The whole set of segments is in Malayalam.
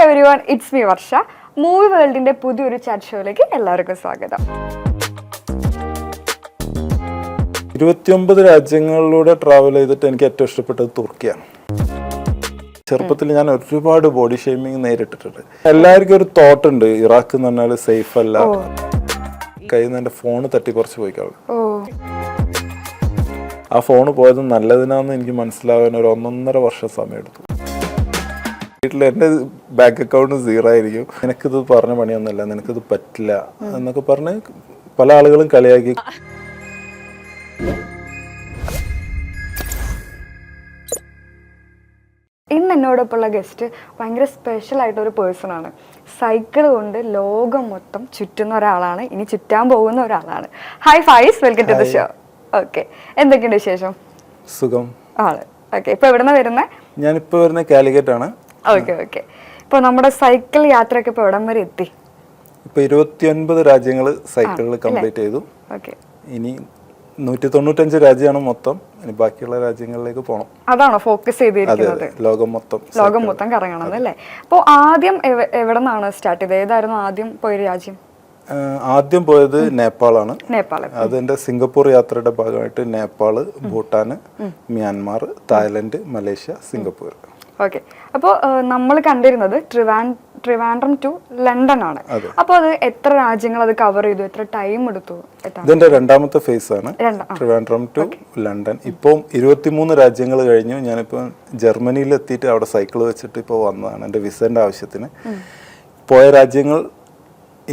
Everyone, it's me Varsha. Movie വേൾഡിന്റെ പുതിയൊരു ചാറ്റ് ഷോയിലേക്ക് എല്ലാവർക്കും സ്വാഗതം. 29 രാജ്യങ്ങളിലൂടെ ട്രാവൽ ചെയ്തിട്ട് എനിക്ക് ഏറ്റവും ഇഷ്ടപ്പെട്ടത് തുർക്കിയാണ്. ചെറുപ്പത്തിൽ ഞാൻ ഒരുപാട് ബോഡി ഷെയ്മിങ് നേരിട്ടിട്ടുണ്ട്. എല്ലാവർക്കും ഒരു തോട്ട് ഉണ്ട്, ഇറാഖ് എന്ന് പറഞ്ഞാൽ സേഫ് അല്ല. കയ്യിൽ നിന്ന് എൻ്റെ ഫോണ് തട്ടി കുറച്ച് പോയി കളഞ്ഞു. ആ ഫോണ് പോയത് നല്ലതിനാന്ന് എനിക്ക് മനസ്സിലാവാൻ ഒരു 1.5 വർഷം സമയം എടുത്തു. വീട്ടിൽ എൻ്റെ ബാങ്ക് അക്കൗണ്ട് 0 ആയിരിക്കും. നിനക്കിത് പറഞ്ഞ പണിയൊന്നുമല്ല, നിനക്കിത് പറ്റില്ല എന്നൊക്കെ പറഞ്ഞ് പല ആളുകളും കളിയാക്കി. ഇന്ന് എന്നോടൊപ്പമുള്ള ഗസ്റ്റ് ഭയങ്കര സ്പെഷ്യൽ ആയിട്ടൊരു പേഴ്സൺ ആണ്. സൈക്കിൾ കൊണ്ട് ലോകം മൊത്തം ചുറ്റുന്ന ഒരാളാണ്, ഇനി ചുറ്റാൻ പോകുന്ന ഒരാളാണ്. Hi Faiz, welcome to the show. Okay, എന്തൊക്കെയുണ്ട് വിശേഷം? സുഖം ആണ്. ഓക്കെ, ഇപ്പൊ എവിടെന്നാ വരുന്നത്? ഞാനിപ്പോ വരുന്ന കാലിക്കറ്റ് ആണ്. Okay okay. ഇപ്പൊ നമ്മുടെ സൈക്കിൾ യാത്രയൊക്കെ ഇപ്പൊ എവിടം വരെ എത്തി? ഇപ്പൊ 29 രാജ്യങ്ങൾ സൈക്കിളിൽ കംപ്ലീറ്റ് ചെയ്തു. ഓക്കെ, ഇനി 195 രാജ്യമാണ് മൊത്തം. ഇനി ബാക്കിയുള്ള രാജ്യങ്ങളിലേക്ക് പോകണം. അതാണോ ഫോക്കസ് ചെയ്തിരിക്കുന്നത്? ലോകം മൊത്തം കറങ്ങണം അല്ലേ? അപ്പോൾ ആദ്യം എവിടെ നിന്നാണ് സ്റ്റാർട്ട് ചെയ്തത്? ഏതായിരുന്നു ആദ്യം പോയ രാജ്യം? ആദ്യം പോയത് നേപ്പാളാണ്. നേപ്പാൾ. അതെന്റെ സിംഗപ്പൂർ യാത്രയുടെ ഭാഗമായിട്ട് Nepal, Bhutan, Myanmar, Thailand, Malaysia, Singapore. Okay, അപ്പോൾ നമ്മൾ കണ്ടിരുന്നത് ട്രിവാൻഡ്രം ടു ലണ്ടൻ ആണ്. അപ്പോൾ അത് എത്ര രാജ്യങ്ങൾ അത് കവർ ചെയ്തു? എത്ര ടൈം എടുത്തു? ഇതിന്റെ രണ്ടാമത്തെ ഫേസ് ആണ് ട്രിവാൻഡ്രം ടു ലണ്ടൻ. ഇപ്പം 23 രാജ്യങ്ങൾ കഴിഞ്ഞു. ഞാനിപ്പോൾ ജർമ്മനിയിൽ എത്തിയിട്ട് അവിടെ സൈക്കിൾ വെച്ചിട്ട് ഇപ്പോൾ വന്നതാണ് എൻ്റെ വിസന്റെ ആവശ്യത്തിന്. പോയ രാജ്യങ്ങൾ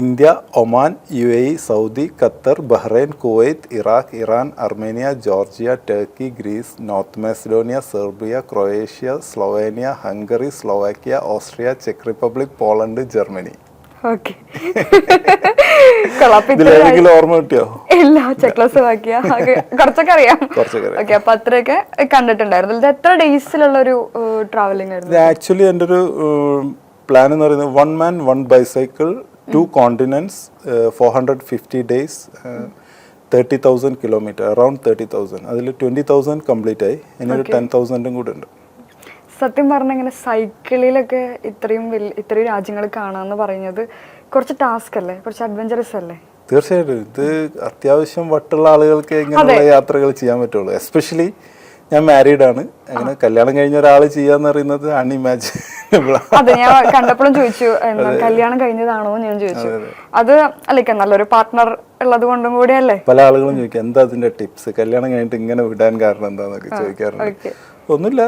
India, Oman, UAE, Saudi, Qatar, Bahrain, Kuwait, Iraq, Iran, Armenia, Georgia, Turkey, Greece, North Macedonia, Serbia, Croatia, Slovenia, Hungary, Slovakia, Austria, ചെക്ക് റിപ്പബ്ലിക്, പോളണ്ട്, ജർമ്മനി. ഓർമ്മ കിട്ടിയോ? ഇല്ല, ചെക്കോസ്ലോവാക്യ കുറച്ചൊക്കെ അറിയാം. ഓക്കെ, അപ്പൊ അത്രയൊക്കെ കണ്ടിട്ടുണ്ടായിരുന്നു. ഇത് എത്ര ഡേയ്സിലുള്ള ഒരു ട്രാവലിംഗ് ആയിരുന്നു? ആക്ച്വലി എൻ്റെ ഒരു പ്ലാൻ എന്ന് പറയുന്നത് 1 man 1 bicycle 2 continents, 450 days, 30,000 kilometer, around 30,000. അതിൽ 20,000 കംപ്ലീറ്റ് ആയി. ഇനി ഒരു 10,000 കൂടെ ഉണ്ട്. സത്യം പറഞ്ഞാൽ ഇങ്ങനെ സൈക്കിളിലൊക്കെ ഇത്രയും രാജ്യങ്ങൾ കാണാന്ന് പറയുന്നത് കുറച്ച് ടാസ്ക് അല്ലേ, കുറച്ച് അഡ്വഞ്ചറസ് അല്ലേ? തീർച്ചയായിട്ടും ഇത് അത്യാവശ്യം വട്ടുള്ള ആളുകൾക്ക് ഇങ്ങനെയുള്ള യാത്രകൾ ചെയ്യാൻ പറ്റുള്ളൂ. എസ്പെഷ്യലി ഞാൻ മാരീഡ് ആണ്. അങ്ങനെ കല്യാണം കഴിഞ്ഞ ഒരാൾ ചെയ്യാന്ന് പറയുന്നത് അൺഇമാജിനബിൾ ആണ്. അതെ, ഞാൻ കണ്ടപ്പോഴും ചോദിച്ചു കല്യാണം കഴിഞ്ഞതാണോ ഞാൻ ചോദിച്ചു. അത് അല്ലെ നല്ലൊരു പാർട്ട്ണർ ഉള്ളത് കൊണ്ടും കൂടി അല്ലേ? പല ആളുകളും ചോദിക്കും എന്താ അതിന്റെ ടിപ്സ്, കല്യാണം കഴിഞ്ഞിട്ട് ഇങ്ങനെ വിടാൻ കാരണം എന്താന്നൊക്കെ ചോദിക്കാറുണ്ട്. ഒന്നുമില്ല,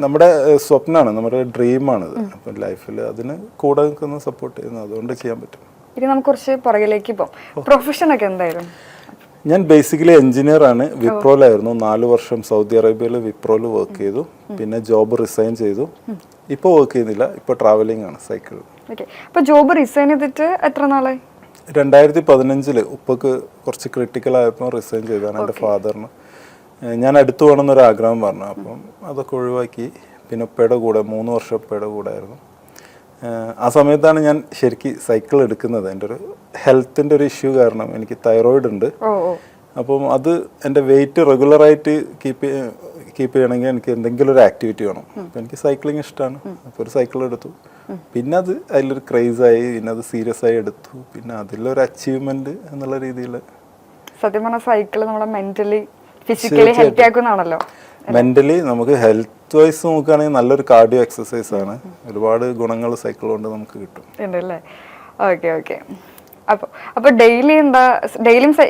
നമ്മുടെ സ്വപ്നമാണ്, നമ്മുടെ ഡ്രീമാണിത്. അപ്പൊ ലൈഫിൽ അതിന് കൂടെ നിൽക്കുന്ന സപ്പോർട്ട് ചെയ്യുന്നു, അതുകൊണ്ട് ചെയ്യാൻ പറ്റും. ഇനി നമുക്ക് കുറച്ച് പുറകിലേക്ക് പോകാം. പ്രൊഫഷൻ ഒക്കെ എന്തായിരുന്നു? ഞാൻ ബേസിക്കലി എഞ്ചിനീയർ ആണ്. വിപ്രോയിലായിരുന്നു 4 വർഷം സൗദി അറേബ്യയിൽ വിപ്രോയിൽ വർക്ക് ചെയ്തു. പിന്നെ ജോബ് റിസൈൻ ചെയ്തു. ഇപ്പോൾ വർക്ക് ചെയ്യുന്നില്ല, ഇപ്പോൾ ട്രാവലിംഗ് ആണ് സൈക്കിൾ. ജോബ് റിസൈൻ ചെയ്തിട്ട് എത്ര നാളായി? 2015 ഉപ്പക്ക് കുറച്ച് ക്രിട്ടിക്കൽ ആയപ്പോൾ റിസൈൻ ചെയ്താണ്. എൻ്റെ ഫാദറിന് ഞാൻ അടുത്ത് പോകണമെന്നൊരു ആഗ്രഹം പറഞ്ഞു. അപ്പം അതൊക്കെ ഒഴിവാക്കി. പിന്നെ ഉപ്പയുടെ കൂടെ 3 വർഷം ഉപ്പയുടെ കൂടെ ആയിരുന്നു. ആ സമയത്താണ് ഞാൻ ശരിക്കും സൈക്കിൾ എടുക്കുന്നത്. എൻ്റെ ഒരു ഹെൽത്തിൻ്റെ ഒരു ഇഷ്യൂ കാരണം എനിക്ക് തൈറോയിഡ് ഉണ്ട്. അപ്പം അത് എൻ്റെ വെയിറ്റ് റെഗുലറായിട്ട് കീപ്പ് ചെയ്യണമെങ്കിൽ എനിക്ക് എന്തെങ്കിലും ഒരു ആക്ടിവിറ്റി വേണം. അപ്പം എനിക്ക് സൈക്ലിംഗ് ഇഷ്ടമാണ്. അപ്പോൾ ഒരു സൈക്കിൾ എടുത്തു. പിന്നെ അത് അതിലൊരു ക്രേസായി. പിന്നെ അത് സീരിയസ് ആയി എടുത്തു. പിന്നെ അതിലൊരു അച്ചീവ്മെന്റ് എന്നുള്ള രീതിയിൽ. സത്യം പറഞ്ഞാൽ സൈക്കിൾ നമ്മളെ മെന്റലി ഫിസിക്കലി ഹെൽത്തി ആക്കുന്നതാണല്ലോ. മെന്റലി നമുക്ക് ഹെൽത്ത് വൈസ് നോക്കുകയാണെങ്കിൽ നല്ലൊരു കാർഡിയോ എക്സസൈസ് ആണ്. ഒരുപാട് ഗുണങ്ങൾ സൈക്കിൾ കൊണ്ട് നമുക്ക് കിട്ടും. ഉണ്ടല്ലേ? Okay okay. അപ്പോൾ ഡെയിലിയും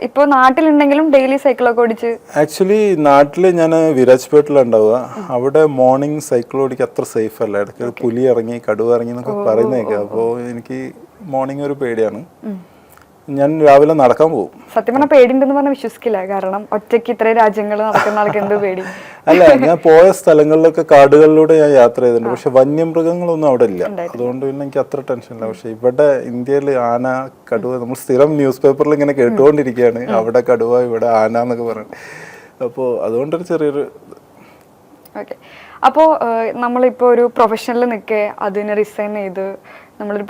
ഇപ്പോൾ നാട്ടിലുണ്ടെങ്കിലും ഡെയിലി സൈക്കിളൊക്കെ ഓടിച്ച്? ആക്ച്വലി നാട്ടിൽ ഞാൻ വിരാജ്പേട്ടിലുണ്ടാവുക. അവിടെ മോർണിംഗ് സൈക്കിൾ ഓടിക്കുക അത്ര സേഫ് അല്ല. ഇടയ്ക്ക് പുലി ഇറങ്ങി, കടുവ ഇറങ്ങി എന്നൊക്കെ പറയുന്നേക്കാം. അപ്പോൾ എനിക്ക് മോർണിംഗ് ഒരു പേടിയാണ്. ഞാൻ രാവിലെ നടക്കാൻ പോകും. സത്യം പറഞ്ഞാൽ പേടിണ്ടെന്ന് പറഞ്ഞാൽ വിശ്വസിക്കില്ല. കാരണം ഒറ്റയ്ക്ക് ഇത്രയും രാജ്യങ്ങൾ നടക്കുന്ന ആൾക്ക് എന്ത് പേടി? അല്ല, ഞാൻ പോയ സ്ഥലങ്ങളിലൊക്കെ കാടുകളിലൂടെ ഞാൻ യാത്ര ചെയ്തിട്ടുണ്ട്. പക്ഷെ വന്യമൃഗങ്ങളൊന്നും അവിടെ ഇല്ല. അതുകൊണ്ട് പിന്നെ എനിക്ക് അത്ര ടെൻഷനില്ല. പക്ഷെ ഇവിടെ ഇന്ത്യയിൽ ആന, കടുവ നമ്മൾ സ്ഥിരം ന്യൂസ് പേപ്പറിൽ ഇങ്ങനെ കേട്ടുകൊണ്ടിരിക്കുകയാണ്. അവിടെ കടുവ, ഇവിടെ ആന എന്നൊക്കെ പറയുന്നത്. അപ്പോൾ അതുകൊണ്ടൊരു ചെറിയൊരു. ഓക്കെ, അപ്പോൾ നമ്മളിപ്പോൾ ഒരു പ്രൊഫഷനിൽ നിൽക്കെ അതിന് റിസൈൻ ചെയ്ത് നമ്മളൊരു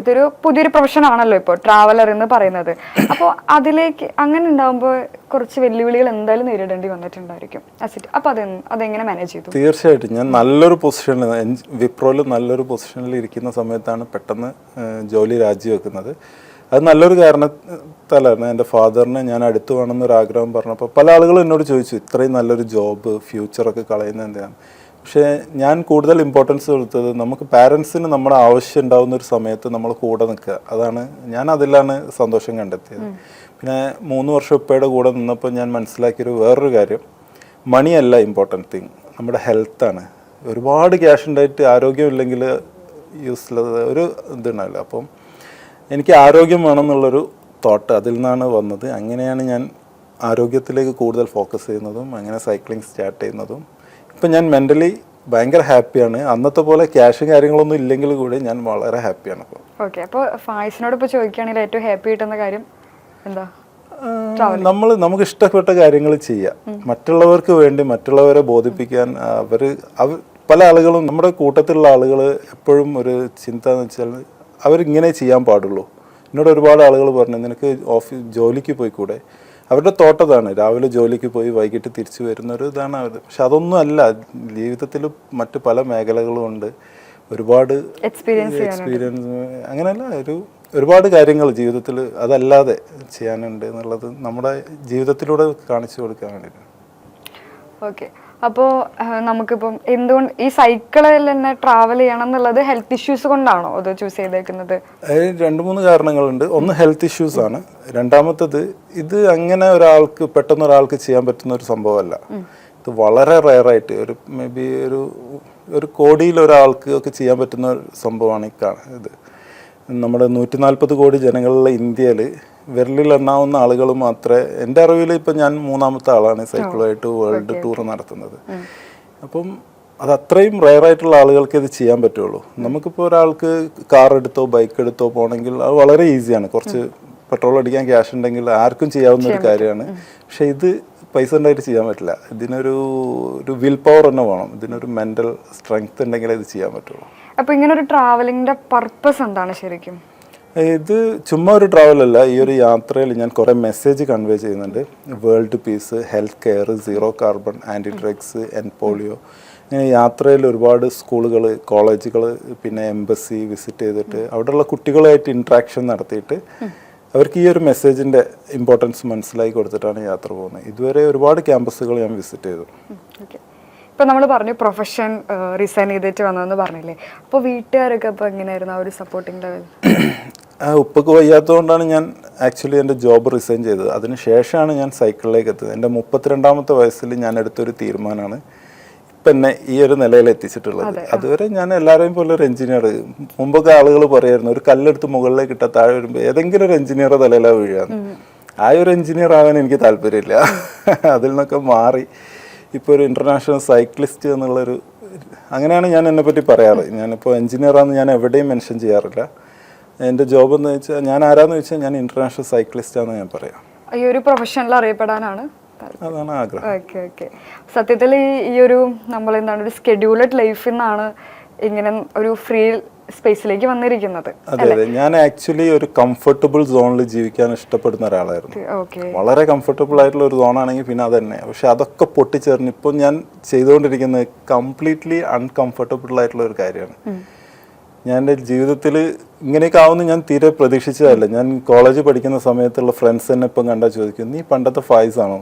ഇതൊരു പുതിയൊരു പ്രൊഫഷൻ ആണല്ലോ ഇപ്പോൾ ട്രാവലർ എന്ന് പറയുന്നത്. അപ്പോൾ അതിലേക്ക് അങ്ങനെ ഉണ്ടാകുമ്പോൾ കുറച്ച് വെല്ലുവിളികൾ എന്തായാലും നേരിടേണ്ടി വന്നിട്ടുണ്ടായിരിക്കും. അപ്പോൾ അതെങ്ങനെ മാനേജ് ചെയ്തു? തീർച്ചയായിട്ടും ഞാൻ നല്ലൊരു പൊസിഷനിൽ വിപ്രോയിൽ നല്ലൊരു പൊസിഷനിൽ ഇരിക്കുന്ന സമയത്താണ് പെട്ടെന്ന് ജോലി രാജിവെക്കുന്നത്. അത് നല്ലൊരു കാരണത്താലാണ്. എൻ്റെ ഫാദറിന് ഞാൻ അടുത്ത് വേണമെന്നൊരു ആഗ്രഹം പറഞ്ഞപ്പോൾ പല ആളുകളും എന്നോട് ചോദിച്ചു, ഇത്രയും നല്ലൊരു ജോബ് ഫ്യൂച്ചറൊക്കെ കളയുന്നത് എന്തിനാണ്. പക്ഷേ ഞാൻ കൂടുതൽ ഇമ്പോർട്ടൻസ് കൊടുത്തത് നമുക്ക് പാരൻസിന് നമ്മുടെ ആവശ്യം ഉണ്ടാകുന്ന ഒരു സമയത്ത് നമ്മൾ കൂടെ നിൽക്കുക. ഞാൻ അതിലാണ് സന്തോഷം കണ്ടെത്തിയത്. പിന്നെ 3 വർഷം ഉപ്പയുടെ കൂടെ നിന്നപ്പോൾ ഞാൻ മനസ്സിലാക്കിയൊരു വേറൊരു കാര്യം, മണിയല്ല ഇമ്പോർട്ടൻറ്റ് തിങ്, നമ്മുടെ ഹെൽത്താണ്. ഒരുപാട് ക്യാഷ് ഉണ്ടായിട്ട് ആരോഗ്യമില്ലെങ്കിൽ യൂസ്ലെസ് ഒരു ഇതുണ്ടാവില്ല. അപ്പം എനിക്ക് ആരോഗ്യം വേണമെന്നുള്ളൊരു തോട്ട് അതിൽ നിന്നാണ് വന്നത്. അങ്ങനെയാണ് ഞാൻ ആരോഗ്യത്തിലേക്ക് കൂടുതൽ ഫോക്കസ് ചെയ്യുന്നതും അങ്ങനെ സൈക്ലിംഗ് സ്റ്റാർട്ട് ചെയ്യുന്നതും. ഇപ്പം ഞാൻ മെൻ്റലി ഭയങ്കര ഹാപ്പിയാണ്. അന്നത്തെ പോലെ ക്യാഷും കാര്യങ്ങളൊന്നും ഇല്ലെങ്കിൽ കൂടി ഞാൻ വളരെ ഹാപ്പിയാണ്. അപ്പോൾ ഓക്കെ, അപ്പോൾ ഫായിസിനോട് ഇപ്പോൾ ചോദിക്കുകയാണെങ്കിൽ ഏറ്റവും ഹാപ്പി കിട്ടുന്ന കാര്യം എന്താ? നമുക്ക് ഇഷ്ടപ്പെട്ട കാര്യങ്ങൾ ചെയ്യാം, മറ്റുള്ളവർക്ക് വേണ്ടി മറ്റുള്ളവരെ ബോധിപ്പിക്കാൻ. പല ആളുകളും നമ്മുടെ കൂട്ടത്തിലുള്ള ആളുകൾ എപ്പോഴും ഒരു ചിന്ത എന്ന് വെച്ചാൽ അവരിങ്ങനെ ചെയ്യാൻ പാടുള്ളൂ. എന്നോട് ഒരുപാട് ആളുകൾ പറഞ്ഞു, നിനക്ക് ജോലിക്ക് പോയിക്കൂടെ. അവരുടെ തോട്ടതാണ് രാവിലെ ജോലിക്ക് പോയി വൈകിട്ട് തിരിച്ചു വരുന്ന ഒരു ഇതാണ് അവർ. പക്ഷെ അതൊന്നും അല്ല, ജീവിതത്തിൽ മറ്റ് പല മേഖലകളും ഉണ്ട്, ഒരുപാട് എക്സ്പീരിയൻസ് അങ്ങനെയല്ല, ഒരുപാട് കാര്യങ്ങൾ ജീവിതത്തിൽ അതല്ലാതെ ചെയ്യാനുണ്ട് എന്നുള്ളത് നമ്മുടെ ജീവിതത്തിലൂടെ കാണിച്ചു കൊടുക്കാൻ വേണ്ടിയിട്ട്. ഓക്കെ, അപ്പോൾ നമുക്കിപ്പം എന്തുകൊണ്ട് ഈ സൈക്കിളിൽ തന്നെ ട്രാവൽ ചെയ്യണം എന്നുള്ളത് ഹെൽത്ത് ഇഷ്യൂസ് കൊണ്ടാണോ അത് ചൂസ് ചെയ്തേക്കുന്നത്? 2-3 കാരണങ്ങളുണ്ട്. ഒന്ന് ഹെൽത്ത് ഇഷ്യൂസ് ആണ്. രണ്ടാമത്തത് ഇത് അങ്ങനെ പെട്ടെന്ന് ഒരാൾക്ക് ചെയ്യാൻ പറ്റുന്ന ഒരു സംഭവമല്ല. ഇത് വളരെ റെയറായിട്ട് മേ ബി ഒരു കോടിയിൽ ഒരാൾക്ക് ഒക്കെ ചെയ്യാൻ പറ്റുന്ന ഒരു സംഭവമാണ് ഇത്. നമ്മുടെ 140 കോടി ജനങ്ങളുള്ള ഇന്ത്യയിൽ വിരലിൽ എണ്ണാവുന്ന ആളുകൾ മാത്രമേ, എൻ്റെ അറിവിൽ ഇപ്പം ഞാൻ 3-ാമത്തെ ആളാണ് സൈക്കിളുമായിട്ട് വേൾഡ് ടൂർ നടത്തുന്നത്. അപ്പം അത് അത്രയും റെയറായിട്ടുള്ള ആളുകൾക്ക് ഇത് ചെയ്യാൻ പറ്റുള്ളൂ. നമുക്കിപ്പോൾ ഒരാൾക്ക് കാർ എടുത്തോ ബൈക്ക് എടുത്തോ പോകണമെങ്കിൽ അത് വളരെ ഈസിയാണ്. കുറച്ച് പെട്രോൾ അടിക്കാൻ ക്യാഷ് ഉണ്ടെങ്കിൽ ആർക്കും ചെയ്യാവുന്ന ഒരു കാര്യമാണ്. പക്ഷെ ഇത് പൈസ ഉണ്ടായിട്ട് ചെയ്യാൻ പറ്റില്ല. ഇതിനൊരു വിൽ പവർ തന്നെ വേണം, ഇതിനൊരു മെൻ്റൽ സ്ട്രെങ്ത് ഉണ്ടെങ്കിലേ ഇത് ചെയ്യാൻ പറ്റുള്ളൂ. അപ്പോൾ ഇങ്ങനെ ഒരു ട്രാവലിങ്ങിൻ്റെ പർപ്പസ് എന്താണ് ശരിക്കും? ഇത് ചുമ്മാ ഒരു ട്രാവലല്ല. ഈ ഒരു യാത്രയിൽ ഞാൻ കുറേ മെസ്സേജ് കൺവേ ചെയ്യുന്നുണ്ട്. World peace, health care, zero carbon, anti drugs, end polio. ഇങ്ങനെ യാത്രയിൽ ഒരുപാട് സ്കൂളുകൾ, കോളേജുകൾ, പിന്നെ എംബസി വിസിറ്റ് ചെയ്തിട്ട് അവിടെയുള്ള കുട്ടികളുമായിട്ട് ഇൻട്രാക്ഷൻ നടത്തിയിട്ട് അവർക്ക് ഈ ഒരു മെസ്സേജിൻ്റെ ഇമ്പോർട്ടൻസ് മനസ്സിലാക്കി കൊടുത്തിട്ടാണ് യാത്ര പോകുന്നത്. ഇതുവരെ ഒരുപാട് ക്യാമ്പസുകൾ ഞാൻ വിസിറ്റ് ചെയ്തു. ഇപ്പോൾ നമ്മൾ പറഞ്ഞു പ്രൊഫഷൻ റിസൈൻ ചെയ്തിട്ട് വന്നതെന്ന് പറഞ്ഞില്ലേ, അപ്പോൾ വീട്ടുകാരൊക്കെ അപ്പോൾ എങ്ങനെയായിരുന്നു ആ ഒരു സപ്പോർട്ടിങ് ലെവൽ? ഉപ്പക്ക് വയ്യാത്തതുകൊണ്ടാണ് ഞാൻ ആക്ച്വലി എൻ്റെ ജോബ് റിസൈൻ ചെയ്തത്. അതിന് ശേഷമാണ് ഞാൻ സൈക്കിളിലേക്ക് എത്തിയത്. എൻ്റെ 32-ാമത്തെ വയസ്സിൽ ഞാൻ എടുത്തൊരു തീരുമാനമാണ് ഇപ്പം എന്നെ ഈ ഒരു നിലയിൽ എത്തിച്ചിട്ടുള്ളത്. അതുവരെ ഞാൻ എല്ലാവരെയും പോലെ ഒരു എഞ്ചിനീയർ. മുമ്പൊക്കെ ആളുകൾ പറയായിരുന്നു ഒരു കല്ലെടുത്ത് മുകളിലേക്ക് ഇട്ടാൽ താഴെ വരുമ്പോൾ ഏതെങ്കിലും ഒരു എഞ്ചിനീയറുടെ തലയിലാണ് വീഴാന്ന്. ആ ഒരു എഞ്ചിനീയർ ആകാൻ എനിക്ക് താല്പര്യമില്ല. അതിൽ നിന്നൊക്കെ മാറി ഇപ്പോൾ ഒരു ഇൻ്റർനാഷണൽ സൈക്ലിസ്റ്റ് എന്നുള്ളൊരു, അങ്ങനെയാണ് ഞാൻ എന്നെപ്പറ്റി പറയാറ്. ഞാനിപ്പോൾ എഞ്ചിനീയറാണെന്ന് ഞാൻ എവിടെയും മെൻഷൻ ചെയ്യാറില്ല. എൻ്റെ ജോബ് എന്ന് വെച്ചാൽ ഞാൻ ആരാന്ന് വെച്ചാൽ ഞാൻ ഇൻ്റർനാഷണൽ സൈക്ലിസ്റ്റാണെന്ന് ഞാൻ പറയാം. ഈ ഒരു പ്രൊഫഷനിൽ അറിയപ്പെടാനാണ്, അതാണ് ആഗ്രഹം. Okay okay. സത്യത്തിൽ ഈ ഒരു നമ്മൾ എന്താണ് ഒരു സ്കെഡ്യൂൾഡ് ലൈഫിൽ നിന്നാണ് ഇങ്ങനെ ഒരു ഫ്രീ സ്പേസിലേക്ക് വന്നിരിക്കുന്നത്. അതെ അതെ, ഞാൻ ആക്ച്വലി ഒരു കംഫർട്ടബിൾ സോണിൽ ജീവിക്കാൻ ഇഷ്ടപ്പെടുന്ന ഒരാളായിരുന്നു. വളരെ കംഫർട്ടബിൾ ആയിട്ടുള്ള ഒരു സോണാണെങ്കിൽ പിന്നെ അത് തന്നെ. പക്ഷെ അതൊക്കെ പൊട്ടിച്ചേർന്ന് ഇപ്പോൾ ഞാൻ ചെയ്തുകൊണ്ടിരിക്കുന്നത് കംപ്ലീറ്റ്ലി അൺകംഫർട്ടബിൾ ആയിട്ടുള്ള ഒരു കാര്യമാണ്. ഞാൻ എൻ്റെ ജീവിതത്തിൽ ഇങ്ങനെയൊക്കെ ആവുമെന്ന് ഞാൻ തീരെ പ്രതീക്ഷിച്ചതല്ല. ഞാൻ കോളേജ് പഠിക്കുന്ന സമയത്തുള്ള ഫ്രണ്ട്സ് തന്നെ ഇപ്പം കണ്ടാൽ ചോദിക്കും നീ പണ്ടത്തെ ഫായിസ് ആണോ?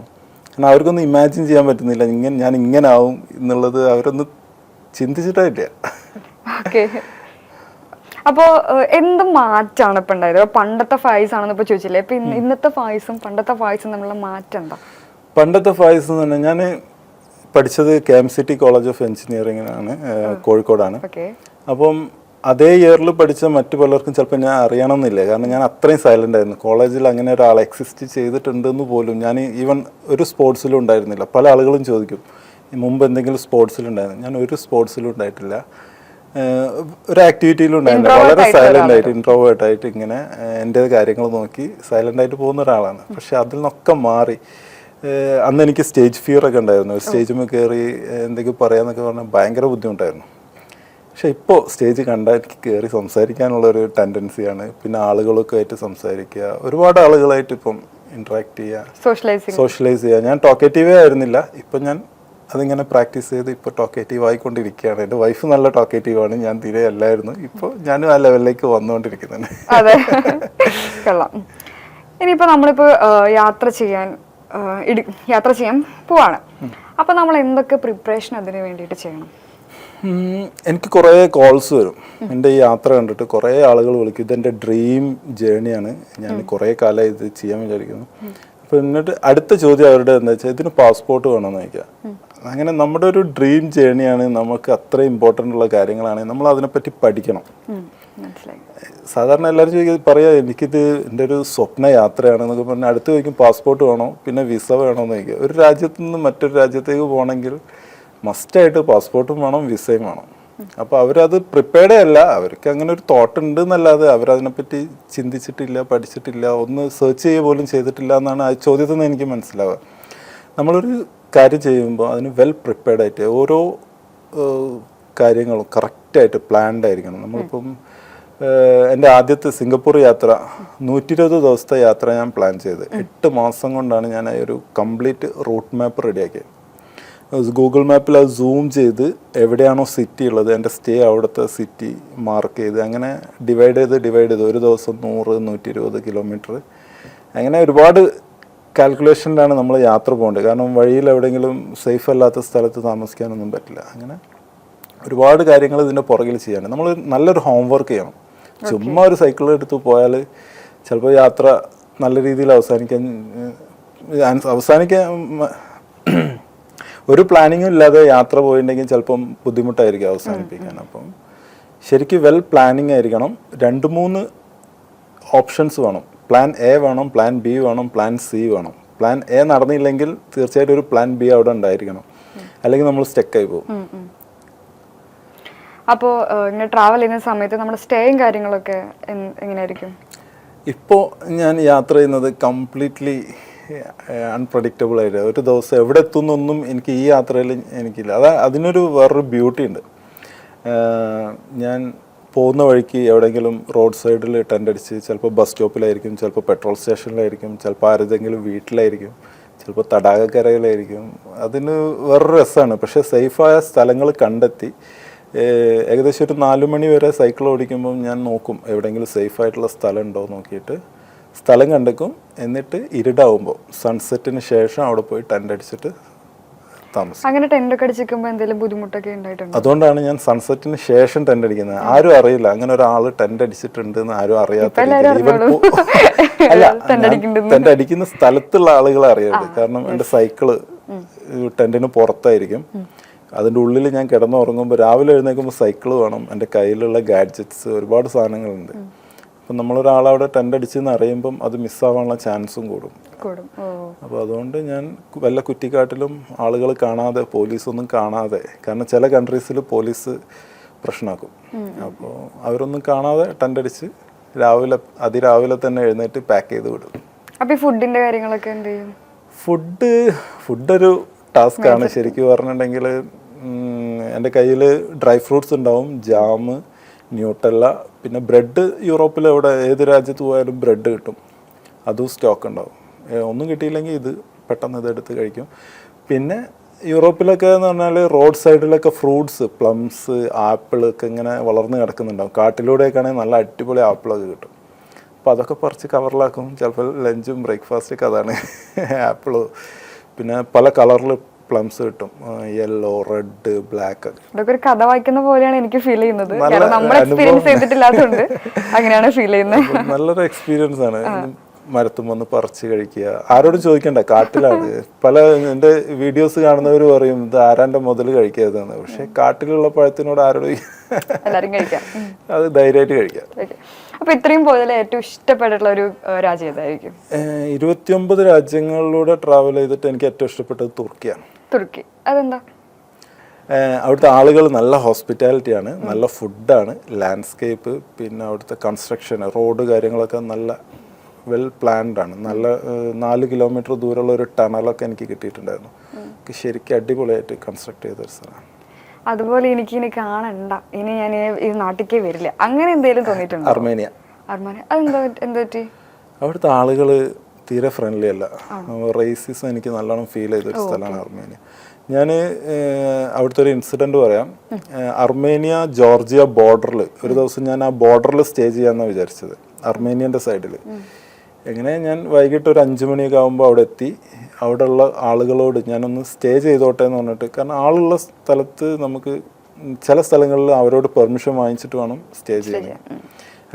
കാരണം അവർക്കൊന്നും ഇമാജിൻ ചെയ്യാൻ പറ്റുന്നില്ല ഞാൻ ഇങ്ങനെ ആവും എന്നുള്ളത്. അവരൊന്നും ചിന്തിച്ചിട്ടില്ല. ഓക്കെ, അപ്പോൾ എന്ത് മാറ്റമാണ് ഇപ്പം ഉണ്ടായത്? പണ്ടത്തെ ഫായിസ് ആണെന്ന് ഇപ്പോൾ ചോദിച്ചില്ലേ, ഇപ്പം ഇന്നത്തെ ഫായിസും പണ്ടത്തെ ഫായിസും തമ്മിലുള്ള മാറ്റം എന്താ? പണ്ടത്തെ ഫായിസ് എന്ന് പറഞ്ഞാൽ ഞാൻ പഠിച്ചത് KMCT കോളേജ് ഓഫ് എഞ്ചിനീയറിംഗിനാണ്, കോഴിക്കോടാണ്. അപ്പം അതേ ഇയറിൽ പഠിച്ച മറ്റു പലർക്കും ചിലപ്പോൾ ഞാൻ അറിയണമെന്നില്ല. കാരണം ഞാൻ അത്രയും സൈലൻ്റ് ആയിരുന്നു. കോളേജിൽ അങ്ങനെ ഒരാൾ എക്സിസ്റ്റ് ചെയ്തിട്ടുണ്ടെന്ന് പോലും ഞാൻ ഈവൻ ഒരു സ്പോർട്സിലും ഉണ്ടായിരുന്നില്ല. പല ആളുകളും ചോദിക്കും മുമ്പ് എന്തെങ്കിലും സ്പോർട്സിലുണ്ടായിരുന്നു. ഞാൻ ഒരു സ്പോർട്സിലും ഉണ്ടായിട്ടില്ല, ഒരു ആക്ടിവിറ്റിയിലും ഉണ്ടായില്ല. വളരെ സൈലൻ്റ് ആയിട്ട് ഇൻട്രോവേർട്ട് ആയിട്ട് ഇങ്ങനെ എൻ്റെ കാര്യങ്ങൾ നോക്കി സൈലൻ്റ് ആയിട്ട് പോകുന്ന ഒരാളാണ്. പക്ഷെ അതിൽ നിന്നൊക്കെ മാറി അന്ന് എനിക്ക് സ്റ്റേജ് ഫിയർ ഒക്കെ ഉണ്ടായിരുന്നു. സ്റ്റേജിൽ കയറി എന്തെങ്കിലും പറയാന്നൊക്കെ പറഞ്ഞാൽ ഭയങ്കര ബുദ്ധിമുട്ടായിരുന്നു. പക്ഷെ ഇപ്പോൾ സ്റ്റേജ് കണ്ടാൽ എനിക്ക് കയറി സംസാരിക്കാനുള്ളൊരു ടെൻഡൻസിയാണ്. പിന്നെ ആളുകളൊക്കെ ആയിട്ട് സംസാരിക്കുക, ഒരുപാട് ആളുകളായിട്ട് ഇപ്പം ഇൻട്രാക്ട് ചെയ്യുക, സോഷ്യലൈസ് ചെയ്യുക. ഞാൻ ടോക്കേറ്റീവേ ആയിരുന്നില്ല, ഇപ്പം ഞാൻ അതിങ്ങനെ പ്രാക്ടീസ് ചെയ്ത് ഇപ്പോൾ ടോക്കേറ്റീവ് ആയിക്കൊണ്ടിരിക്കുകയാണ്. എൻ്റെ വൈഫ് നല്ല ടോക്കേറ്റീവാണ്, ഞാൻ തീരെ അല്ലായിരുന്നു. ഇപ്പോൾ ഞാനും ആ ലെവലിലേക്ക് വന്നുകൊണ്ടിരിക്കുന്നുണ്ട്. അതെ, കൊള്ളാം. ഇനിയിപ്പോൾ നമ്മളിപ്പോൾ യാത്ര ചെയ്യാൻ പോവാണ്. അപ്പോൾ നമ്മൾ എന്തൊക്കെ പ്രിപ്പറേഷൻ അതിന് വേണ്ടിയിട്ട് ചെയ്യണം? എനിക്ക് കുറേ കോൾസ് വരും. എൻ്റെ ഈ യാത്ര കണ്ടിട്ട് കുറേ ആളുകൾ വിളിക്കും. ഇതെൻ്റെ ഡ്രീം ജേണിയാണ്, ഞാൻ കുറേ കാലമായി ഇത് ചെയ്യാൻ വിചാരിക്കുന്നു. അപ്പോൾ എന്നിട്ട് അടുത്ത ചോദ്യം അവരുടെ എന്താ വെച്ചാൽ ഇതിന് പാസ്പോർട്ട് വേണമെന്ന് ചോദിക്കാം. അങ്ങനെ നമ്മുടെ ഒരു ഡ്രീം ജേണിയാണ്, നമുക്ക് അത്ര ഇമ്പോർട്ടൻ്റ് ഉള്ള കാര്യങ്ങളാണ്, നമ്മൾ അതിനെപ്പറ്റി പഠിക്കണം. സാധാരണ എല്ലാവരും പറയാ എനിക്കിത് എൻ്റെ ഒരു സ്വപ്ന യാത്രയാണെന്നൊക്കെ പറഞ്ഞാൽ അടുത്ത് ചോദിക്കും പാസ്പോർട്ട് വേണോ, പിന്നെ വിസ വേണോന്ന് ചോദിക്കുക. ഒരു രാജ്യത്തു നിന്ന് മറ്റൊരു രാജ്യത്തേക്ക് പോകണമെങ്കിൽ മസ്റ്റായിട്ട് പാസ്പോർട്ടും വേണം, വിസയും വേണം. അപ്പോൾ അവരത് പ്രിപ്പയർഡേ അല്ല, അവർക്ക് അങ്ങനെ ഒരു തോട്ട് ഉണ്ട് എന്നല്ലാതെ അവരതിനെപ്പറ്റി ചിന്തിച്ചിട്ടില്ല, പഠിച്ചിട്ടില്ല, ഒന്ന് സെർച്ച് ചെയ്യുക പോലും ചെയ്തിട്ടില്ല എന്നാണ് ആ ചോദ്യത്തിൽ നിന്ന് എനിക്ക് മനസ്സിലാവുക. നമ്മളൊരു കാര്യം ചെയ്യുമ്പോൾ അതിന് വെൽ പ്രിപ്പയർഡ് ആയിട്ട് ഓരോ കാര്യങ്ങളും കറക്റ്റായിട്ട് പ്ലാൻഡ് ആയിരിക്കണം. നമ്മളിപ്പം എൻ്റെ ആദ്യത്തെ സിംഗപ്പൂർ യാത്ര 120 ദിവസത്തെ യാത്ര ഞാൻ പ്ലാൻ ചെയ്ത് 8 മാസം കൊണ്ടാണ് ഞാൻ ഒരു കംപ്ലീറ്റ് റൂട്ട് മാപ്പ് റെഡിയാക്കിയത്. ഗൂഗിൾ മാപ്പിൽ അത് സൂം ചെയ്ത് എവിടെയാണോ സിറ്റി ഉള്ളത് എൻ്റെ സ്റ്റേ അവിടുത്തെ സിറ്റി മാർക്ക് ചെയ്ത് അങ്ങനെ ഡിവൈഡ് ചെയ്ത് ഒരു ദിവസം 100-120 കിലോമീറ്റർ അങ്ങനെ ഒരുപാട് കാൽക്കുലേഷനിലാണ് നമ്മൾ യാത്ര പോകേണ്ടത്. കാരണം വഴിയിൽ എവിടെയെങ്കിലും സേഫ് അല്ലാത്ത സ്ഥലത്ത് താമസിക്കാനൊന്നും പറ്റില്ല. അങ്ങനെ ഒരുപാട് കാര്യങ്ങൾ ഇതിൻ്റെ പുറകിൽ ചെയ്യാനുണ്ട്. നമ്മൾ നല്ലൊരു ഹോംവർക്ക് ചെയ്യണം. ചുമ്മാ ഒരു സൈക്കിൾ എടുത്ത് പോയാൽ ചിലപ്പോൾ യാത്ര നല്ല രീതിയിൽ അവസാനിക്കാൻ ഒരു പ്ലാനിങ്ങും ഇല്ലാതെ യാത്ര പോയിട്ടുണ്ടെങ്കിൽ ചിലപ്പം ബുദ്ധിമുട്ടായിരിക്കും അവസാനിപ്പിക്കാൻ. അപ്പം ശരിക്കും വെൽ പ്ലാനിങ് ആയിരിക്കണം. 2-3 ഓപ്ഷൻസ് വേണം. പ്ലാൻ എ വേണം, പ്ലാൻ ബി വേണം, പ്ലാൻ സി വേണം. പ്ലാൻ എ നടന്നില്ലെങ്കിൽ തീർച്ചയായിട്ടും ഒരു പ്ലാൻ ബി അവിടെ ഉണ്ടായിരിക്കണം, അല്ലെങ്കിൽ നമ്മൾ സ്റ്റക്കായി പോകും. അപ്പോൾ ഇങ്ങനെ ട്രാവൽ ചെയ്യുന്ന സമയത്ത് നമ്മുടെ സ്റ്റേയും കാര്യങ്ങളൊക്കെ എങ്ങനെയായിരിക്കും? ഇപ്പോൾ ഞാൻ യാത്ര ചെയ്യുന്നത് കംപ്ലീറ്റ്ലി അൺപ്രഡിക്റ്റബിൾ ആയിട്ട്. ഒരു ദിവസം എവിടെ എത്തുന്നൊന്നും എനിക്ക് ഈ യാത്രയിൽ എനിക്കില്ല. അതിനൊരു വേറൊരു ബ്യൂട്ടി ഉണ്ട്. ഞാൻ പോകുന്ന വഴിക്ക് എവിടെയെങ്കിലും റോഡ് സൈഡിൽ ടെൻ്റ് അടിച്ച്, ചിലപ്പോൾ ബസ് സ്റ്റോപ്പിലായിരിക്കും, ചിലപ്പോൾ പെട്രോൾ സ്റ്റേഷനിലായിരിക്കും, ചിലപ്പോൾ ആരുടെങ്കിലും വീട്ടിലായിരിക്കും, ചിലപ്പോൾ തടാകക്കരയിലായിരിക്കും. അതിന് വേറൊരു രസമാണ്. പക്ഷേ സേഫായ സ്ഥലങ്ങൾ കണ്ടെത്തി ഏകദേശം ഒരു 4 മണി വരെ സൈക്കിൾ ഓടിക്കുമ്പം ഞാൻ നോക്കും എവിടെയെങ്കിലും സേഫായിട്ടുള്ള സ്ഥലം ഉണ്ടോ നോക്കിയിട്ട് സ്ഥലം കണ്ടെക്കും. എന്നിട്ട് ഇരുടാവുമ്പോൾ സൺസെറ്റിന് ശേഷം അവിടെ പോയി ടെൻ്റ് അടിച്ചിട്ട് താമസിക്കും. അങ്ങനെ ടെൻ്റ് ഒക്കെ അടിച്ചിരിക്കുമ്പോൾ എന്തെങ്കിലും ബുദ്ധിമുട്ടൊക്കെ ഉണ്ടായിട്ടുണ്ട്? അതുകൊണ്ടാണ് ഞാൻ സൺസെറ്റിന് ശേഷം ടെൻ്റ് അടിക്കുന്നത്. ആരും അറിയില്ല അങ്ങനെ ഒരാൾ ടെൻ്റ് അടിച്ചിട്ടുണ്ട് എന്ന്, ആരും അറിയാത്ത ടെൻ്റ് അടിക്കുന്ന സ്ഥലത്തുള്ള ആളുകളെ അറിയരുത്. കാരണം എൻ്റെ സൈക്കിള് ടെൻറ്റിന് പുറത്തായിരിക്കും. അതിൻ്റെ ഉള്ളിൽ ഞാൻ കിടന്നുറങ്ങുമ്പോൾ രാവിലെ എഴുന്നേൽക്കുമ്പോൾ സൈക്കിള് വേണം, എൻ്റെ കയ്യിലുള്ള ഗാഡ്ജറ്റ്സ്, ഒരുപാട് സാധനങ്ങളുണ്ട്. അപ്പം നമ്മളൊരാളവിടെ ടെൻ്റ് അടിച്ചെന്ന് അറിയുമ്പം അത് മിസ്സാവാനുള്ള ചാൻസും കൂടും. അപ്പോൾ അതുകൊണ്ട് ഞാൻ വല്ല കുറ്റിക്കാട്ടിലും ആളുകൾ കാണാതെ, പോലീസൊന്നും കാണാതെ, കാരണം ചില കൺട്രീസിൽ പോലീസ് പ്രശ്നമാക്കും. അപ്പോൾ അവരൊന്നും കാണാതെ ടെൻ്റ് അടിച്ച് അതിരാവിലെ തന്നെ എഴുന്നേറ്റ് പാക്ക് ചെയ്ത് വിടും. അപ്പോൾ ഈ ഫുഡിൻ്റെ കാര്യങ്ങളൊക്കെ എന്ത് ചെയ്യും? ഫുഡൊരു ടാസ്ക്കാണ് ശരിക്കും പറഞ്ഞിട്ടുണ്ടെങ്കിൽ. എൻ്റെ കയ്യിൽ ഡ്രൈ ഫ്രൂട്ട്സ് ഉണ്ടാവും, ജാം, ന്യൂട്ടല്ല, പിന്നെ ബ്രെഡ്. യൂറോപ്പിൽ എവിടെ ഏത് രാജ്യത്ത് പോയാലും ബ്രെഡ് കിട്ടും, അതും സ്റ്റോക്ക് ഉണ്ടാവും. ഒന്നും കിട്ടിയില്ലെങ്കിൽ ഇത് പെട്ടെന്ന് ഇതെടുത്ത് കഴിക്കും. പിന്നെ യൂറോപ്പിലൊക്കെ എന്ന് പറഞ്ഞാൽ റോഡ് സൈഡിലൊക്കെ ഫ്രൂട്ട്സ്, പ്ലംസ്, ആപ്പിളൊക്കെ ഇങ്ങനെ വളർന്ന് കിടക്കുന്നുണ്ടാവും. കാട്ടിലൂടെയൊക്കെ ആണെങ്കിൽ നല്ല അടിപൊളി ആപ്പിളൊക്കെ കിട്ടും. അപ്പോൾ അതൊക്കെ പറിച്ച് കവറിലാക്കും. ചിലപ്പോൾ ലഞ്ചും ബ്രേക്ക്ഫാസ്റ്റൊക്കെ അതാണ് ആപ്പിള്. പിന്നെ പല കളറിൽ പ്ലംസ് കിട്ടും, യെല്ലോ, റെഡ്, ബ്ലാക്ക്. ഇതൊക്കെ ഒരു കഥ വായിക്കുന്ന പോലെയാണ് എനിക്ക് ഫീൽ ചെയ്യുന്നത്. നമ്മൾ എക്സ്പീരിയൻസ് ചെയ്തിട്ടില്ലാത്തതുകൊണ്ട് അങ്ങനെയാണ് ഫീൽ ചെയ്യുന്നത്. നല്ലൊരു എക്സ്പീരിയൻസ് ആണ്. മരത്തും വന്ന് പറിച്ച് കഴിക്കുക, ആരോടും ചോദിക്കണ്ട, കാട്ടിലാണ്. പല എൻ്റെ വീഡിയോസ് കാണുന്നവർ പറയും ഇത് ആരാൻ്റെ മുതൽ കഴിക്കാതെന്ന്. പക്ഷെ കാട്ടിലുള്ള പഴത്തിനോട് ആരോടും എല്ലാവരും കഴിക്കാം, അത് ധൈര്യമായിട്ട് കഴിക്കാം. അപ്പൊ ഇത്രയും പോയതിൽ ഏറ്റവും ഇഷ്ടപ്പെട്ടിട്ടുള്ള ഒരു രാജ്യം ഏതായിരിക്കും? 29 രാജ്യങ്ങളിലൂടെ ട്രാവൽ ചെയ്തിട്ട് എനിക്ക് ഏറ്റവും ഇഷ്ടപ്പെട്ടത് തുർക്കിയാണ്. തുർക്കി അതെന്താ? അവിടുത്തെ ആളുകൾ നല്ല ഹോസ്പിറ്റാലിറ്റിയാണ്, നല്ല ഫുഡാണ്, ലാൻഡ്സ്കേപ്പ്, പിന്നെ അവിടുത്തെ കൺസ്ട്രക്ഷൻ, റോഡ് കാര്യങ്ങളൊക്കെ നല്ല വെൽ പ്ലാൻഡ് ആണ്. നല്ല 4 കിലോമീറ്റർ ദൂരമുള്ള ഒരു ടണലൊക്കെ എനിക്ക് കിട്ടിയിട്ടുണ്ടായിരുന്നു. ശരിക്കും അടിപൊളിയായിട്ട് കൺസ്ട്രക്ട് ചെയ്തൊരു സ്ഥലമാണ്. അതുപോലെ എനിക്ക് ഇനി കാണണ്ട, ഇനി ഞാൻ ഈ നാട്ടിലേക്ക് വരില്ല, അങ്ങനെ എന്തെങ്കിലും തോന്നിയിട്ടുണ്ടോ? അർമേനിയ. അതെന്താ എന്താ പറ്റി? അവിടുത്തെ ആളുകൾ തീരെ ഫ്രണ്ട്ലി അല്ല. റേസിസം എനിക്ക് നല്ലോണം ഫീൽ ചെയ്തൊരു സ്ഥലമാണ് അർമേനിയ. ഞാൻ അവിടുത്തെ ഒരു ഇൻസിഡൻറ്റ് പറയാം. അർമേനിയ ജോർജിയ ബോർഡറിൽ ഒരു ദിവസം ഞാൻ ആ ബോർഡറിൽ സ്റ്റേ ചെയ്യാമെന്നാണ് വിചാരിച്ചത്, അർമേനിയൻ്റെ സൈഡിൽ. എങ്ങനെ ഞാൻ വൈകിട്ട് ഒരു 5 മണിയൊക്കെ ആകുമ്പോൾ അവിടെ എത്തി. അവിടെയുള്ള ആളുകളോട് ഞാനൊന്ന് സ്റ്റേ ചെയ്തോട്ടെ എന്ന് പറഞ്ഞിട്ട്, കാരണം ആളുള്ള സ്ഥലത്ത് നമുക്ക് ചില സ്ഥലങ്ങളിൽ അവരോട് പെർമിഷൻ വാങ്ങിച്ചിട്ട് വേണം സ്റ്റേ ചെയ്യാൻ.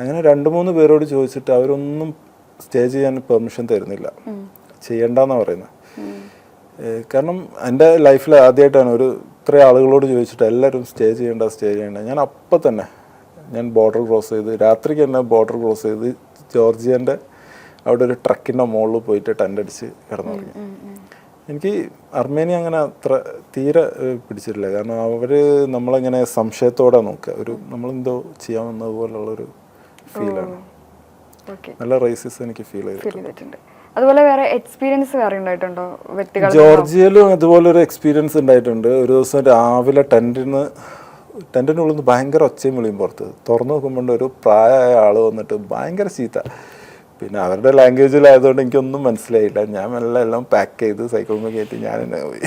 അങ്ങനെ 2-3 പേരോട് ചോദിച്ചിട്ട് അവരൊന്നും സ്റ്റേ ചെയ്യാൻ പെർമിഷൻ തരുന്നില്ല, ചെയ്യണ്ടെന്നാണ് പറയുന്നത്. കാരണം എൻ്റെ ലൈഫിൽ ആദ്യമായിട്ടാണ് ഇത്ര ആളുകളോട് ചോദിച്ചിട്ട് എല്ലാവരും സ്റ്റേ ചെയ്യണ്ട. ഞാൻ അപ്പം തന്നെ ഞാൻ ബോർഡർ ക്രോസ് ചെയ്ത്, രാത്രിക്ക് തന്നെ ബോർഡർ ക്രോസ് ചെയ്ത് ജോർജിയൻ്റെ അവിടെ ഒരു ട്രക്കിൻ്റെ മുകളിൽ പോയിട്ട് ടെൻ്റ് അടിച്ച് കിടന്നുറങ്ങി. എനിക്ക് അർമേനിയ അങ്ങനെ അത്ര തീരെ പിടിച്ചിട്ടില്ല. കാരണം അവർ നമ്മളെങ്ങനെ സംശയത്തോടെ നോക്കുക, നമ്മളെന്തോ ചെയ്യാമെന്നത് പോലുള്ളൊരു ഫീലാണ്. നല്ല റേസിസം എനിക്ക് ഫീൽ ചെയ്തിട്ടുണ്ട്. അതുപോലെ വേറെ എക്സ്പീരിയൻസ് വേറെ ഉണ്ടായിട്ടുണ്ടോ വ്യക്തികൾ? ജോർജിയയിലും അതുപോലെ ഒരു എക്സ്പീരിയൻസ് ഉണ്ടായിട്ടുണ്ട്. ഒരു ദിവസം രാവിലെ ടെൻറ്റിനുള്ളിൽ നിന്ന് ഭയങ്കര ഒച്ചയും വിളിയും പുറത്ത് തുറന്നു നോക്കുമ്പോൾ ഒരു പ്രായമായ ആൾ വന്നിട്ട് ഭയങ്കര ചീത്ത. പിന്നെ അവരുടെ ലാംഗ്വേജിലായതുകൊണ്ട് എനിക്കൊന്നും മനസ്സിലായില്ല. ഞാൻ എല്ലാം പാക്ക് ചെയ്ത് സൈക്കിളിൽ കയറ്റി ഞാൻ തന്നെ പോയി.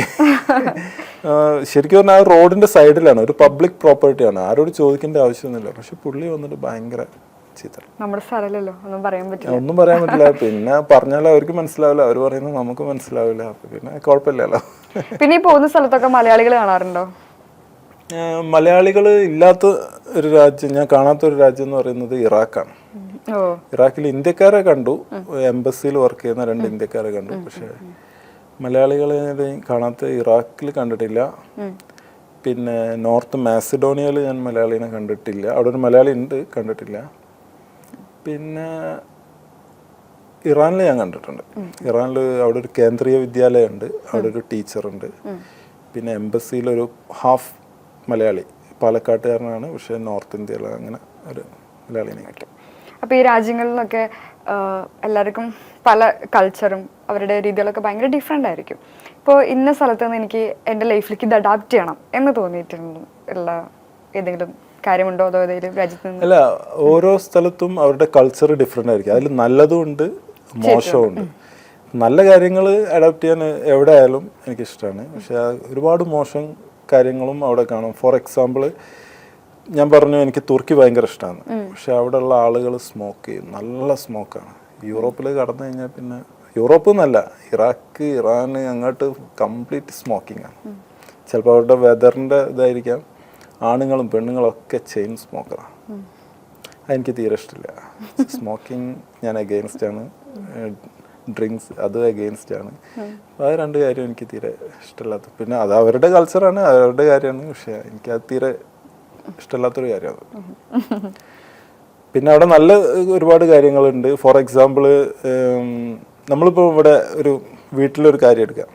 ശരിക്കും പറഞ്ഞാൽ റോഡിൻ്റെ സൈഡിലാണ്, ഒരു പബ്ലിക് പ്രോപ്പർട്ടിയാണ്, ആരോട് ചോദിക്കേണ്ട ആവശ്യമൊന്നുമില്ല. പക്ഷെ പുള്ളി വന്നിട്ട് ഭയങ്കര ചീത്ത. നമ്മുടെ സ്ഥലമല്ലല്ലോ, ഒന്നും പറയാൻ പറ്റില്ല. പിന്നെ പറഞ്ഞാലും അവർക്ക് മനസ്സിലാവില്ല, അവർ പറയുന്നത് നമുക്ക് മനസ്സിലാവില്ല. അപ്പൊ പിന്നെ കുഴപ്പമില്ലല്ലോ. പിന്നെ ഈ പോകുന്ന സ്ഥലത്തൊക്കെ മലയാളികൾ കാണാറുണ്ടോ? മലയാളികൾ ഇല്ലാത്ത ഒരു രാജ്യം, ഞാൻ കാണാത്ത ഒരു രാജ്യം എന്ന് പറയുന്നത് ഇറാഖാണ്. ഇറാഖിൽ ഇന്ത്യക്കാരെ കണ്ടു, എംബസിയിൽ വർക്ക് ചെയ്യുന്ന 2 ഇന്ത്യക്കാരെ കണ്ടു. പക്ഷെ മലയാളികളെ കാണാത്ത ഇറാഖിൽ കണ്ടിട്ടില്ല. പിന്നെ നോർത്ത് മാസിഡോണിയയിൽ ഞാൻ മലയാളീനെ കണ്ടിട്ടില്ല. അവിടെ ഒരു മലയാളി ഉണ്ട്, കണ്ടിട്ടില്ല. പിന്നെ ഇറാനിൽ ഞാൻ കണ്ടിട്ടുണ്ട്. ഇറാനിൽ അവിടെ ഒരു കേന്ദ്രീയ വിദ്യാലയമുണ്ട്, അവിടെ ഒരു ടീച്ചറുണ്ട്. പിന്നെ എംബസിയിലൊരു ഹാഫ് മലയാളി, പാലക്കാട്ടുകാരനാണ്, പക്ഷേ നോർത്ത് ഇന്ത്യയിൽ അങ്ങനെ ഒരു മലയാളിനെ കിട്ടും. അപ്പോൾ ഈ രാജ്യങ്ങളിലൊക്കെ എല്ലാവർക്കും പല കൾച്ചറും അവരുടെ രീതികളൊക്കെ ഭയങ്കര ഡിഫറെൻ്റ് ആയിരിക്കും. ഇപ്പോൾ ഇന്ന സ്ഥലത്ത് നിന്ന് എനിക്ക് എൻ്റെ ലൈഫിലേക്ക് ഇത് അഡാപ്റ്റ് ചെയ്യണം എന്ന് തോന്നിയിട്ടുള്ള ഏതെങ്കിലും കാര്യമുണ്ടോ? അതോ ഏതെങ്കിലും രാജ്യത്ത് നിന്ന്? അല്ല, ഓരോ സ്ഥലത്തും അവരുടെ കൾച്ചർ ഡിഫറെൻ്റ് ആയിരിക്കും. അതിൽ നല്ലതുമുണ്ട് മോശമുണ്ട്. നല്ല കാര്യങ്ങൾ അഡാപ്റ്റ് ചെയ്യാൻ എവിടെ ആയാലും എനിക്കിഷ്ടമാണ്. പക്ഷെ ഒരുപാട് മോശം കാര്യങ്ങളും അവിടെ കാണും. ഫോർ എക്സാമ്പിൾ ഞാൻ പറഞ്ഞു എനിക്ക് തുർക്കി ഭയങ്കര ഇഷ്ടമാണ്. പക്ഷെ അവിടെയുള്ള ആളുകൾ സ്മോക്ക് ചെയ്യും, നല്ല സ്മോക്കാണ്. യൂറോപ്പിൽ കടന്നു കഴിഞ്ഞാൽ പിന്നെ യൂറോപ്പ് എന്നല്ല, ഇറാഖ്, ഇറാൻ അങ്ങോട്ട് കംപ്ലീറ്റ് സ്മോക്കിംഗ് ആണ്. ചിലപ്പോൾ അവരുടെ വെതറിൻ്റെ ഇതായിരിക്കാം. ആണുങ്ങളും പെണ്ണുങ്ങളും ഒക്കെ ചെയിൻ സ്മോക്കറാണ്. അതെനിക്ക് തീരെ ഇഷ്ടമില്ല. സ്മോക്കിംഗ് ഞാൻ അഗെയിൻസ്റ്റ് ആണ്, ഡ്രിങ്ക്സ് അത് അഗെയിൻസ്റ്റ് ആണ്. അത് 2 കാര്യം എനിക്ക് തീരെ ഇഷ്ടമില്ലാത്ത. പിന്നെ അത് അവരുടെ കൾച്ചറാണ്, അവരുടെ കാര്യമാണ്. പക്ഷെ എനിക്കത് തീരെ ഇഷ്ടമില്ലാത്തൊരു കാര്യമാണ്. പിന്നെ അവിടെ നല്ല ഒരുപാട് കാര്യങ്ങളുണ്ട്. ഫോർ എക്സാമ്പിൾ, നമ്മളിപ്പോൾ ഇവിടെ ഒരു വീട്ടിലൊരു കാര്യം എടുക്കാം.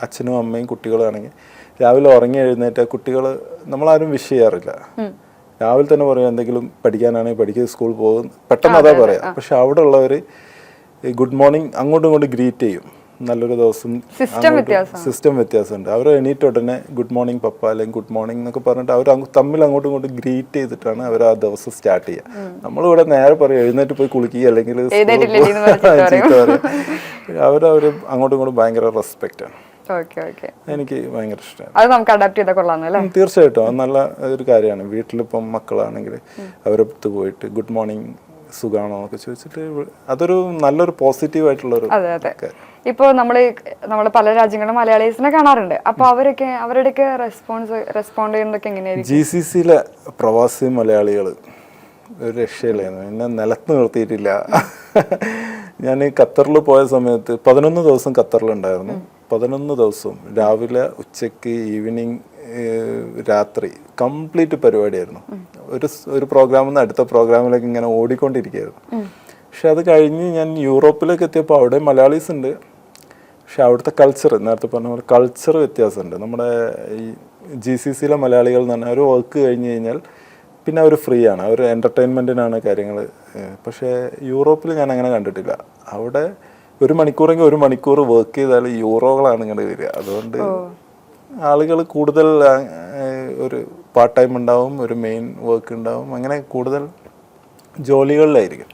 അച്ഛനും അമ്മയും കുട്ടികളാണെങ്കിൽ രാവിലെ ഉറങ്ങി എഴുന്നേറ്റ കുട്ടികൾ നമ്മളാരും വിഷ് ചെയ്യാറില്ല. രാവിലെ തന്നെ പറയും എന്തെങ്കിലും പഠിക്കാനാണെങ്കിൽ പഠിക്കുക, സ്കൂൾ പോകും, പെട്ടെന്ന് അതാ പറയാം. പക്ഷെ അവിടെ ഉള്ളവർ ഗുഡ് മോർണിംഗ് അങ്ങോട്ടും ഇങ്ങോട്ടും ഗ്രീറ്റ് ചെയ്യും. നല്ലൊരു ദിവസം സിസ്റ്റം വ്യത്യാസമുണ്ട്. അവർ എണീറ്റ് ഉടനെ ഗുഡ് മോർണിംഗ് പപ്പ അല്ലെങ്കിൽ ഗുഡ് മോർണിംഗ് എന്നൊക്കെ പറഞ്ഞിട്ട് അവർ തമ്മിൽ അങ്ങോട്ടും ഇങ്ങോട്ടും ഗ്രീറ്റ് ചെയ്തിട്ടാണ് അവർ ആ ദിവസം സ്റ്റാർട്ട് ചെയ്യുക. നമ്മളിവിടെ നേരെ പറയും എഴുന്നേറ്റ് പോയി കുളിക്കുക അല്ലെങ്കിൽ അവർ അങ്ങോട്ടും ഇങ്ങോട്ടും ഭയങ്കര റെസ്പെക്റ്റ് ആണ്. എനിക്ക് ഭയങ്കര ഇഷ്ടമാണ്. തീർച്ചയായിട്ടും അത് നല്ല ഒരു കാര്യമാണ്. വീട്ടിലിപ്പം മക്കളാണെങ്കിൽ അവരടുത്ത് പോയിട്ട് ഗുഡ് മോർണിംഗ് സുഖാണോ എന്നൊക്കെ ചോദിച്ചിട്ട് അതൊരു നല്ലൊരു പോസിറ്റീവ് ആയിട്ടുള്ളൊരു. ഇപ്പോൾ നമ്മൾ പല രാജ്യങ്ങളും മലയാളീസിനെ കാണാറുണ്ട്. അപ്പോൾ അവരുടെയൊക്കെ റെസ്പോണ്ട് ചെയ്യുന്നതൊക്കെ എങ്ങനെയായിരിക്കും? GCCയിലെ പ്രവാസി മലയാളികൾ ഒരു രക്ഷയില്ലായിരുന്നു. എന്നെ നിലത്ത് നിർത്തിയിട്ടില്ല. ഞാൻ ഖത്തറിൽ പോയ സമയത്ത് 11 ദിവസം ഖത്തറിലുണ്ടായിരുന്നു. 11 ദിവസവും രാവിലെ ഉച്ചയ്ക്ക് ഈവനിങ് രാത്രി കംപ്ലീറ്റ് പരിപാടിയായിരുന്നു. ഒരു പ്രോഗ്രാമിൽ നിന്ന് അടുത്ത പ്രോഗ്രാമിലേക്ക് ഇങ്ങനെ ഓടിക്കൊണ്ടിരിക്കുകയായിരുന്നു. പക്ഷെ അത് കഴിഞ്ഞ് ഞാൻ യൂറോപ്പിലേക്ക് എത്തിയപ്പോൾ അവിടെ മലയാളീസ് ഉണ്ട്. പക്ഷെ അവിടുത്തെ കൾച്ചർ, നേരത്തെ പറഞ്ഞ പോലെ കൾച്ചർ വ്യത്യാസമുണ്ട്. നമ്മുടെ ഈ GCCയിലെ മലയാളികൾ എന്ന് പറഞ്ഞാൽ ഒരു വർക്ക് കഴിഞ്ഞ് കഴിഞ്ഞാൽ പിന്നെ അവർ ഫ്രീ ആണ്, അവർ എൻ്റർടൈൻമെൻറ്റിനാണ് കാര്യങ്ങൾ. പക്ഷേ യൂറോപ്പിൽ ഞാൻ അങ്ങനെ കണ്ടിട്ടില്ല. അവിടെ 1 മണിക്കൂറെങ്കിൽ 1 മണിക്കൂർ വർക്ക് ചെയ്താൽ യൂറോകളാണ് ഇങ്ങോട്ട് വരിക. അതുകൊണ്ട് ആളുകൾ കൂടുതൽ ഒരു പാർട്ട് ടൈം ഉണ്ടാവും, ഒരു മെയിൻ വർക്ക് ഉണ്ടാവും, അങ്ങനെ കൂടുതൽ ജോലികളിലായിരിക്കും.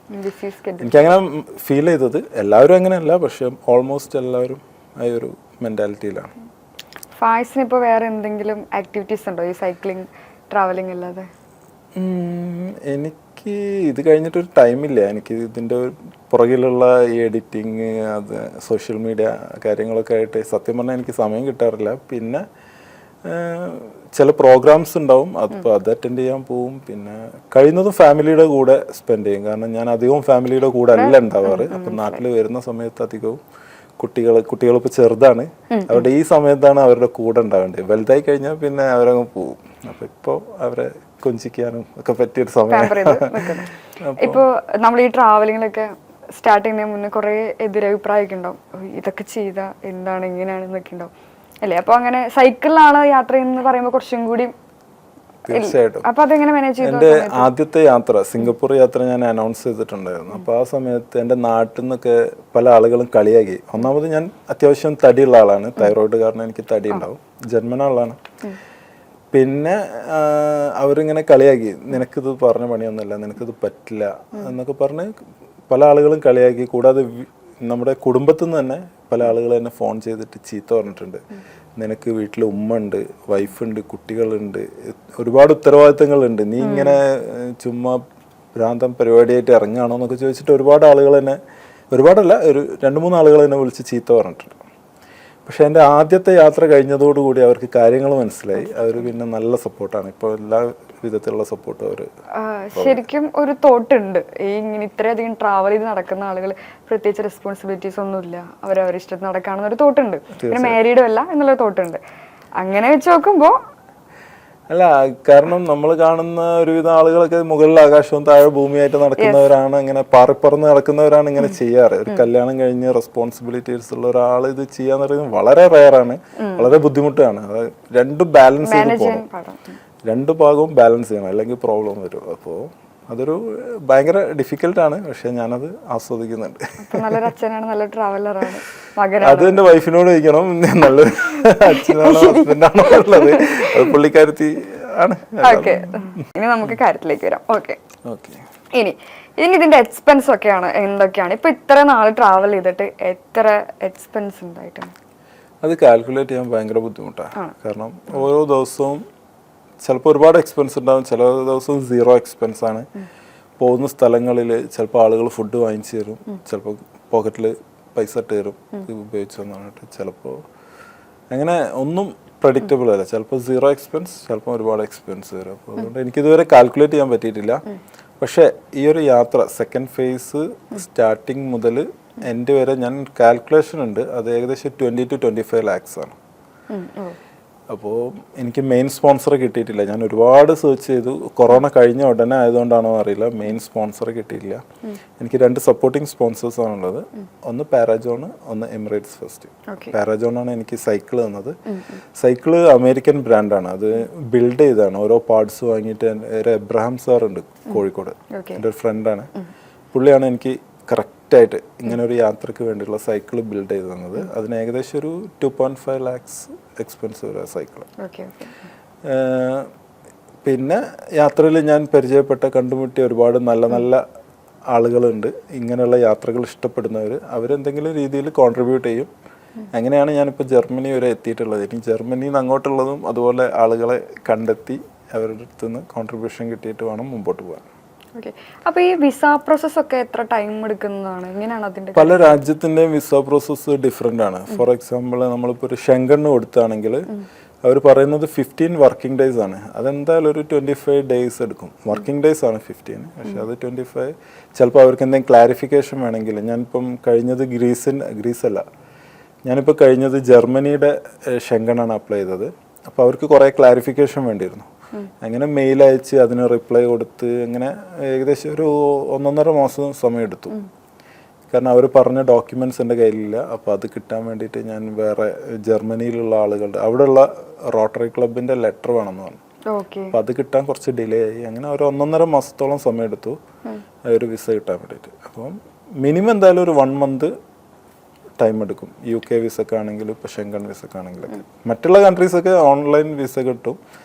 എനിക്കങ്ങനെ ഫീൽ ചെയ്തത്. എല്ലാവരും അങ്ങനെയല്ല, പക്ഷെ ഓൾമോസ്റ്റ് എല്ലാവരും ആ ഒരു മെൻറ്റാലിറ്റിയിലാണ്. ഫായ്സിന് ഇപ്പോൾ വേറെ എന്തെങ്കിലും ആക്ടിവിറ്റീസ് ഉണ്ടോ ഈ സൈക്ലിംഗ് ട്രാവലിംഗ് അല്ലാതെ? എനിക്ക് ഇത് കഴിഞ്ഞിട്ടൊരു ടൈമില്ല. എനിക്ക് ഇതിൻ്റെ പുറകിലുള്ള ഈ എഡിറ്റിങ്, അത് സോഷ്യൽ മീഡിയ കാര്യങ്ങളൊക്കെ ആയിട്ട് സത്യം പറഞ്ഞാൽ എനിക്ക് സമയം കിട്ടാറില്ല. പിന്നെ ചില പ്രോഗ്രാംസ് ഉണ്ടാവും, അപ്പോൾ അത് അറ്റൻഡ് ചെയ്യാൻ പോവും. പിന്നെ കഴിയുന്നതും ഫാമിലിയുടെ കൂടെ സ്പെൻഡ് ചെയ്യും. കാരണം ഞാൻ അധികവും ഫാമിലിയുടെ കൂടെ അല്ല ഉണ്ടാവാറ്. അപ്പം നാട്ടിൽ വരുന്ന സമയത്ത് അധികവും കുട്ടികളിപ്പോൾ ചെറുതാണ്, അവരുടെ ഈ സമയത്താണ് അവരുടെ കൂടെ ഉണ്ടാവേണ്ടത്. വലുതായി കഴിഞ്ഞാൽ പിന്നെ അവരങ്ങ് പോവും. അപ്പോൾ ഇപ്പോൾ അവരെ കൊഞ്ചിക്കാനും ഒക്കെ പറ്റിയൊരു സമയം. ഇപ്പോൾ നമ്മൾ ഈ ട്രാവലിങ്ങിലൊക്കെ സ്റ്റാർട്ട് ചെയ്യുന്നതിന് മുന്നേ കുറേ എതിരഭിപ്രായമൊക്കെ ഉണ്ടാവും. ഇതൊക്കെ ചെയ്താൽ എന്താണ് ഇങ്ങനെയാണെന്നൊക്കെ ഉണ്ടാവും അല്ലേ? അപ്പോൾ അങ്ങനെ സൈക്കിളിലാണ് യാത്ര എന്ന് പറയുമ്പോൾ കുറച്ചും കൂടി. തീർച്ചയായിട്ടും. അപ്പൊ അതെങ്ങനെ മാനേജ് ചെയ്തു? എൻ്റെ ആദ്യത്തെ യാത്ര, സിംഗപ്പൂർ യാത്ര ഞാൻ അനൗൺസ് ചെയ്തിട്ടുണ്ടായിരുന്നു. അപ്പോൾ ആ സമയത്ത് എൻ്റെ നാട്ടിൽ നിന്നൊക്കെ പല ആളുകളും കളിയാക്കി. ഒന്നാമത് ഞാൻ അത്യാവശ്യം തടിയുള്ള ആളാണ്, തൈറോയിഡ് കാരണം എനിക്ക് തടി ഉണ്ടാവും, ജന്മനാ ഉള്ളതാണ്. പിന്നെ അവരിങ്ങനെ കളിയാക്കി, നിനക്കിത് പറഞ്ഞ പണിയൊന്നുമല്ല, നിനക്കിത് പറ്റില്ല എന്നൊക്കെ പറഞ്ഞ് പല ആളുകളും കളിയാക്കി. കൂടാതെ നമ്മുടെ കുടുംബത്തിൽ നിന്ന് തന്നെ പല ആളുകൾ എന്നെ ഫോൺ ചെയ്തിട്ട് ചീത്ത പറഞ്ഞിട്ടുണ്ട്. നിനക്ക് വീട്ടിൽ ഉമ്മ ഉണ്ട്, വൈഫുണ്ട്, കുട്ടികളുണ്ട്, ഒരുപാട് ഉത്തരവാദിത്തങ്ങളുണ്ട്, നീ ഇങ്ങനെ ചുമ്മാ ഭ്രാന്തം പരിപാടിയായിട്ട് ഇറങ്ങുകയാണോ എന്നൊക്കെ ചോദിച്ചിട്ട് ഒരുപാട് ആളുകൾ എന്നെ, ഒരുപാടല്ല, ഒരു 2-3 ആളുകൾ എന്നെ വിളിച്ച് ചീത്ത പറഞ്ഞിട്ടുണ്ട്. പക്ഷെ എൻ്റെ ആദ്യത്തെ യാത്ര കഴിഞ്ഞതോടുകൂടി അവർക്ക് കാര്യങ്ങൾ മനസ്സിലായി. അവർ പിന്നെ നല്ല സപ്പോർട്ടാണ് ഇപ്പോൾ, എല്ലാ വിധത്തിലുള്ള സപ്പോർട്ടും അവർ. ശരിക്കും ഒരു തോട്ടുണ്ട് ഈ ഇങ്ങനെ ഇത്രയധികം ട്രാവൽ ചെയ്ത് നടക്കുന്ന ആളുകൾ പ്രത്യേകിച്ച് റെസ്പോൺസിബിലിറ്റീസ് ഒന്നുമില്ല, അവരവരുടെ ഇഷ്ടത്തിന് നടക്കാണെന്നൊരു തോട്ടുണ്ട്. പിന്നെ മാരീഡും അല്ല എന്നുള്ളൊരു തോട്ടുണ്ട്. അങ്ങനെ വെച്ച് നോക്കുമ്പോൾ അല്ല, കാരണം നമ്മൾ കാണുന്ന ഒരുവിധം ആളുകളൊക്കെ മുകളിൽ ആകാശവും താഴെ ഭൂമിയായിട്ട് നടക്കുന്നവരാണ്, ഇങ്ങനെ പാറിപ്പറന്ന് നടക്കുന്നവരാണ് ഇങ്ങനെ ചെയ്യാറ്. ഒരു കല്യാണം കഴിഞ്ഞ് റെസ്പോൺസിബിലിറ്റീസ് ഉള്ള ഒരാൾ ഇത് ചെയ്യാന്ന് പറയുന്നത് വളരെ റെയറാണ്, വളരെ ബുദ്ധിമുട്ടാണ്. അത് രണ്ടും ബാലൻസ് ചെയ്ത് പോകണം, 2 ഭാഗവും ബാലൻസ് ചെയ്യണം, അല്ലെങ്കിൽ പ്രോബ്ലം വരും. അപ്പോൾ അതൊരു ഭയങ്കര ഡിഫിക്കൽട്ടാണ്, പക്ഷെ ഞാനത് ആസ്വദിക്കുന്നുണ്ട്. നല്ലൊരു അച്ഛനാണ്, നല്ല ട്രാവലറാണ്. അത് എന്റെ വൈഫിനോട് ചോദിക്കണം, നല്ലൊരു അച്ഛനാണോ ഹസ്ബൻഡാണോ ഉള്ളത്, അത് പുള്ളിക്കാരത്തി ആണ്. ഇനി നമുക്ക് കാര്യത്തിലേക്ക് വരാം. ഇനി ഇതിന്റെ എക്സ്പെൻസ് ഒക്കെയാണ് എന്തൊക്കെയാണ്? ഇപ്പൊ ഇത്ര നാൾ ട്രാവൽ ചെയ്തിട്ട് എത്ര എക്സ്പെൻസ് ഉണ്ടായിട്ടുണ്ട്? അത് കാൽക്കുലേറ്റ് ചെയ്യാൻ ഭയങ്കര ബുദ്ധിമുട്ടാണ്. കാരണം ഓരോ ദിവസവും ചിലപ്പോൾ ഒരുപാട് എക്സ്പെൻസ് ഉണ്ടാവും, ചില ദിവസം 0 എക്സ്പെൻസ് ആണ്. പോകുന്ന സ്ഥലങ്ങളിൽ ചിലപ്പോൾ ആളുകൾ ഫുഡ് വാങ്ങിച്ചു തരും, ചിലപ്പോൾ പോക്കറ്റിൽ പൈസ ഇട്ട് തരും ഉപയോഗിച്ചെന്ന് പറഞ്ഞിട്ട്. ചിലപ്പോൾ അങ്ങനെ ഒന്നും പ്രഡിക്റ്റബിൾ അല്ല, ചിലപ്പോൾ 0 എക്സ്പെൻസ്, ചിലപ്പോൾ ഒരുപാട് എക്സ്പെൻസ് വരും. അപ്പോൾ അതുകൊണ്ട് എനിക്കിതുവരെ കാൽക്കുലേറ്റ് ചെയ്യാൻ പറ്റിയിട്ടില്ല. പക്ഷേ ഈ ഒരു യാത്ര സെക്കൻഡ് ഫേസ് സ്റ്റാർട്ടിങ് മുതൽ എൻ്റെ വരെ ഞാൻ കാൽക്കുലേഷൻ ഉണ്ട്, അത് ഏകദേശം 20 to 25 lakhs ആണ്. അപ്പോൾ എനിക്ക് മെയിൻ സ്പോൺസറെ കിട്ടിയിട്ടില്ല. ഞാൻ ഒരുപാട് സെർച്ച് ചെയ്തു, കൊറോണ കഴിഞ്ഞ ഉടനെ ആയതുകൊണ്ടാണോ അറിയില്ല, മെയിൻ സ്പോൺസറെ കിട്ടിയില്ല. എനിക്ക് 2 സപ്പോർട്ടിങ് സ്പോൺസേഴ്സ് ആണുള്ളത്, ഒന്ന് പാരാജോൺ, ഒന്ന് എമിറേറ്റ്സ് ഫസ്റ്റ്. പാരാജോണാണ് എനിക്ക് സൈക്കിൾ തന്നത്. സൈക്കിള് അമേരിക്കൻ ബ്രാൻഡാണ്, അത് ബിൽഡ് ചെയ്താണ്, ഓരോ പാർട്സ് വാങ്ങിയിട്ട്. ഒരു എബ്രഹാം സാർ ഉണ്ട് കോഴിക്കോട്, എൻ്റെ ഒരു ഫ്രണ്ടാണ്, പുള്ളിയാണ് എനിക്ക് കറക്റ്റായിട്ട് ഇങ്ങനെ ഒരു യാത്രക്ക് വേണ്ടിയുള്ള സൈക്കിൾ ബിൽഡ് ചെയ്ത് തന്നത്. അതിന് ഏകദേശം ഒരു 2.5 lakhs എക്സ്പെൻസ് ഒരു സൈക്കിൾ. പിന്നെ യാത്രയിൽ ഞാൻ കണ്ടുമുട്ടിയ ഒരുപാട് നല്ല നല്ല ആളുകളുണ്ട്, ഇങ്ങനെയുള്ള യാത്രകൾ ഇഷ്ടപ്പെടുന്നവർ. അവരെന്തെങ്കിലും രീതിയിൽ കോൺട്രിബ്യൂട്ട് ചെയ്യും. അങ്ങനെയാണ് ഞാനിപ്പോൾ ജർമ്മനി വരെ എത്തിയിട്ടുള്ളത്. ഇനി ജർമ്മനിയിൽ നിന്ന് അങ്ങോട്ടുള്ളതും അതുപോലെ ആളുകളെ കണ്ടെത്തി അവരുടെ അടുത്ത് നിന്ന് കോൺട്രിബ്യൂഷൻ കിട്ടിയിട്ട് വേണം മുമ്പോട്ട് പോകാൻ. അപ്പോൾ ഈ വിസ പ്രോസസ് ഒക്കെ എത്ര ടൈം എടുക്കുന്നതാണ്? എങ്ങനെയാണ് അതിന്റെ? പല രാജ്യത്തിന്റെയും വിസ പ്രോസസ്സ് ഡിഫറെന്റ് ആണ്. ഫോർ എക്സാമ്പിൾ നമ്മളിപ്പോൾ ഒരു ഷെങ്കണ് കൊടുത്താണെങ്കിൽ അവർ പറയുന്നത് 15 വർക്കിംഗ് ഡേയ്സ് ആണ്. അതെന്തായാലും ഒരു 25 days എടുക്കും. വർക്കിംഗ് ഡേയ്സ് ആണ് 15, പക്ഷെ അത് 25. ചിലപ്പോൾ അവർക്ക് എന്തെങ്കിലും ക്ലാരിഫിക്കേഷൻ വേണമെങ്കിൽ, ഞാനിപ്പം കഴിഞ്ഞത് ഗ്രീസല്ല, ഞാനിപ്പോൾ കഴിഞ്ഞത് ജർമ്മനിയുടെ ഷെങ്കണാണ് അപ്ലൈ ചെയ്തത്. അപ്പോൾ അവർക്ക് കുറേ ക്ലാരിഫിക്കേഷൻ വേണ്ടിയിരുന്നു. അങ്ങനെ മെയിൽ അയച്ച് അതിന് റിപ്ലൈ കൊടുത്ത് അങ്ങനെ ഏകദേശം ഒരു 1.5 മാസം സമയമെടുത്തു. കാരണം അവർ പറഞ്ഞ ഡോക്യുമെൻറ്റ്സ് എൻ്റെ കയ്യിലില്ല. അപ്പോൾ അത് കിട്ടാൻ വേണ്ടിയിട്ട് ഞാൻ വേറെ ജർമ്മനിയിലുള്ള ആളുകളുടെ, അവിടെയുള്ള റോട്ടറി ക്ലബിൻ്റെ ലെറ്റർ വേണമെന്ന് പറഞ്ഞു. ഓക്കെ. അപ്പോൾ അത് കിട്ടാൻ കുറച്ച് ഡിലേ ആയി. അങ്ങനെ ഒരു 1.5 മാസത്തോളം സമയം എടുത്തു ഒരു വിസ കിട്ടാൻ വേണ്ടിയിട്ട്. അപ്പം മിനിമം എന്തായാലും ഒരു 1 മന്ത് ടൈം എടുക്കും. UK വിസക്ക് ആണെങ്കിലും ഇപ്പോൾ ഷെങ്കൺ വിസക്ക് ആണെങ്കിലൊക്കെ. മറ്റുള്ള കൺട്രീസൊക്കെ ഓൺലൈൻ വിസ കിട്ടും.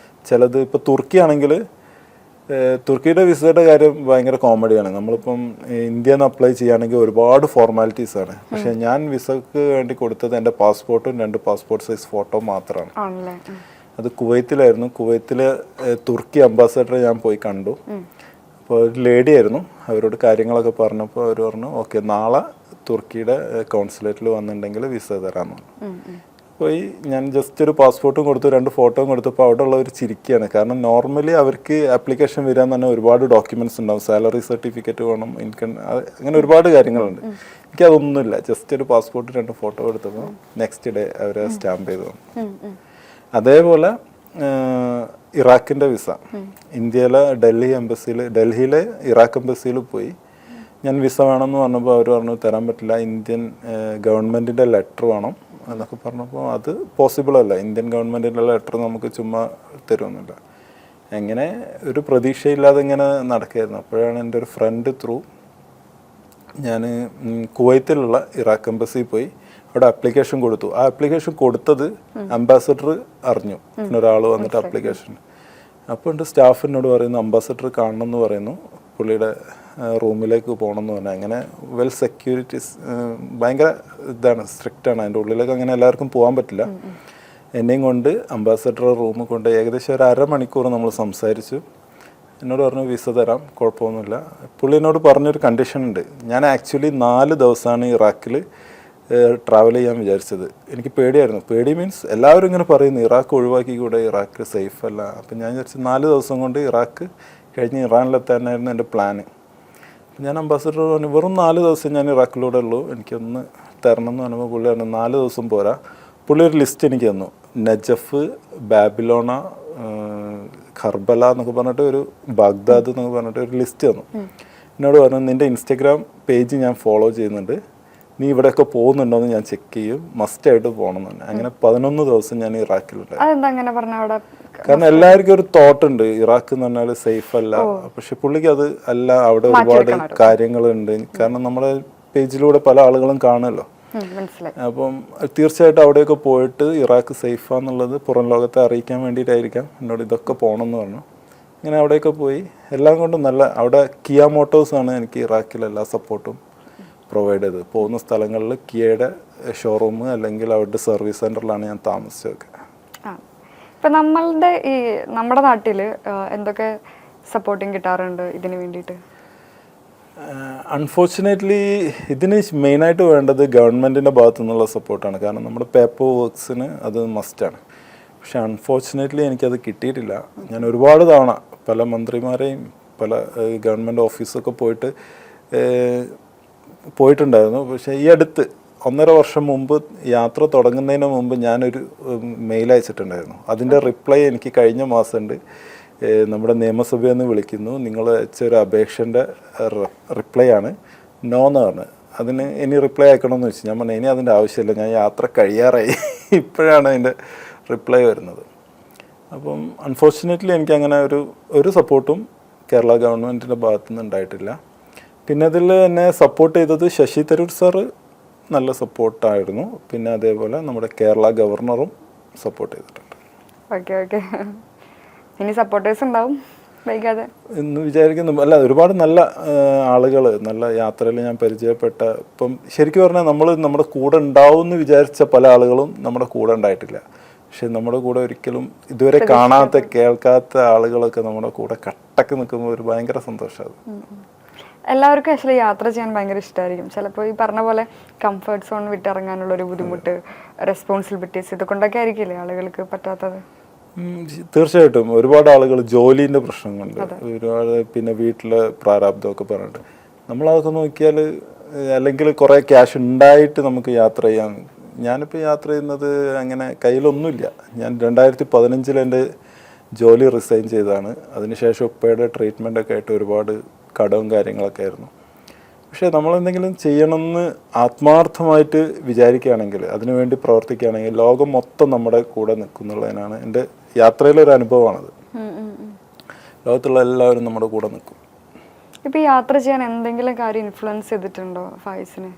ചിലത് ഇപ്പോൾ തുർക്കി ആണെങ്കിൽ തുർക്കിയുടെ വിസയുടെ കാര്യം ഭയങ്കര കോമഡിയാണ്. നമ്മളിപ്പം ഇന്ത്യയിൽ നിന്ന് അപ്ലൈ ചെയ്യുകയാണെങ്കിൽ ഒരുപാട് ഫോർമാലിറ്റീസ് ആണ്. പക്ഷേ ഞാൻ വിസക്ക് വേണ്ടി കൊടുത്തത് എൻ്റെ പാസ്പോർട്ടും 2 പാസ്പോർട്ട് സൈസ് ഫോട്ടോ മാത്രമാണ്. അത് കുവൈത്തിലായിരുന്നു. കുവൈത്തിലെ തുർക്കി അംബാസഡറെ ഞാൻ പോയി കണ്ടു. അപ്പോൾ ഒരു ലേഡി ആയിരുന്നു. അവരോട് കാര്യങ്ങളൊക്കെ പറഞ്ഞപ്പോൾ അവർ പറഞ്ഞു ഓക്കെ നാളെ തുർക്കിയുടെ കോൺസുലേറ്റിൽ വന്നിട്ടുണ്ടെങ്കിൽ വിസ തരാമെന്ന് പോയി. ഞാൻ ജസ്റ്റ് ഒരു പാസ്പോർട്ടും കൊടുത്തു, 2 ഫോട്ടോയും കൊടുത്തപ്പോൾ അവിടെ ഉള്ളവർ ചിരിക്കുകയാണ്. കാരണം നോർമലി അവർക്ക് ആപ്ലിക്കേഷൻ വരാൻ തന്നെ ഒരുപാട് ഡോക്യുമെൻറ്റ്സ് ഉണ്ടാവും. സാലറി സർട്ടിഫിക്കറ്റ് വേണം, ഇൻകം, അങ്ങനെ ഒരുപാട് കാര്യങ്ങളുണ്ട്. എനിക്കതൊന്നുമില്ല. ജസ്റ്റ് ഒരു പാസ്പോർട്ട് 2 ഫോട്ടോ കൊടുത്തപ്പോൾ നെക്സ്റ്റ് ഡേ അവരെ സ്റ്റാമ്പ് ചെയ്തു തന്നു. അതേപോലെ ഇറാഖിൻ്റെ വിസ ഇന്ത്യയിലെ ഡൽഹിയിലെ ഇറാഖ് എംബസിയിൽ പോയി ഞാൻ വിസ വേണമെന്ന് പറഞ്ഞപ്പോൾ അവർ പറഞ്ഞു തരാൻ പറ്റില്ല, ഇന്ത്യൻ ഗവൺമെൻറ്റിൻ്റെ ലെറ്റർ വേണം എന്നൊക്കെ പറഞ്ഞപ്പോൾ അത് പോസിബിൾ അല്ല. ഇന്ത്യൻ ഗവൺമെൻറ്റിൻ്റെ ലെറ്റർ നമുക്ക് ചുമ്മാ തരുമൊന്നുമില്ല. എങ്ങനെ ഒരു പ്രതീക്ഷയില്ലാതെ ഇങ്ങനെ നടക്കുകയായിരുന്നു. അപ്പോഴാണ് എൻ്റെ ഒരു ഫ്രണ്ട് ത്രൂ ഞാൻ കുവൈത്തിലുള്ള ഇറാഖ് എംബസിയിൽ പോയി അവിടെ ആപ്ലിക്കേഷൻ കൊടുത്തു. ആ ആപ്ലിക്കേഷൻ കൊടുത്തത് അംബാസഡർ അറിഞ്ഞു. പിന്നെ ഒരാൾ വന്നിട്ട് ആപ്ലിക്കേഷൻ അപ്പോൾ എൻ്റെ സ്റ്റാഫിനോട് പറയുന്നു അംബാസഡർ കാണണം എന്ന് പറയുന്നു, പുള്ളിയുടെ റൂമിലേക്ക് പോകണം എന്ന് പറഞ്ഞാൽ. അങ്ങനെ വെൽ സെക്യൂരിറ്റീസ് ഭയങ്കര ഇതാണ്, സ്ട്രിക്റ്റാണ്. അതിൻ്റെ ഉള്ളിലേക്ക് അങ്ങനെ എല്ലാവർക്കും പോകാൻ പറ്റില്ല. എന്നെയും കൊണ്ട് അംബാസഡറുടെ റൂമിൽ കൊണ്ട് ഏകദേശം ഒരു 1/2 മണിക്കൂർ നമ്മൾ സംസാരിച്ചു. എന്നോട് പറഞ്ഞു വിസ തരാം, കുഴപ്പമൊന്നുമില്ല. പുള്ളി എന്നോട് പറഞ്ഞൊരു കണ്ടീഷൻ ഉണ്ട്. ഞാൻ ആക്ച്വലി 4 ദിവസമാണ് ഇറാഖിൽ ട്രാവൽ ചെയ്യാൻ വിചാരിച്ചത്. എനിക്ക് പേടിയായിരുന്നു. പേടി മീൻസ് എല്ലാവരും ഇങ്ങനെ പറയുന്നു ഇറാഖ് ഒഴിവാക്കി കൂടെ, ഇറാഖ് സേഫ് അല്ല. അപ്പം ഞാൻ വിചാരിച്ചു 4 ദിവസം കൊണ്ട് ഇറാഖ് കഴിഞ്ഞ് ഇറാനിലെത്താനായിരുന്നു എൻ്റെ പ്ലാന്. അപ്പം ഞാൻ അംബാസഡർ പറഞ്ഞു വെറും 4 ദിവസം ഞാൻ ഇറാഖിലൂടെ ഉള്ളൂ, എനിക്കൊന്ന് തരണം എന്ന് പറഞ്ഞപ്പോൾ പുള്ളി പറഞ്ഞു 4 ദിവസം പോരാ. പുള്ളി ഒരു ലിസ്റ്റ് എനിക്ക് തന്നു. നജഫ്, ബാബിലോണ, ഖർബല എന്നൊക്കെ പറഞ്ഞിട്ട് ഒരു ബാഗ്ദാദ് എന്നൊക്കെ പറഞ്ഞിട്ട് ഒരു ലിസ്റ്റ് തന്നു. എന്നോട് പറഞ്ഞു നിൻ്റെ ഇൻസ്റ്റഗ്രാം പേജ് ഞാൻ ഫോളോ ചെയ്യുന്നുണ്ട്, നീ ഇവിടെയൊക്കെ പോകുന്നുണ്ടോയെന്ന് ഞാൻ ചെക്ക് ചെയ്യും, മസ്റ്റായിട്ട് പോകണം എന്ന് പറഞ്ഞു. അങ്ങനെ 11 ദിവസം ഞാൻ ഇറാഖിലുണ്ട്. കാരണം എല്ലാവർക്കും ഒരു തോട്ട് ഉണ്ട് ഇറാഖ് എന്ന് പറഞ്ഞാൽ സേഫ് അല്ല. പക്ഷെ പുള്ളിക്ക് അത് അല്ല, അവിടെ ഒരുപാട് കാര്യങ്ങളുണ്ട്. കാരണം നമ്മുടെ പേജിലൂടെ പല ആളുകളും കാണുമല്ലോ. അപ്പം തീർച്ചയായിട്ടും അവിടെയൊക്കെ പോയിട്ട് ഇറാഖ് സേഫാന്നുള്ളത് പുറം ലോകത്തെ അറിയിക്കാൻ വേണ്ടിയിട്ടായിരിക്കാം എന്നോട് ഇതൊക്കെ പോകണമെന്ന് പറഞ്ഞു. ഇങ്ങനെ അവിടെയൊക്കെ പോയി എല്ലാം കൊണ്ടും നല്ല. അവിടെ കിയ മോട്ടോഴ്സാണ് എനിക്ക് ഇറാഖിൽ എല്ലാ സപ്പോർട്ടും പ്രൊവൈഡ് ചെയ്തത്. പോകുന്ന സ്ഥലങ്ങളിൽ കിയയുടെ ഷോറൂം അല്ലെങ്കിൽ അവരുടെ സർവീസ് സെൻ്ററിലാണ് ഞാൻ താമസിച്ചതൊക്കെ. ഇപ്പം നമ്മുടെ നാട്ടിൽ എന്തൊക്കെ സപ്പോർട്ടിങ് കിട്ടാറുണ്ട് ഇതിന് വേണ്ടിയിട്ട്? അൺഫോർച്ചുനേറ്റ്ലി ഇതിന് മെയിനായിട്ട് വേണ്ടത് ഗവൺമെൻറ്റിൻ്റെ ഭാഗത്തു നിന്നുള്ള സപ്പോർട്ടാണ്. കാരണം നമ്മുടെ പേപ്പർ വർക്ക്സിന് അത് മസ്റ്റാണ്. പക്ഷെ അൺഫോർച്ചുനേറ്റ്ലി എനിക്കത് കിട്ടിയിട്ടില്ല. ഞാൻ ഒരുപാട് തവണ പല മന്ത്രിമാരെയും പല ഗവൺമെൻറ് ഓഫീസൊക്കെ പോയിട്ടുണ്ടായിരുന്നു. പക്ഷേ ഈ അടുത്ത് 1.5 വർഷം മുമ്പ് യാത്ര തുടങ്ങുന്നതിന് മുമ്പ് ഞാനൊരു മെയിൽ അയച്ചിട്ടുണ്ടായിരുന്നു. അതിൻ്റെ റിപ്ലൈ എനിക്ക് കഴിഞ്ഞ മാസം ഉണ്ട്. നമ്മുടെ നിയമസഭയിൽ നിന്ന് വിളിക്കുന്നു, നിങ്ങൾ അയച്ചൊരു അപേക്ഷൻ്റെ റിപ്ലൈ ആണ്, നോ എന്ന് പറഞ്ഞു. അതിന് ഇനി റിപ്ലൈ അയക്കണമെന്ന് വെച്ചു. ഞാൻ പറഞ്ഞു ഇനി അതിൻ്റെ ആവശ്യമില്ല, ഞാൻ യാത്ര കഴിയാറായി. ഇപ്പോഴാണ് അതിൻ്റെ റിപ്ലൈ വരുന്നത്. അപ്പം അൺഫോർച്ചുനേറ്റ്ലി എനിക്ക് അങ്ങനെ ഒരു സപ്പോർട്ടും കേരള ഗവൺമെൻറ്റിൻ്റെ ഭാഗത്തുനിന്ന് ഉണ്ടായിട്ടില്ല. പിന്നെ അതിൽ എന്നെ സപ്പോർട്ട് ചെയ്തത് ശശി തരൂർ സാറ് നല്ല സപ്പോർട്ടായിരുന്നു. പിന്നെ അതേപോലെ നമ്മുടെ കേരള ഗവർണറും സപ്പോർട്ട് ചെയ്തിട്ടുണ്ട്. ഓക്കെ. ഇനി സപ്പോർട്ടേഴ്സ് ഉണ്ടാവും വൈകാതെ എന്ന് വിചാരിക്കുന്നു. അല്ല, ഒരുപാട് നല്ല ആളുകൾ നല്ല യാത്രയിൽ ഞാൻ പരിചയപ്പെട്ട, ഇപ്പം ശരിക്കും പറഞ്ഞാൽ നമ്മൾ നമ്മുടെ കൂടെ ഉണ്ടാവും എന്ന് വിചാരിച്ച പല ആളുകളും നമ്മുടെ കൂടെ ഉണ്ടായിട്ടില്ല. പക്ഷെ നമ്മുടെ കൂടെ ഒരിക്കലും ഇതുവരെ കാണാത്ത കേൾക്കാത്ത ആളുകളൊക്കെ നമ്മുടെ കൂടെ കട്ടക്ക് നിൽക്കുമ്പോൾ ഒരു ഭയങ്കര സന്തോഷമാണ്. എല്ലാവർക്കും ആക്ച്വലി യാത്ര ചെയ്യാൻ ഭയങ്കര ഇഷ്ടമായിരിക്കും. ചിലപ്പോൾ ഈ പറഞ്ഞ പോലെ കംഫർട്ട് സോൺ വിട്ടിറങ്ങാനുള്ള ഒരു ബുദ്ധിമുട്ട്, റെസ്പോൺസിബിലിറ്റീസ്, ഇതൊക്കൊണ്ടൊക്കെ ആയിരിക്കില്ലേ ആളുകൾക്ക് പറ്റാത്തത്? തീർച്ചയായിട്ടും ഒരുപാട് ആളുകൾ ജോലിൻ്റെ പ്രശ്നങ്ങളുണ്ട്, ഒരുപാട് പിന്നെ വീട്ടിലെ പ്രാരാബ്ദമൊക്കെ പറഞ്ഞിട്ട് നമ്മളതൊക്കെ നോക്കിയാൽ അല്ലെങ്കിൽ കുറേ ക്യാഷ് ഉണ്ടായിട്ട് നമുക്ക് യാത്ര ചെയ്യാൻ. ഞാനിപ്പോൾ യാത്ര ചെയ്യുന്നത് അങ്ങനെ കയ്യിലൊന്നുമില്ല. ഞാൻ 2015 എൻ്റെ ജോലി റിസൈൻ ചെയ്തതാണ്. അതിനുശേഷം ഉപ്പയുടെ ട്രീറ്റ്മെൻറ്റൊക്കെ ആയിട്ട് ഒരുപാട് കടവും കാര്യങ്ങളൊക്കെ ആയിരുന്നു. പക്ഷേ നമ്മളെന്തെങ്കിലും ചെയ്യണമെന്ന് ആത്മാർത്ഥമായിട്ട് വിചാരിക്കുകയാണെങ്കിൽ, അതിനുവേണ്ടി പ്രവർത്തിക്കുകയാണെങ്കിൽ ലോകം മൊത്തം നമ്മുടെ കൂടെ നിൽക്കുന്നുള്ളതിനാണ് എൻ്റെ യാത്രയിലൊരു അനുഭവമാണത്. ലോകത്തുള്ള എല്ലാവരും നമ്മുടെ കൂടെ നിൽക്കും. ഇപ്പൊ യാത്ര ചെയ്യാൻ എന്തെങ്കിലും കാര്യം ഇൻഫ്ലുവൻസ് ചെയ്തിട്ടുണ്ടോ ഫായിസിനെ?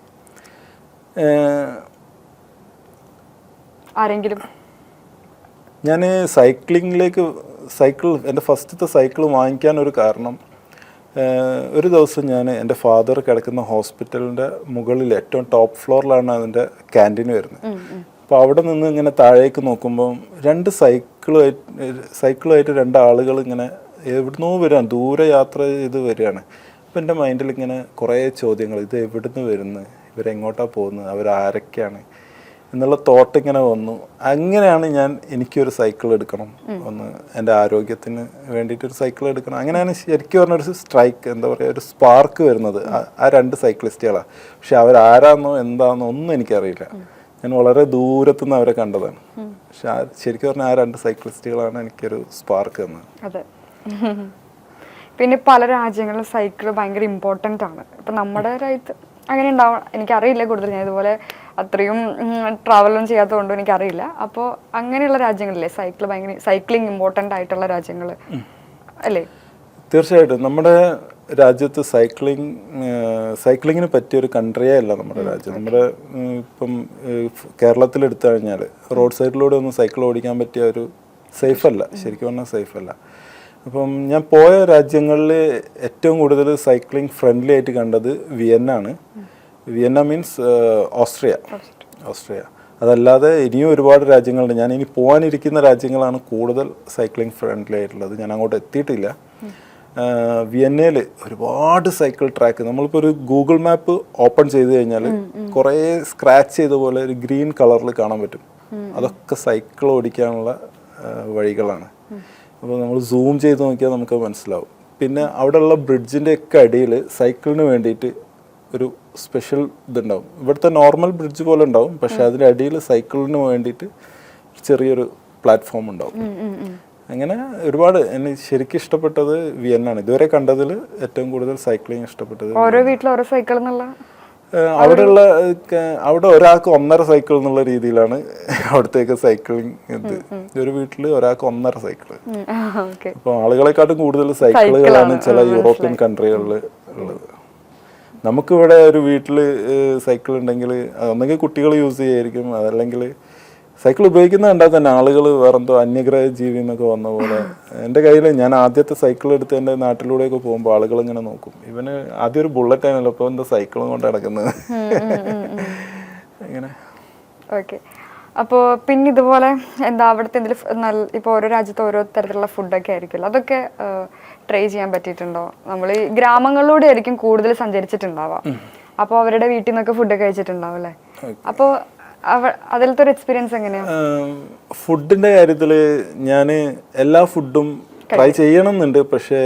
ആരെങ്കിലും? ഞാൻ എൻ്റെ ഫസ്റ്റത്തെ സൈക്കിൾ വാങ്ങിക്കാൻ ഒരു കാരണം, ഒരു ദിവസം ഞാൻ എൻ്റെ ഫാദർ കിടക്കുന്ന ഹോസ്പിറ്റലിൻ്റെ മുകളിൽ ഏറ്റവും ടോപ്പ് ഫ്ലോറിലാണ് അതിൻ്റെ ക്യാൻറ്റീൻ വരുന്നത്. അപ്പോൾ അവിടെ നിന്ന് ഇങ്ങനെ താഴേക്ക് നോക്കുമ്പം സൈക്കിളുമായിട്ട് രണ്ടാളുകൾ ഇങ്ങനെ എവിടുന്നോ വരികയാണ്, ദൂരെ യാത്ര ചെയ്ത് വരികയാണ്. അപ്പോൾ എൻ്റെ മൈൻഡിൽ ഇങ്ങനെ കുറേ ചോദ്യങ്ങൾ, ഇത് എവിടുന്ന് വരുന്നത്, ഇവരെങ്ങോട്ടാണ് പോകുന്നത്, അവരാരൊക്കെയാണ് എന്നുള്ള തോട്ട് ഇങ്ങനെ വന്നു. അങ്ങനെയാണ് എനിക്കൊരു സൈക്കിൾ എടുക്കണം, ഒന്ന് എൻ്റെ ആരോഗ്യത്തിന് വേണ്ടിയിട്ടൊരു സൈക്കിൾ എടുക്കണം. അങ്ങനെയാണ് ശരിക്കും പറഞ്ഞൊരു സ്ട്രൈക്ക്, എന്താ പറയുക, ഒരു സ്പാർക്ക് വരുന്നത് ആ രണ്ട് സൈക്ലിസ്റ്റുകളാണ്. പക്ഷെ അവരാരാന്നോ എന്താണെന്നോ ഒന്നും എനിക്കറിയില്ല. ഞാൻ വളരെ ദൂരത്തുനിന്ന് അവരെ കണ്ടതാണ്. പക്ഷെ ശരിക്കും പറഞ്ഞാൽ ആ രണ്ട് സൈക്ലിസ്റ്റുകളാണ് എനിക്കൊരു സ്പാർക്ക് തന്നത്. അതെ. പിന്നെ പല രാജ്യങ്ങളിലും സൈക്കിൾ ഭയങ്കര ഇമ്പോർട്ടൻ്റ് ആണ്. ഇപ്പം നമ്മുടെ രാജ്യത്ത് അങ്ങനെ ഉണ്ടാവും, എനിക്കറിയില്ല കൂടുതൽ. ഞാൻ ഇതുപോലെ അത്രയും ട്രാവലൊന്നും ചെയ്യാത്തതുകൊണ്ട് എനിക്കറിയില്ല. അപ്പോൾ അങ്ങനെയുള്ള രാജ്യങ്ങളിലെ സൈക്ലിംഗ് ഇമ്പോർട്ടൻ്റ് ആയിട്ടുള്ള രാജ്യങ്ങൾ അല്ലേ? തീർച്ചയായിട്ടും. നമ്മുടെ രാജ്യത്ത് സൈക്ലിങ്ങിന് പറ്റിയൊരു കൺട്രിയേ അല്ല നമ്മുടെ രാജ്യം. നമ്മുടെ ഇപ്പം കേരളത്തിലെടുത്തു കഴിഞ്ഞാൽ റോഡ് സൈഡിലൂടെ ഒന്നും സൈക്കിൾ ഓടിക്കാൻ പറ്റിയ ഒരു സേഫല്ല, ശരിക്കും പറഞ്ഞാൽ സേഫല്ല. അപ്പം ഞാൻ പോയ രാജ്യങ്ങളിൽ ഏറ്റവും കൂടുതൽ സൈക്ലിംഗ് ഫ്രണ്ട്ലി ആയിട്ട് കണ്ടത് വിയന്നാണ്. Vienna means Austria. അതല്ലാതെ ഇനിയും ഒരുപാട് രാജ്യങ്ങളുണ്ട്. ഞാൻ ഇനി പോകാനിരിക്കുന്ന രാജ്യങ്ങളാണ് കൂടുതൽ സൈക്ലിംഗ് ഫ്രണ്ട്ലി ആയിട്ടുള്ളത്. ഞാൻ അങ്ങോട്ട് എത്തിയിട്ടില്ല. വിയന്നയിൽ ഒരുപാട് സൈക്കിൾ ട്രാക്ക്, നമ്മളിപ്പോൾ ഒരു ഗൂഗിൾ മാപ്പ് ഓപ്പൺ ചെയ്ത് കഴിഞ്ഞാൽ കുറേ സ്ക്രാച്ച് ചെയ്ത പോലെ ഒരു ഗ്രീൻ കളറിൽ കാണാൻ പറ്റും. അതൊക്കെ സൈക്കിൾ ഓടിക്കാനുള്ള വഴികളാണ്. അപ്പോൾ നമ്മൾ സൂം ചെയ്ത് നോക്കിയാൽ നമുക്ക് മനസ്സിലാവും. പിന്നെ അവിടെയുള്ള ബ്രിഡ്ജിൻ്റെ ഒക്കെ അടിയിൽ സൈക്കിളിന് വേണ്ടിയിട്ട് ഒരു സ്പെഷ്യൽ ഇതുണ്ടാവും. ഇവിടുത്തെ നോർമൽ ബ്രിഡ്ജ് പോലെ ഉണ്ടാവും, പക്ഷെ അതിൻ്റെ അടിയിൽ സൈക്കിളിന് വേണ്ടിയിട്ട് ചെറിയൊരു പ്ലാറ്റ്ഫോം ഉണ്ടാവും. അങ്ങനെ ഒരുപാട് എന്നെ ശരിക്കും ഇഷ്ടപ്പെട്ടത് വിയന്നാണ്. ഇതുവരെ കണ്ടതിൽ ഏറ്റവും കൂടുതൽ സൈക്ലിംഗ് ഇഷ്ടപ്പെട്ടത്. ഓരോ വീട്ടിലും ഓരോ സൈക്കിൾ എന്നുള്ള അവിടെ ഒരാൾക്ക് 1.5 സൈക്കിൾ എന്നുള്ള രീതിയിലാണ് അവിടത്തേക്ക് സൈക്ലിംഗ്. ഒരു വീട്ടിൽ ഒരാൾക്ക് 1.5 സൈക്കിൾ. അപ്പോൾ ആളുകളെക്കാട്ടും കൂടുതൽ സൈക്കിളുകളാണ് ചില യൂറോപ്യൻ കൺട്രികളിൽ ഉള്ളത്. നമുക്കിവിടെ ഒരു വീട്ടിൽ സൈക്കിൾ ഉണ്ടെങ്കിൽ ഒന്നെങ്കിൽ കുട്ടികൾ യൂസ് ചെയ്യായിരിക്കും, അതല്ലെങ്കിൽ സൈക്കിൾ ഉപയോഗിക്കുന്നത് കണ്ടാൽ തന്നെ ആളുകൾ വേറെന്തോ അന്യഗ്രഹ ജീവി എന്നൊക്കെ വന്ന പോലെ. എൻ്റെ കയ്യിൽ ഞാൻ ആദ്യത്തെ സൈക്കിൾ എടുത്ത് എൻ്റെ നാട്ടിലൂടെയൊക്കെ പോകുമ്പോൾ ആളുകൾ ഇങ്ങനെ നോക്കും, ഇവന് ആദ്യം ഒരു ബുള്ളറ്റ് ആണല്ലോ, ഇപ്പോൾ എന്താ സൈക്കിളും കൊണ്ട് നടക്കുന്നത് അങ്ങനെ. ഓക്കെ. അപ്പോൾ പിന്നെ ഇതുപോലെ എന്താ അവിടുത്തെ എന്തെങ്കിലും ഇപ്പോൾ ഓരോ രാജ്യത്ത് ഓരോ തരത്തിലുള്ള ഫുഡൊക്കെ ആയിരിക്കുമല്ലോ, അതൊക്കെ ട്രൈ ചെയ്യാൻ പറ്റിയിട്ടുണ്ടോ? നമ്മൾ ഈ ഗ്രാമങ്ങളിലൂടെ ആയിരിക്കും കൂടുതൽ സഞ്ചരിച്ചിട്ടുണ്ടാവാം. അപ്പോൾ അവരുടെ വീട്ടിൽ നിന്നൊക്കെ ഫുഡ് കഴിച്ചിട്ടുണ്ടാവും അല്ലേ? അപ്പോൾ അതിലത്തെ ഒരു എക്സ്പീരിയൻസ് എങ്ങനെയാണ്? ഫുഡിന്റെ കാര്യത്തിൽ ഞാൻ എല്ലാ ഫുഡും ട്രൈ ചെയ്യണമെന്നുണ്ട്. പക്ഷേ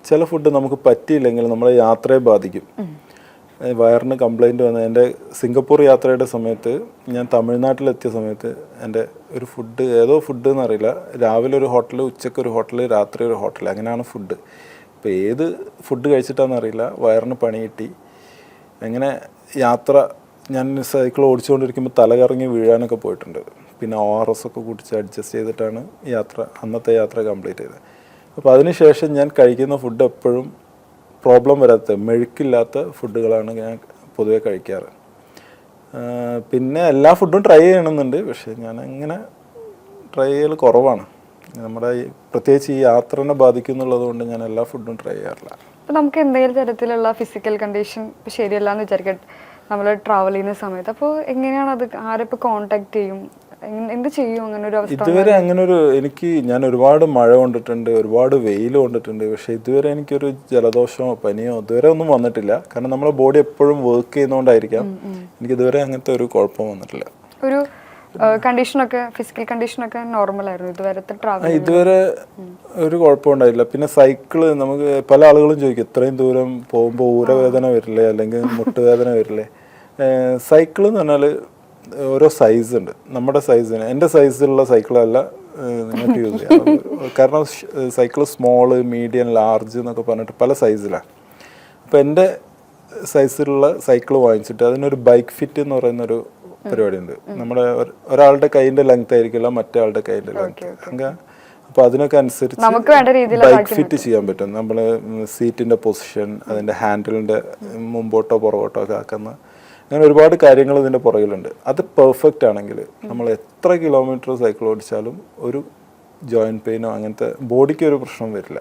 ചില ഫുഡ് നമുക്ക് പറ്റിയില്ലെങ്കിൽ നമ്മളെ യാത്രയെ ബാധിക്കും. വയറിന് കംപ്ലൈൻറ്റ് വന്ന എൻ്റെ സിംഗപ്പൂർ യാത്രയുടെ സമയത്ത് ഞാൻ തമിഴ്നാട്ടിലെത്തിയ സമയത്ത് എൻ്റെ ഒരു ഫുഡ്, ഏതോ ഫുഡ് എന്നറിയില്ല, രാവിലെ ഒരു ഹോട്ടൽ, ഉച്ചയ്ക്ക് ഒരു ഹോട്ടൽ, രാത്രി ഒരു ഹോട്ടൽ, അങ്ങനെയാണ് ഫുഡ്. ഇപ്പോൾ ഏത് ഫുഡ് കഴിച്ചിട്ടാണെന്നറിയില്ല, വയറിന് പണി കിട്ടി. അങ്ങനെ ഞാൻ സൈക്കിൾ ഓടിച്ചുകൊണ്ടിരിക്കുമ്പോൾ തലകറങ്ങി വീഴാനൊക്കെ പോയിട്ടുണ്ട്. പിന്നെ ORS ഒക്കെ കുടിച്ച് അഡ്ജസ്റ്റ് ചെയ്തിട്ടാണ് അന്നത്തെ യാത്ര കംപ്ലീറ്റ് ചെയ്തത്. അപ്പോൾ അതിനുശേഷം ഞാൻ കഴിക്കുന്ന ഫുഡ് എപ്പോഴും പ്രോബ്ലം വരാത്ത, മെഴുക്കില്ലാത്ത ഫുഡുകളാണ് ഞാൻ പൊതുവെ കഴിക്കാറ്. പിന്നെ എല്ലാ ഫുഡും ട്രൈ ചെയ്യണമെന്നുണ്ട്, പക്ഷേ ഞാൻ അങ്ങനെ ട്രൈ ചെയ്യൽ കുറവാണ്. നമ്മുടെ പ്രത്യേകിച്ച് ഈ യാത്രനെ ബാധിക്കും എന്നുള്ളത് കൊണ്ട് ഞാൻ എല്ലാ ഫുഡും ട്രൈ ചെയ്യാറില്ല. അപ്പോൾ നമുക്ക് എന്തെങ്കിലും തരത്തിലുള്ള ഫിസിക്കൽ കണ്ടീഷൻ ശരിയല്ല എന്ന് വിചാരിക്കട്ടെ, നമ്മൾ ട്രാവൽ ചെയ്യുന്ന സമയത്ത്, അപ്പോൾ എങ്ങനെയാണ് അത്, ആരപ്പോൾ കോണ്ടാക്ട് ചെയ്യും, എന്ത് ചെയ്യും അങ്ങനെ ഒരു അവസ്ഥ? ഇതുവരെ ഞാൻ ഒരുപാട് മഴ കൊണ്ടിട്ടുണ്ട്, ഒരുപാട് വെയിൽ കൊണ്ടിട്ടുണ്ട്, പക്ഷെ ഇതുവരെ എനിക്കൊരു ജലദോഷമോ പനിയോ ഇതുവരെ ഒന്നും വന്നിട്ടില്ല. കാരണം നമ്മളെ ബോഡി എപ്പോഴും വർക്ക് ചെയ്യുന്നതുകൊണ്ടായിരിക്കാം എനിക്ക് ഇതുവരെ അങ്ങനത്തെ ഒരു കുഴപ്പം വന്നിട്ടില്ല. ഒരു കണ്ടീഷനൊക്കെ, ഫിസിക്കൽ കണ്ടീഷനൊക്കെ നോർമൽ ആയിരുന്നു ഇതുവരത്തെ ട്രാവൽ? ഇതുവരെ ഒരു കുഴപ്പമുണ്ടായില്ല. പിന്നെ സൈക്കിള് നമുക്ക് പല ആളുകളും ചോദിക്കും, ഇത്രയും ദൂരം പോകുമ്പോൾ ഊരവേദന വരില്ലേ, അല്ലെങ്കിൽ മുട്ടുവേദന വരില്ലേ? സൈക്കിൾ എന്ന് പറഞ്ഞാൽ ഓരോ സൈസ് ഉണ്ട്. നമ്മുടെ സൈസിന്, എൻ്റെ സൈസിലുള്ള സൈക്കിളല്ല നിങ്ങൾക്ക് യൂസ് ചെയ്യാം. കാരണം സൈക്കിൾ സ്മോള്, മീഡിയം, ലാർജ് എന്നൊക്കെ പറഞ്ഞിട്ട് പല സൈസിലാണ്. അപ്പോൾ എൻ്റെ സൈസിലുള്ള സൈക്കിൾ വാങ്ങിച്ചിട്ട് അതിനൊരു ബൈക്ക് ഫിറ്റ് എന്ന് പറയുന്നൊരു പരിപാടി ഉണ്ട്. നമ്മുടെ ഒരാളുടെ കൈയിൻ്റെ ലെങ്ത് ആയിരിക്കില്ല മറ്റേ ആളുടെ കൈയിൻ്റെ ലെങ്ത്. അങ്ങനെ അപ്പോൾ അതിനൊക്കെ അനുസരിച്ച് നമുക്ക് വേണ്ട രീതിയിൽ ബൈക്ക് ഫിറ്റ് ചെയ്യാൻ പറ്റും. നമ്മൾ സീറ്റിൻ്റെ പൊസിഷൻ, അതിൻ്റെ ഹാൻഡിലിൻ്റെ മുമ്പോട്ടോ പുറകോട്ടോ ഒക്കെ ആക്കുന്ന അങ്ങനെ ഒരുപാട് കാര്യങ്ങൾ ഇതിൻ്റെ പുറകിലുണ്ട്. അത് പെർഫെക്റ്റ് ആണെങ്കിൽ നമ്മൾ എത്ര കിലോമീറ്റർ സൈക്കിൾ ഓടിച്ചാലും ഒരു ജോയിൻറ്റ് പെയിനോ അങ്ങനത്തെ ബോഡിക്ക് ഒരു പ്രശ്നം വരില്ല.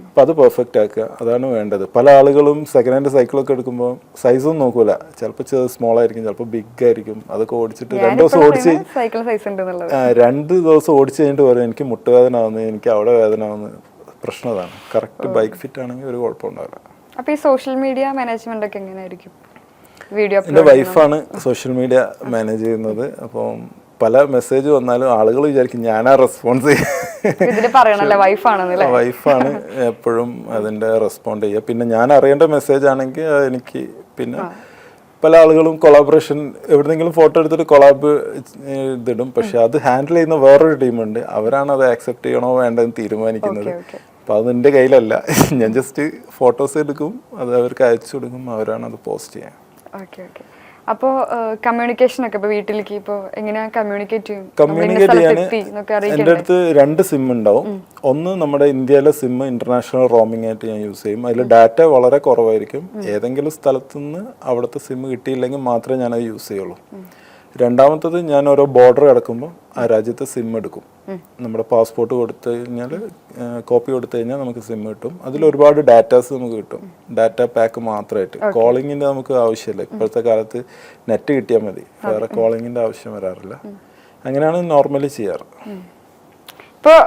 അപ്പം അത് പെർഫെക്റ്റ് ആക്കുക, അതാണ് വേണ്ടത്. പല ആളുകളും സെക്കൻഡ് ഹാൻഡ് സൈക്കിളൊക്കെ എടുക്കുമ്പോൾ സൈസൊന്നും നോക്കൂല, ചിലപ്പോൾ സ്മോൾ ആയിരിക്കും, ചിലപ്പോൾ ബിഗ് ആയിരിക്കും. അതൊക്കെ ഓടിച്ചിട്ട് 2 ദിവസം ഓടിച്ച് 2 ദിവസം ഓടിച്ച് കഴിഞ്ഞിട്ട് പറയും എനിക്ക് മുട്ടുവേദന ആവുന്നു, എനിക്ക് അവിടെ വേദന ആവുന്നു. പ്രശ്നം അതാണ്. കറക്റ്റ് ബൈക്ക് ഫിറ്റ് ആണെങ്കിൽ ഒരു കുഴപ്പമുണ്ടാവില്ല. അപ്പോൾ ഈ സോഷ്യൽ മീഡിയ മാനേജ്മെന്റ് ഒക്കെ എങ്ങനെയായിരിക്കും? വീഡിയോ എൻ്റെ വൈഫാണ് സോഷ്യൽ മീഡിയ മാനേജ് ചെയ്യുന്നത്. അപ്പം പല മെസ്സേജ് വന്നാലും ആളുകൾ വിചാരിക്കും ഞാനാ റെസ്പോൺസ് വൈഫാണ് എപ്പോഴും അതിൻ്റെ റെസ്പോണ്ട് ചെയ്യുക. പിന്നെ ഞാൻ അറിയേണ്ട മെസ്സേജ് ആണെങ്കിൽ എനിക്ക് പിന്നെ പല ആളുകളും കൊളാബറേഷൻ എവിടെന്നെങ്കിലും ഫോട്ടോ എടുത്തിട്ട് കൊളാബ് ഇതിടും. പക്ഷെ അത് ഹാൻഡിൽ ചെയ്യുന്ന വേറൊരു ടീമുണ്ട്, അവരാണ് അത് ആക്സെപ്റ്റ് ചെയ്യണോ വേണ്ടതെന്ന് തീരുമാനിക്കുന്നത്. അപ്പം അത് എൻ്റെ കയ്യിലല്ല. ഞാൻ ജസ്റ്റ് ഫോട്ടോസ് എടുക്കും, അത് അവർക്ക് അയച്ചു കൊടുക്കും, അവരാണ് അത് പോസ്റ്റ് ചെയ്യുക. Okay okay. അപ്പോൾ കമ്മ്യൂണിക്കേഷൻ ഒക്കെ ഇപ്പോൾ വീട്ടിലേക്ക് ഇപ്പോൾ എങ്ങനെയാണ് കമ്മ്യൂണിക്കേറ്റ് ചെയ്യാൻ എൻ്റെ അടുത്ത് 2 സിം ഉണ്ടാവും. ഒന്ന് നമ്മുടെ ഇന്ത്യയിലെ സിം ഇന്റർനാഷണൽ റോമിംഗ് ആയിട്ട് ഞാൻ യൂസ് ചെയ്യും. അതിൽ ഡാറ്റ വളരെ കുറവായിരിക്കും. ഏതെങ്കിലും സ്ഥലത്തുനിന്ന് അവിടുത്തെ സിം കിട്ടിയില്ലെങ്കിൽ മാത്രമേ ഞാനത് യൂസ് ചെയ്യുള്ളൂ. രണ്ടാമത്തത് ഞാൻ ഓരോ ബോർഡർ കിടക്കുമ്പോൾ ആ രാജ്യത്തെ സിം എടുക്കും. നമ്മുടെ പാസ്പോർട്ട് കൊടുത്തു കഴിഞ്ഞാൽ കോപ്പി കൊടുത്തു കഴിഞ്ഞാൽ നമുക്ക് സിം കിട്ടും. അതിൽ ഒരുപാട് ഡാറ്റാസ് നമുക്ക് കിട്ടും, ഡാറ്റ പാക്ക് മാത്രമായിട്ട്. കോളിങ്ങിൻ്റെ നമുക്ക് ആവശ്യമില്ല. ഇപ്പോഴത്തെ കാലത്ത് നെറ്റ് കിട്ടിയാൽ മതി, വേറെ കോളിങ്ങിൻ്റെ ആവശ്യം വരാറില്ല. അങ്ങനെയാണ് നോർമലി ചെയ്യാറ്. ഇപ്പോൾ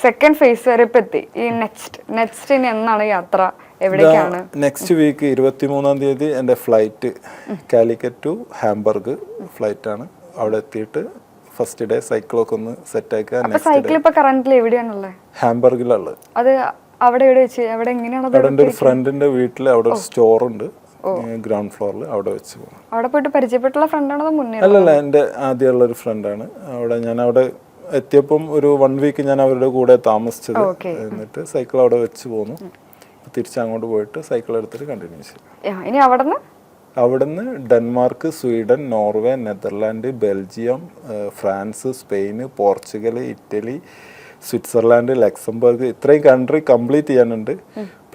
സെക്കൻഡ് ഫേസ് വരെ ഇപ്പം എത്തി. ഈ നെക്സ്റ്റ് ഇനി എന്നാണ് യാത്ര, എവിടേക്കാണ്? നെക്സ്റ്റ് വീക്ക് 23-ാം തീയതി എൻ്റെ ഫ്ലൈറ്റ് കാലിക്കറ്റ് ടു ഹാംബർഗ് ഫ്ലൈറ്റാണ്. അവിടെ എത്തിയിട്ട് ഫസ്റ്റ് ഡേ സൈക്കിളൊക്കെ ഒന്ന് സെറ്റ് ആക്കുക. സൈക്കിൾ ഇപ്പോൾ കറന്റ്ലി എവിടെയാണുള്ളത്? ഹാംബർഗിലുള്ളത്. അത് അവിടെ എവിടെ വെച്ച്, അവിടെ എങ്ങനെയാണ്? അവിടെ എൻ്റെ ഒരു ഫ്രണ്ടിന്റെ വീട്ടിൽ അവിടെ ഒരു സ്റ്റോർ ഉണ്ട്, ഗ്രൗണ്ട് ഫ്ലോറിൽ. അവിടെ വെച്ച് പോകും. അവിടെ പോയിട്ട് പരിചയപ്പെട്ടുള്ള ഫ്രണ്ടാണോ മുന്നേ? അല്ലല്ല, എൻ്റെ ആദ്യമുള്ള ഒരു ഫ്രണ്ടാണ്. ഞാൻ അവിടെ എത്തിയപ്പം ഒരു 1 വീക്ക് ഞാൻ അവരുടെ കൂടെ താമസിച്ചത്. എന്നിട്ട് സൈക്കിൾ അവിടെ വെച്ച് പോന്നു. തിരിച്ചങ്ങോട്ട് പോയിട്ട് സൈക്കിൾ എടുത്തിട്ട് കണ്ടിന്യൂ ചെയ്യും. ഇനി അവിടുന്ന് Denmark, Sweden, Norway, Netherland, Belgium, France, Spain, Portugal, Italy, Switzerland, Luxembourg, ഇത്രയും കൺട്രി കംപ്ലീറ്റ് ചെയ്യാനുണ്ട്.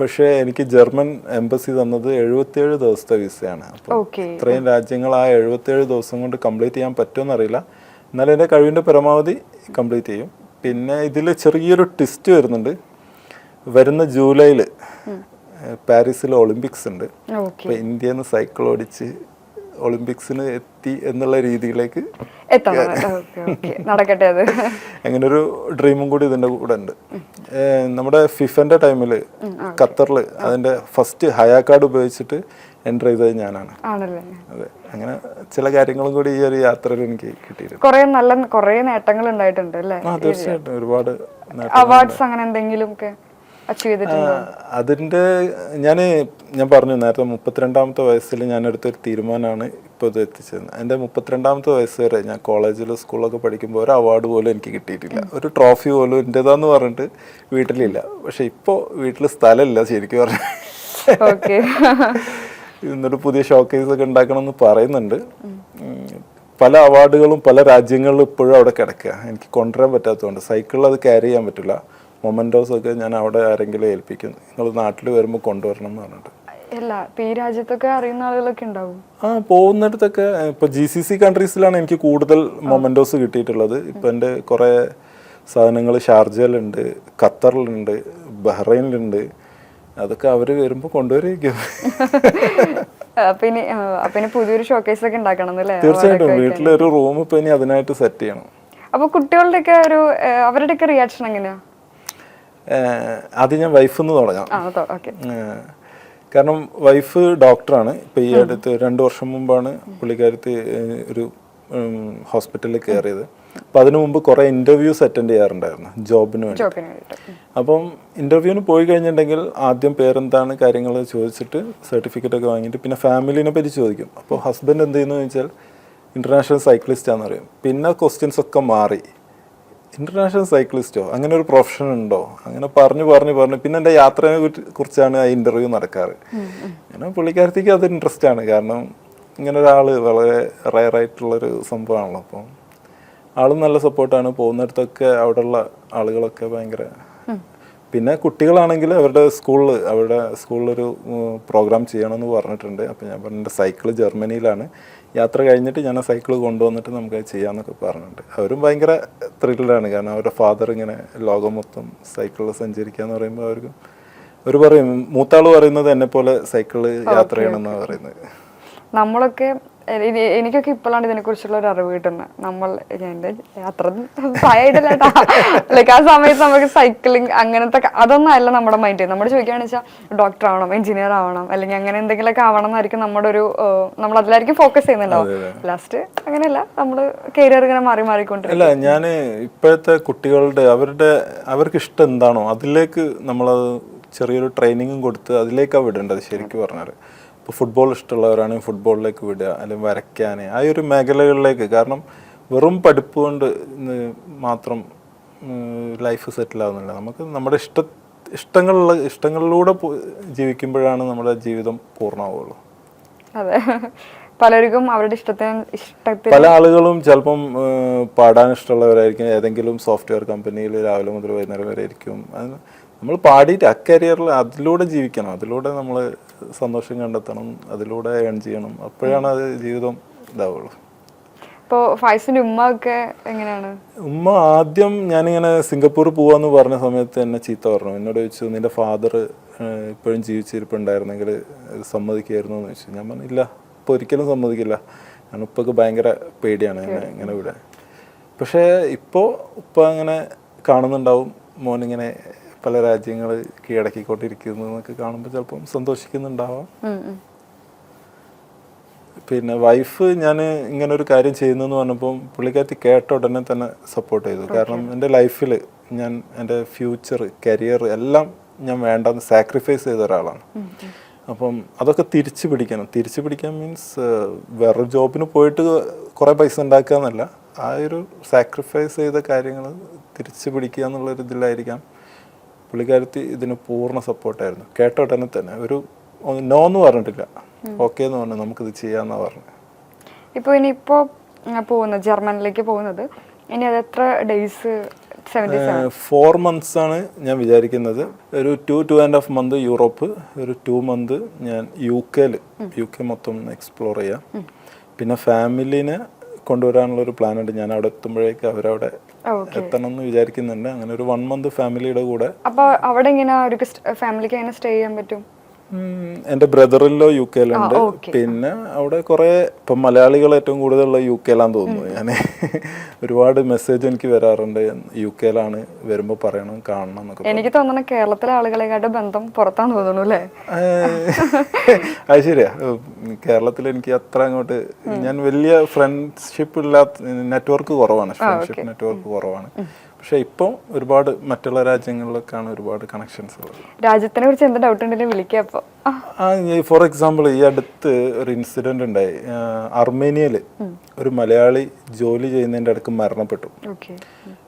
പക്ഷേ എനിക്ക് ജർമ്മൻ എംബസി തന്നത് 77 ദിവസത്തെ വിസയാണ്. അപ്പോൾ ഇത്രയും രാജ്യങ്ങൾ ആ 77 ദിവസം കൊണ്ട് കംപ്ലീറ്റ് ചെയ്യാൻ പറ്റുമെന്നറിയില്ല. എന്നാലും എൻ്റെ കഴിവിൻ്റെ പരമാവധി കംപ്ലീറ്റ് ചെയ്യും. പിന്നെ ഇതിൽ ചെറിയൊരു ട്വിസ്റ്റ് വരുന്നുണ്ട്. വരുന്ന ജൂലൈയിൽ പാരീസിൽ ഒളിമ്പിക്സ് ഉണ്ട്. അപ്പോൾ ഇന്ത്യയിൽ നിന്ന് സൈക്കിൾ ഓടിച്ച് ഒളിമ്പിക്സിന് എത്തി എന്നുള്ള രീതിയിലേക്ക് നടക്കട്ടെ. അത് അങ്ങനെ ഒരു ഡ്രീമും കൂടി ഇതിൻ്റെ കൂടെ ഉണ്ട്. നമ്മുടെ ഫിഫന്റെ ടൈമിൽ ഖത്തറിൽ അതിൻ്റെ ഫസ്റ്റ് ഹയാ കാർഡ് ഉപയോഗിച്ചിട്ട് എൻ്റർ ചെയ്തത് ഞാനാണ്. അതെ, അങ്ങനെ ചില കാര്യങ്ങളും കൂടി ഈ ഒരു യാത്രയിൽ എനിക്ക് കിട്ടിയിട്ടുണ്ട്. കുറേ നേട്ടങ്ങൾ ഉണ്ടായിട്ടുണ്ട് അല്ലേ? തീർച്ചയായിട്ടും ഒരുപാട് അവാർഡ്സ് അങ്ങനെ എന്തെങ്കിലും അതിൻ്റെ ഞാൻ പറഞ്ഞു നേരത്തെ 32-ാമത്തെ വയസ്സിൽ ഞാൻ എടുത്തൊരു തീരുമാനമാണ് ഇപ്പോൾ ഇത് എത്തിച്ചത്. എൻ്റെ 32-ാമത്തെ വയസ്സ് വരെ ഞാൻ കോളേജിൽ സ്കൂളൊക്കെ പഠിക്കുമ്പോൾ ഒരു അവാർഡ് പോലും എനിക്ക് കിട്ടിയിട്ടില്ല, ഒരു ട്രോഫി പോലും എൻ്റെതാന്ന് പറഞ്ഞിട്ട് വീട്ടിലില്ല. പക്ഷെ ഇപ്പോൾ വീട്ടിൽ സ്ഥലമില്ല ശരിക്കും പറഞ്ഞു. എന്നിട്ട് പുതിയ ഷോക്കേസ് ഒക്കെ ഉണ്ടാക്കണമെന്ന് പറയുന്നുണ്ട്. പല അവാർഡുകളും പല രാജ്യങ്ങളിലും ഇപ്പോഴും അവിടെ കിടക്കുക, എനിക്ക് കൊണ്ടുവരാൻ പറ്റാത്തതുകൊണ്ട്. സൈക്കിളിൽ അത് ക്യാരി ചെയ്യാൻ പറ്റില്ല. മൊമെന്റോസ് ഒക്കെ ഞാൻ അവിടെ ആരെങ്കിലും ഏൽപ്പിക്കും, നിങ്ങൾ നാട്ടിൽ വരുമ്പോൾ കൊണ്ടുവരണം എന്ന് പറഞ്ഞിട്ട്. ഈ രാജ്യത്തൊക്കെ അറിയുന്ന ആളുകളൊക്കെ ഉണ്ടാവും. പോകുന്നിടത്തൊക്കെ ഇപ്പൊ GCC കൺട്രീസിലാണ് എനിക്ക് കൂടുതൽ മൊമെന്റോസ് കിട്ടിയിട്ടുള്ളത്. ഇപ്പൊ എൻ്റെ കുറെ സാധനങ്ങൾ ഷാർജയിലുണ്ട്, ഖത്തറിലുണ്ട്, ബഹ്റൈനിലുണ്ട്. അതൊക്കെ അവര് വരുമ്പോ കൊണ്ടുവരിക. പുതിയൊരു ഷോക്കേസ് ഒക്കെ ഉണ്ടാക്കണം. തീർച്ചയായിട്ടും വീട്ടിലൊരു റൂം ഇപ്പൊ ഇനി അതിനായിട്ട് സെറ്റ് ചെയ്യണം. അപ്പൊ കുട്ടികളുടെ ഒക്കെ അവരുടെയൊക്കെ റിയാക്ഷൻ എങ്ങനെയാ? ആദ്യം ഞാൻ വൈഫ് എന്ന് തുടങ്ങാം. കാരണം വൈഫ് ഡോക്ടറാണ്. ഇപ്പൊ ഈ അടുത്ത് 2 വർഷം മുമ്പാണ് പുള്ളിക്കാരത്തി ഒരു ഹോസ്പിറ്റലിൽ കയറിയത്. അപ്പൊ അതിനു മുമ്പ് കുറെ ഇന്റർവ്യൂസ് അറ്റൻഡ് ചെയ്യാറുണ്ടായിരുന്നു ജോബിന് വേണ്ടി. അപ്പം ഇന്റർവ്യൂവിന് പോയി കഴിഞ്ഞിട്ടുണ്ടെങ്കിൽ ആദ്യം പേരെന്താണ് കാര്യങ്ങൾ ചോദിച്ചിട്ട് സർട്ടിഫിക്കറ്റ് ഒക്കെ വാങ്ങിയിട്ട് പിന്നെ ഫാമിലിനെ പറ്റി ചോദിക്കും. അപ്പോൾ ഹസ്ബൻഡ് എന്ത് ചെയ്യുന്നു ചോദിച്ചാൽ ഇന്റർനാഷണൽ സൈക്ലിസ്റ്റ് ആണെന്ന് പറയും. പിന്നെ ക്വസ്റ്റ്യൻസ് ഒക്കെ മാറി, ഇന്റർനാഷണൽ സൈക്ലിസ്റ്റോ, അങ്ങനെ ഒരു പ്രൊഫഷൻ ഉണ്ടോ, അങ്ങനെ പറഞ്ഞു പിന്നെ എൻ്റെ യാത്രയെ കുറിച്ചാണ് ആ ഇന്റർവ്യൂ നടക്കാറ്. അങ്ങനെ പുള്ളിക്കാരത്തേക്ക് അത് ഇൻട്രസ്റ്റ് ആണ്. കാരണം ഇങ്ങനെ ഒരാൾ വളരെ റയറായിട്ടുള്ളൊരു സംഭവമാണല്ലോ. അപ്പം ആളും നല്ല സപ്പോർട്ടാണ്. പോകുന്നിടത്തൊക്കെ അവിടെയുള്ള ആളുകളൊക്കെ ഭയങ്കര. പിന്നെ കുട്ടികളാണെങ്കിൽ അവരുടെ സ്കൂളിലൊരു പ്രോഗ്രാം ചെയ്യണമെന്ന് പറഞ്ഞിട്ടുണ്ട്. അപ്പോൾ ഞാൻ പറഞ്ഞു എൻ്റെ സൈക്കിള് ജർമ്മനിയിലാണ്, യാത്ര കഴിഞ്ഞിട്ട് ഞാൻ ആ സൈക്കിള് കൊണ്ടുവന്നിട്ട് നമുക്കത് ചെയ്യാമെന്നൊക്കെ പറഞ്ഞിട്ടുണ്ട്. അവരും ഭയങ്കര ത്രില്ലാണ്, കാരണം അവരുടെ ഫാദർ ഇങ്ങനെ ലോകം മൊത്തം സൈക്കിളിൽ സഞ്ചരിക്കുക എന്ന് പറയുമ്പോൾ അവർ പറയും, മൂത്താൾ പറയുന്നത് എന്നെ പോലെ സൈക്കിള് യാത്ര ചെയ്യണമെന്നാണ് പറയുന്നത്. നമ്മളൊക്കെ എനിക്കൊക്കെ ഇപ്പോഴാണ് ഇതിനെക്കുറിച്ചുള്ള ഒരു അറിവ് കിട്ടുന്നത്. എൻ്റെ അത്ര പ്രായമായിട്ടില്ല കേട്ടോ. ലൈക്ക് ആ സമയത്ത് നമുക്ക് സൈക്ലിംഗ് അങ്ങനത്തെ അതൊന്നും അല്ല നമ്മുടെ മൈൻഡ്. നമ്മൾ ചോദിക്കുകയാണെന്ന് വെച്ചാൽ ഡോക്ടർ ആവണം, എഞ്ചിനീയർ ആവണം, അല്ലെങ്കിൽ അങ്ങനെ എന്തെങ്കിലുമൊക്കെ ആവണം എന്നായിരിക്കും നമ്മുടെ ഒരു നമ്മൾ അതിലായിരിക്കും ഫോക്കസ് ചെയ്യുന്നുണ്ടാവും. ലാസ്റ്റ് അങ്ങനെയല്ല, നമ്മൾ കരിയർ ഇങ്ങനെ മാറിക്കൊണ്ടിരിക്കും. അല്ല, ഞാൻ ഇപ്പോഴത്തെ കുട്ടികളുടെ അവർക്ക് ഇഷ്ടം എന്താണോ അതിലേക്ക് നമ്മളത് ചെറിയൊരു ട്രെയിനിങ്ങും കൊടുത്ത് അതിലേക്കാണ് വിടേണ്ടത്. ശരിക്കും പറഞ്ഞാൽ ഇപ്പോൾ ഫുട്ബോൾ ഇഷ്ടമുള്ളവരാണെങ്കിൽ ഫുട്ബോളിലേക്ക് വിടുക, അല്ലെങ്കിൽ വരയ്ക്കാൻ, ആ ഒരു മേഖലകളിലേക്ക്. കാരണം വെറും പഠിപ്പ് കൊണ്ട് മാത്രം ലൈഫ് സെറ്റിൽ ആവുന്നില്ല. നമുക്ക് നമ്മുടെ ഇഷ്ടങ്ങളിലൂടെ ജീവിക്കുമ്പോഴാണ് നമ്മുടെ ജീവിതം പൂർണ്ണമാവുള്ളൂ. അതെ, പലർക്കും അവരുടെ ഇഷ്ടത്തിന് പല ആളുകളും ചിലപ്പം പാടാൻ ഇഷ്ടമുള്ളവരായിരിക്കും, ഏതെങ്കിലും സോഫ്റ്റ്വെയർ കമ്പനിയിൽ രാവിലെ മുതൽ വൈകുന്നേരം വരെ ആയിരിക്കും. നമ്മൾ പാടിയിട്ട് ആ കരിയറിൽ അതിലൂടെ ജീവിക്കണം, അതിലൂടെ നമ്മൾ സന്തോഷം കണ്ടെത്തണം, അതിലൂടെ ഏൺ ചെയ്യണം. അപ്പോഴാണ് അത് ജീവിതം ഇതാവുള്ളൂ. ഇപ്പോൾ ഫൈസിന്റെ ഉമ്മ ഒക്കെ എങ്ങനെയാണ്? ഉമ്മ ആദ്യം ഞാനിങ്ങനെ സിംഗപ്പൂർ പോവാന്ന് പറഞ്ഞ സമയത്ത് എന്നെ ചീത്ത പറഞ്ഞു. എന്നോട് ചോദിച്ചു, നിന്റെ ഫാദർ ഇപ്പോഴും ജീവിച്ചിരിപ്പുണ്ടായിരുന്നെങ്കിൽ സമ്മതിക്കായിരുന്നു എന്ന് ചോദിച്ചു. ഞാൻ പറഞ്ഞു, ഇല്ല, ഇപ്പോൾ ഒരിക്കലും സമ്മതിക്കില്ല, ഞാൻ ഉപ്പക്ക് ഭയങ്കര പേടിയാണ് ഇങ്ങനെ വിടാൻ. പക്ഷേ ഇപ്പോൾ ഉപ്പ അങ്ങനെ കാണുന്നുണ്ടാവും, മോനിങ്ങനെ പല രാജ്യങ്ങൾ കീഴടക്കിക്കൊണ്ടിരിക്കുന്നു എന്നൊക്കെ കാണുമ്പോൾ ചിലപ്പം സന്തോഷിക്കുന്നുണ്ടാവാം. പിന്നെ വൈഫ് ഞാൻ ഇങ്ങനെ ഒരു കാര്യം ചെയ്യുന്നെന്ന് പറഞ്ഞപ്പോൾ പുള്ളിക്കാരത്തി കേട്ട ഉടനെ തന്നെ സപ്പോർട്ട് ചെയ്തു. കാരണം എൻ്റെ ലൈഫിൽ ഞാൻ എൻ്റെ ഫ്യൂച്ചർ, കരിയർ എല്ലാം ഞാൻ വേണ്ടെന്ന് സാക്രിഫൈസ് ചെയ്ത ഒരാളാണ്. അപ്പം അതൊക്കെ തിരിച്ചു പിടിക്കാൻ മീൻസ് വേറൊരു ജോബിന് പോയിട്ട് കുറേ പൈസ ഉണ്ടാക്കുക എന്നല്ല, ആ ഒരു സാക്രിഫൈസ് ചെയ്ത കാര്യങ്ങൾ തിരിച്ചു പിടിക്കുക എന്നുള്ളൊരു ഇതിലായിരിക്കാം പുള്ളിക്കാരത്തി ഇതിന് പൂർണ്ണ സപ്പോർട്ടായിരുന്നു. കേട്ട ഉടനെ തന്നെ ഒരു നോ എന്ന് പറഞ്ഞിട്ടില്ല, ഓക്കെ എന്ന് പറഞ്ഞു, നമുക്കിത് ചെയ്യാമെന്നാണ് പറഞ്ഞത്. ഇപ്പോൾ ഇനിയിപ്പോൾ പോകുന്നത് ജർമ്മനിലേക്ക് പോകുന്നത്, ഇനി അത് എത്ര ഡേയ്സ്? 4 months ആണ് ഞാൻ വിചാരിക്കുന്നത്. ഒരു 2.5 months യൂറോപ്പ്, ഒരു 2 months ഞാൻ യു കെ മൊത്തം എക്സ്പ്ലോർ ചെയ്യാം. പിന്നെ ഫാമിലിനെ കൊണ്ടുവരാനുള്ളൊരു പ്ലാൻ ഉണ്ട്. ഞാൻ അവിടെ എത്തുമ്പോഴേക്ക് അവരവിടെ എത്തണം എന്ന് വിചാരിക്കുന്നുണ്ട്. അങ്ങനെ ഒരു 1 month ഫാമിലിയുടെ കൂടെ. അപ്പോൾ അവിടെ ഇങ്ങനെ ഒരു ഫാമിലിക്ക് എങ്ങനെ സ്റ്റേ ചെയ്യാൻ പറ്റും? എൻ്റെ ബ്രദറിലോ യു കെയിലുണ്ട്. പിന്നെ അവിടെ കുറേ ഇപ്പം മലയാളികൾ ഏറ്റവും കൂടുതലുള്ള യു കെയിലാന്ന് തോന്നുന്നു. ഞാൻ ഒരുപാട് മെസ്സേജ് എനിക്ക് വരാറുണ്ട്, യു കെയിലാണ്, വരുമ്പോൾ പറയണം, കാണണം എന്നൊക്കെ. എനിക്ക് തോന്നുന്നു കേരളത്തിലെ ആളുകളെക്കാട്ട് ബന്ധം പുറത്താന്ന് തോന്നുന്നു അല്ലേ? അത് ശരിയാ. കേരളത്തിൽ എനിക്ക് അത്ര അങ്ങോട്ട് ഞാൻ വലിയ ഫ്രണ്ട്ഷിപ്പ് ഇല്ലാത്ത, നെറ്റ്വർക്ക് കുറവാണ്, ഫ്രണ്ട്ഷിപ്പ് നെറ്റ്വർക്ക് കുറവാണ്. പക്ഷെ ഇപ്പോൾ ഒരുപാട് മറ്റുള്ള രാജ്യങ്ങളിലൊക്കെയാണ് ഒരുപാട് കണക്ഷൻസ് ഉള്ളത്. രാജ്യത്തിനെ കുറിച്ച് എന്ത് ഡൗട്ട് ഉണ്ടെങ്കിലും വിളിക്കാം. അപ്പോൾ ഫോർ എക്സാമ്പിൾ, ഈ അടുത്ത് ഒരു ഇൻസിഡന്റ് ഉണ്ടായി. അർമേനിയയിൽ ഒരു മലയാളി ജോലി ചെയ്യുന്നതിൻ്റെ അടുക്ക് മരണപ്പെട്ടു.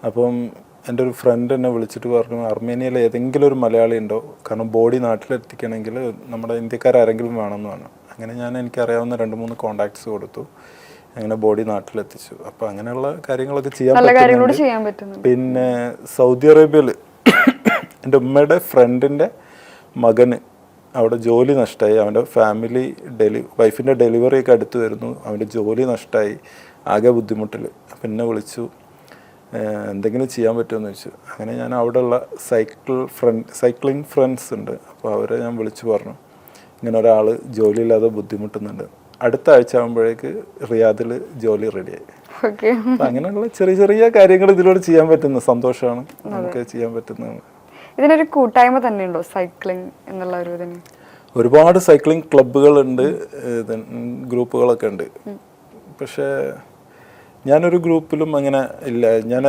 അപ്പം എൻ്റെ ഒരു ഫ്രണ്ട് എന്നെ വിളിച്ചിട്ട് പറഞ്ഞു, അർമേനിയയിൽ ഏതെങ്കിലും ഒരു മലയാളി ഉണ്ടോ, കാരണം ബോഡി നാട്ടിലെത്തിക്കണമെങ്കിൽ നമ്മുടെ ഇന്ത്യക്കാരെങ്കിലും വേണമെന്ന് പറഞ്ഞു. അങ്ങനെ ഞാൻ എനിക്കറിയാവുന്ന 2-3 കോണ്ടാക്ട്സ് കൊടുത്തു, അങ്ങനെ ബോഡി നാട്ടിലെത്തിച്ചു. അപ്പം അങ്ങനെയുള്ള കാര്യങ്ങളൊക്കെ ചെയ്യാൻ പറ്റുന്നുണ്ട്. പിന്നെ സൗദി അറേബ്യയിൽ എൻ്റെ ഉമ്മയുടെ ഫ്രണ്ടിൻ്റെ മകന് അവിടെ ജോലി നഷ്ടമായി. അവൻ്റെ വൈഫിൻ്റെ ഡെലിവറി ഒക്കെ അടുത്ത് വരുന്നു, അവൻ്റെ ജോലി നഷ്ടമായി, ആകെ ബുദ്ധിമുട്ടിൽ. അപ്പം എന്നെ വിളിച്ചു, എന്തെങ്കിലും ചെയ്യാൻ പറ്റുമെന്ന് ചോദിച്ചു. അങ്ങനെ ഞാൻ അവിടെയുള്ള സൈക്ലിംഗ് ഫ്രണ്ട്സ് ഉണ്ട്, അപ്പോൾ അവരെ ഞാൻ വിളിച്ചു പറഞ്ഞു, ഇങ്ങനെ ഒരാൾ ജോലിയില്ലാതെ ബുദ്ധിമുട്ടുന്നുണ്ട്, അടുത്ത ആഴ്ച ആകുമ്പോഴേക്ക് റിയാദിൽ ജോലി റെഡിയായി. അങ്ങനെയുള്ള ചെറിയ ചെറിയ കാര്യങ്ങൾ ഇതിലൂടെ ചെയ്യാൻ പറ്റുന്ന സന്തോഷമാണ് നമുക്ക് ചെയ്യാൻ പറ്റുന്നത്. ഇതിനൊരു കൂട്ടായ്മ തന്നെയുണ്ടോ സൈക്ലിംഗ് എന്നുള്ള ഒരു ഇതിന്? ഒരുപാട് സൈക്ലിംഗ് ക്ലബ്ബുകളുണ്ട്, ഗ്രൂപ്പുകളൊക്കെ ഉണ്ട്. പക്ഷേ ഞാനൊരു ഗ്രൂപ്പിലും അങ്ങനെ ഇല്ല. ഞാൻ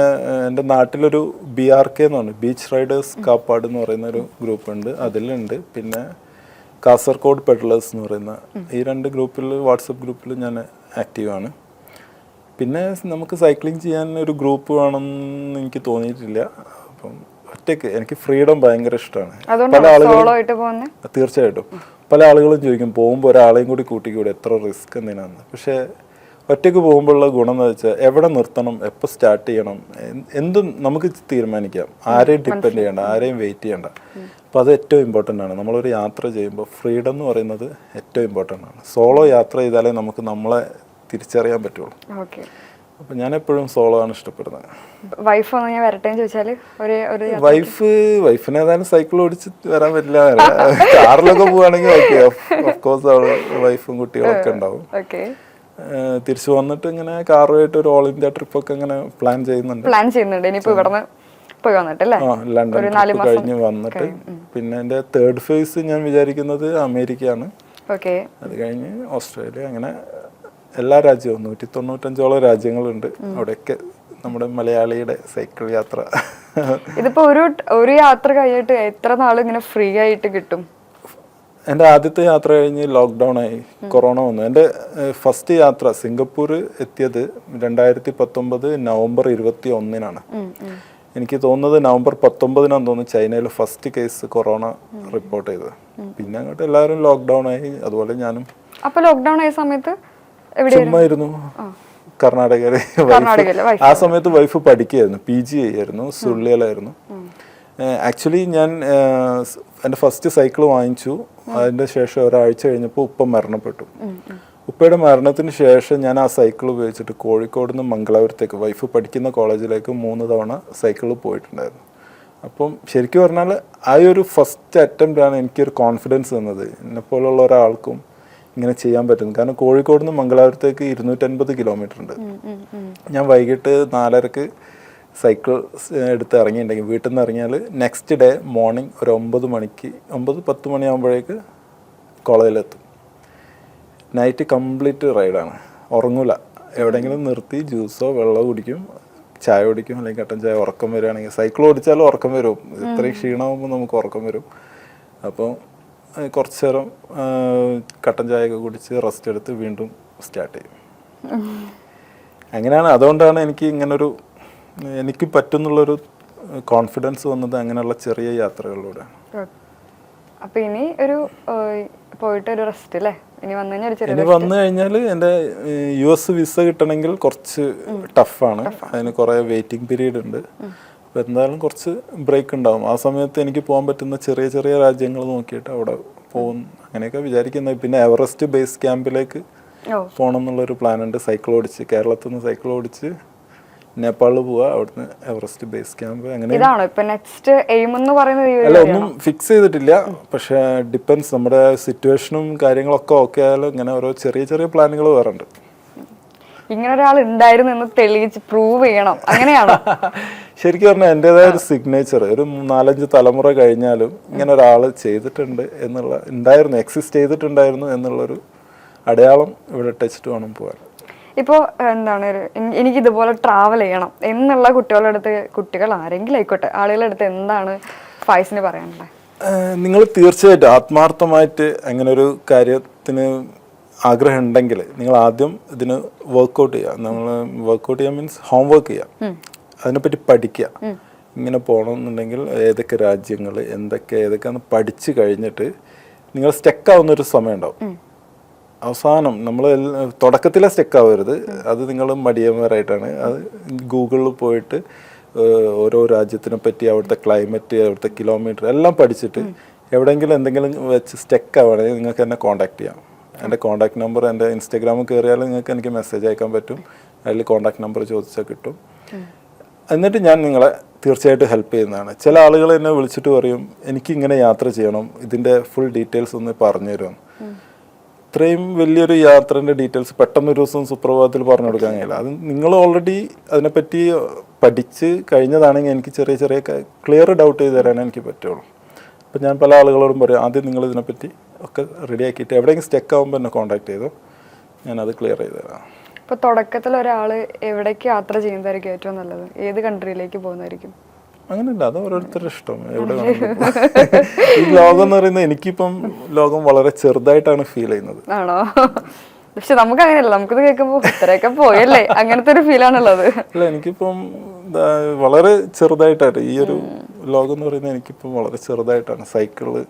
എൻ്റെ നാട്ടിലൊരു BRK എന്ന് പറഞ്ഞു, ബീച്ച് റൈഡേഴ്സ് കാപ്പാട് എന്ന് പറയുന്ന ഒരു ഗ്രൂപ്പുണ്ട്, അതിലുണ്ട്. പിന്നെ കാസർഗോഡ് പെഡലേഴ്സ് എന്ന് പറയുന്ന ഈ 2 ഗ്രൂപ്പിൽ, വാട്സപ്പ് ഗ്രൂപ്പിൽ ഞാൻ ആക്റ്റീവാണ്. പിന്നെ നമുക്ക് സൈക്ലിംഗ് ചെയ്യാൻ ഒരു ഗ്രൂപ്പ് വേണമെന്ന് എനിക്ക് തോന്നിയിട്ടില്ല. അപ്പം ഒറ്റയ്ക്ക് എനിക്ക് ഫ്രീഡം ഭയങ്കര ഇഷ്ടമാണ്. പല ആളുകളും തീർച്ചയായിട്ടും പല ആളുകളും ചോദിക്കും, പോകുമ്പോൾ ഒരാളെയും കൂടി കൂട്ടിക്കൂടെ, എത്ര റിസ്ക് എന്തിനാന്ന്. പക്ഷേ ഒറ്റയ്ക്ക് പോകുമ്പോഴുള്ള ഗുണം എന്ന് വെച്ചാൽ എവിടെ നിർത്തണം, എപ്പോൾ സ്റ്റാർട്ട് ചെയ്യണം, എന്തും നമുക്ക് തീരുമാനിക്കാം. ആരെയും ഡിപ്പെൻഡ് ചെയ്യണ്ട, ആരെയും വെയിറ്റ് ചെയ്യണ്ട. അപ്പോൾ അത് ഏറ്റവും ഇമ്പോർട്ടൻ്റ് ആണ്. നമ്മളൊരു യാത്ര ചെയ്യുമ്പോൾ ഫ്രീഡം എന്ന് പറയുന്നത് ഏറ്റവും ഇമ്പോർട്ടൻ്റ് ആണ്. സോളോ യാത്ര ചെയ്താലേ നമുക്ക് നമ്മളെ തിരിച്ചറിയാൻ പറ്റുള്ളൂ. ഓക്കെ. അപ്പം ഞാൻ എപ്പോഴും സോളോ ആണ് ഇഷ്ടപ്പെടുന്നത്. വൈഫ് വന്ന് ഞാൻ വരട്ടെ എന്ന് ചോദിച്ചാൽ വൈഫിന് ഏതായാലും സൈക്കിൾ ഓടിച്ച് വരാൻ പറ്റില്ല. കാറിലൊക്കെ പോവുകയാണെങ്കിൽ ഓക്കെ, ഓഫ്കോഴ്സ് അവിടെ വൈഫും കുട്ടികളൊക്കെ ഉണ്ടാവും. ഓക്കെ. തിരിച്ചു വന്നിട്ട് ഇങ്ങനെ കാറുമായിട്ട് ഒരു ഓൾ ഇന്ത്യ ട്രിപ്പ് ഒക്കെ ഇങ്ങനെ പ്ലാൻ ചെയ്യുന്നുണ്ട്. ഇനിയിപ്പോ ഇവിടുന്ന് പോയി വന്നിട്ടല്ലേ? ലണ്ടൻ ട്രിപ്പ് കഴിഞ്ഞ് വന്നിട്ട് പിന്നെ എൻ്റെ തേർഡ് ഫേസ് ഞാൻ വിചാരിക്കുന്നത് അമേരിക്കയാണ്. ഓക്കെ. അത് കഴിഞ്ഞ് ഓസ്ട്രേലിയ, അങ്ങനെ എല്ലാ രാജ്യവും 195ഓളം രാജ്യങ്ങളുണ്ട്. അവിടെയൊക്കെ നമ്മുടെ മലയാളിയുടെ സൈക്കിൾ യാത്ര. ഇതിപ്പോ ഒരു യാത്ര കഴിഞ്ഞിട്ട് എത്ര നാൾ ഇങ്ങനെ ഫ്രീ ആയിട്ട് കിട്ടും? എൻ്റെ ആദ്യത്തെ യാത്ര കഴിഞ്ഞ് ലോക്ക്ഡൗൺ ആയി, കൊറോണ വന്നു. എൻ്റെ ഫസ്റ്റ് യാത്ര സിംഗപ്പൂർ എത്തിയത് 2019 നവംബർ 21-നാണ്. എനിക്ക് തോന്നുന്നത് നവംബർ 19-നാന്ന് തോന്നുന്നു ചൈനയിൽ ഫസ്റ്റ് കേസ് കൊറോണ റിപ്പോർട്ട് ചെയ്തത്. പിന്നെ അങ്ങോട്ട് എല്ലാവരും ലോക്ക്ഡൗൺ ആയി, അതുപോലെ ഞാനും. അപ്പൊ ലോക്ക്ഡൗൺ ആയ സമയത്ത് ചുമ്മായിരുന്നു കർണാടകയില്. ആ സമയത്ത് വൈഫ് പഠിക്കുകയായിരുന്നു, PG ചെയ്യായിരുന്നു, സുള്ളിയിലായിരുന്നു. ആക്ച്വലി ഞാൻ എൻ്റെ ഫസ്റ്റ് സൈക്കിൾ വാങ്ങിച്ചു. അതിൻ്റെ ശേഷം ഒരാഴ്ച കഴിഞ്ഞപ്പോൾ ഉപ്പ മരണപ്പെട്ടു. ഉപ്പയുടെ മരണത്തിന് ശേഷം ഞാൻ ആ സൈക്കിൾ ഉപയോഗിച്ചിട്ട് കോഴിക്കോട് നിന്ന് മംഗലാപുരത്തേക്ക്, വൈഫ് പഠിക്കുന്ന കോളേജിലേക്ക് 3 തവണ സൈക്കിൾ പോയിട്ടുണ്ടായിരുന്നു. അപ്പം ശരിക്കും പറഞ്ഞാൽ ആ ഒരു ഫസ്റ്റ് അറ്റംപ്റ്റാണ് എനിക്കൊരു കോൺഫിഡൻസ് തന്നത്. എന്നെപ്പോലുള്ള ഒരാൾക്കും ഇങ്ങനെ ചെയ്യാൻ പറ്റുന്നു. കാരണം കോഴിക്കോട് നിന്ന് മംഗലാപുരത്തേക്ക് 250 കിലോമീറ്റർ ഉണ്ട്. ഞാൻ വൈകിട്ട് 4:30 സൈക്കിൾ എടുത്ത് ഇറങ്ങിയിട്ടുണ്ടെങ്കിൽ, വീട്ടിൽ നിന്ന് ഇറങ്ങിയാൽ നെക്സ്റ്റ് ഡേ മോർണിംഗ് ഒരു 9-10 മണിയാകുമ്പോഴേക്ക് കോളേജിലെത്തും. Night complete റൈഡാണ്, ഉറങ്ങൂല. എവിടെയെങ്കിലും നിർത്തി ജ്യൂസോ വെള്ളമോ കുടിക്കും, ചായ കുടിക്കും, അല്ലെങ്കിൽ കട്ടൻ ചായ. ഉറക്കം വരികയാണെങ്കിൽ സൈക്കിൾ ഓടിച്ചാലും ഉറക്കം വരും. ഇത്രയും ക്ഷീണമാകുമ്പോൾ നമുക്ക് ഉറക്കം വരും. അപ്പോൾ കുറച്ച് നേരം കട്ടൻ ചായയൊക്കെ കുടിച്ച് റെസ്റ്റ് എടുത്ത് വീണ്ടും സ്റ്റാർട്ട് ചെയ്യും. അങ്ങനെയാണ്. അതുകൊണ്ടാണ് എനിക്ക് ഇങ്ങനൊരു എനിക്ക് പറ്റുന്നുള്ളൊരു കോൺഫിഡൻസ് വന്നത് അങ്ങനെയുള്ള ചെറിയ യാത്രകളിലൂടെ. അപ്പൊ ഇനി ഒരു പോയിട്ട് ഒരു റെസ്റ്റ് അല്ലേ? ഇനി വന്നു കഴിഞ്ഞാൽ എൻ്റെ US വിസ കിട്ടണമെങ്കിൽ കുറച്ച് ടഫാണ്. അതിന് കുറേ വെയിറ്റിംഗ് പീരീഡ് ഉണ്ട്. അപ്പോൾ എന്തായാലും കുറച്ച് ബ്രേക്ക് ഉണ്ടാവും. ആ സമയത്ത് എനിക്ക് പോകാൻ പറ്റുന്ന ചെറിയ ചെറിയ രാജ്യങ്ങൾ നോക്കിയിട്ട് അവിടെ പോകും, അങ്ങനെയൊക്കെ വിചാരിക്കുന്നത്. പിന്നെ എവറസ്റ്റ് ബേസ് ക്യാമ്പിലേക്ക് പോകണം എന്നുള്ളൊരു പ്ലാൻ ഉണ്ട്. സൈക്കിൾ ഓടിച്ച് കേരളത്തിൽ നിന്ന് സൈക്കിൾ ഓടിച്ച് നേപ്പാളിൽ പോവുക, അവിടുന്ന് എവറസ്റ്റ് ബേസ് ക്യാമ്പ്. അങ്ങനെ അല്ല, ഒന്നും ഫിക്സ് ചെയ്തിട്ടില്ല. പക്ഷെ ഡിപ്പെൻസ്, നമ്മുടെ സിറ്റുവേഷനും കാര്യങ്ങളൊക്കെ ഓക്കെ ആയാലും ഇങ്ങനെ ഓരോ ചെറിയ ചെറിയ പ്ലാനുകൾ വേറെ ഉണ്ട്. ഇങ്ങനെ ഒരാൾ ഉണ്ടായിരുന്നു എന്ന് തെളിയിച്ച് പ്രൂവ് ചെയ്യണം, അങ്ങനെയാണോ? ശരിക്കും പറഞ്ഞാൽ എൻ്റെതായ ഒരു സിഗ്നേച്ചർ ഒരു 4-5 തലമുറ കഴിഞ്ഞാലും ഇങ്ങനെ ഒരാൾ ചെയ്തിട്ടുണ്ട് എന്നുള്ള എക്സിസ്റ്റ് ചെയ്തിട്ടുണ്ടായിരുന്നു എന്നുള്ളൊരു അടയാളം ഇവിടെ ടച്ചിട്ട് വേണം പോകാൻ. ഇപ്പോൾ എന്താണ് എനിക്ക് ഇതുപോലെ ട്രാവൽ ചെയ്യണം എന്നുള്ള കുട്ടികൾ ആരെങ്കിലും ആയിക്കോട്ടെ, ആളുകളുടെ അടുത്ത് എന്താണ് ഫൈസിന് പറയാനുള്ളത്? നിങ്ങൾ തീർച്ചയായിട്ടും ആത്മാർത്ഥമായിട്ട് അങ്ങനെ ഒരു കാര്യത്തിന് ആഗ്രഹം ഉണ്ടെങ്കിൽ നിങ്ങൾ ആദ്യം ഇതിന് വർക്കൗട്ട് ചെയ്യുക. നമ്മൾ വർക്കൗട്ട് ചെയ്യാൻ മീൻസ് ഹോം വർക്ക് ചെയ്യുക, അതിനെപ്പറ്റി പഠിക്കുക. ഇങ്ങനെ പോകണമെന്നുണ്ടെങ്കിൽ ഏതൊക്കെ രാജ്യങ്ങൾ ഏതൊക്കെയാണെന്ന് പഠിച്ചു കഴിഞ്ഞിട്ട് നിങ്ങൾ സ്റ്റെക്കാവുന്നൊരു സമയം ഉണ്ടാവും. അവസാനം നമ്മൾ തുടക്കത്തിലെ സ്റ്റെക്കാവരുത്, അത് നിങ്ങൾ മടിയന്മാരായിട്ടാണ്. അത് ഗൂഗിളിൽ പോയിട്ട് ഓരോ രാജ്യത്തിനെ പറ്റി, അവിടുത്തെ ക്ലൈമറ്റ്, അവിടുത്തെ കിലോമീറ്റർ എല്ലാം പഠിച്ചിട്ട് എവിടെയെങ്കിലും എന്തെങ്കിലും വെച്ച് സ്റ്റെക്കാവുകയാണെങ്കിൽ നിങ്ങൾക്ക് എന്നെ കോൺടാക്ട് ചെയ്യാം. എൻ്റെ കോൺടാക്ട് നമ്പർ എൻ്റെ ഇൻസ്റ്റാഗ്രാമിൽ കയറിയാൽ നിങ്ങൾക്ക് എനിക്ക് മെസ്സേജ് അയക്കാൻ പറ്റും. അതിൽ കോൺടാക്ട് നമ്പർ ചോദിച്ചാൽ കിട്ടും. എന്നിട്ട് ഞാൻ നിങ്ങളെ തീർച്ചയായിട്ടും ഹെൽപ്പ് ചെയ്യുന്നതാണ്. ചില ആളുകൾ എന്നെ വിളിച്ചിട്ട് പറയും, എനിക്കിങ്ങനെ യാത്ര ചെയ്യണം, ഇതിൻ്റെ ഫുൾ ഡീറ്റെയിൽസ് ഒന്ന് പറഞ്ഞു തരുമോ. ഇത്രയും വലിയൊരു യാത്രേൻ്റെ ഡീറ്റെയിൽസ് പെട്ടെന്നൊരു ദിവസം സുപ്രഭാതത്തിൽ പറഞ്ഞു കൊടുക്കാൻ കഴിയില്ല. അത് നിങ്ങൾ ഓൾറെഡി അതിനെപ്പറ്റി പഠിച്ച് കഴിഞ്ഞതാണെങ്കിൽ എനിക്ക് ചെറിയ ചെറിയ ക്ലിയർ ഡൗട്ട് ചെയ്ത് തരാനേ എനിക്ക് പറ്റുള്ളൂ. അപ്പോൾ ഞാൻ പല ആളുകളോടും പറയും, ആദ്യം നിങ്ങൾ ഇതിനെപ്പറ്റി ഒക്കെ റെഡിയാക്കിയിട്ട് എവിടെയെങ്കിലും സ്റ്റെക്ക് ആകുമ്പോൾ എന്നെ കോൺടാക്ട് ചെയ്തോ, ഞാനത് ക്ലിയർ ചെയ്ത് തരാം. ഇപ്പോൾ തുടക്കത്തിൽ ഒരാൾ എവിടേക്ക് യാത്ര ചെയ്യുന്നതായിരിക്കും ഏറ്റവും നല്ലത്? ഏത് കൺട്രിയിലേക്ക് പോകുന്നതായിരിക്കും? അങ്ങനെയല്ല, അത് ഓരോരുത്തരുടെ ഇഷ്ടം. എവിടെ ഈ ലോകം എന്ന് പറയുന്നത് എനിക്കിപ്പം ലോകം വളരെ ചെറുതായിട്ടാണ് ഫീൽ ചെയ്യുന്നത്. ആണോ? പക്ഷെ നമുക്ക് അങ്ങനെയല്ല, നമുക്കിത് കേൾക്കുമ്പോൾ ഇത്രയൊക്കെ പോയല്ലേ, അങ്ങനത്തെ ഒരു ഫീലാണുള്ളത്. അല്ല, എനിക്കിപ്പം വളരെ ചെറുതായിട്ടാണ് ഈ ഒരു ലോകം എന്ന് പറയുന്നത്. എനിക്കിപ്പം വളരെ ചെറുതായിട്ടാണ്. സൈക്കിള്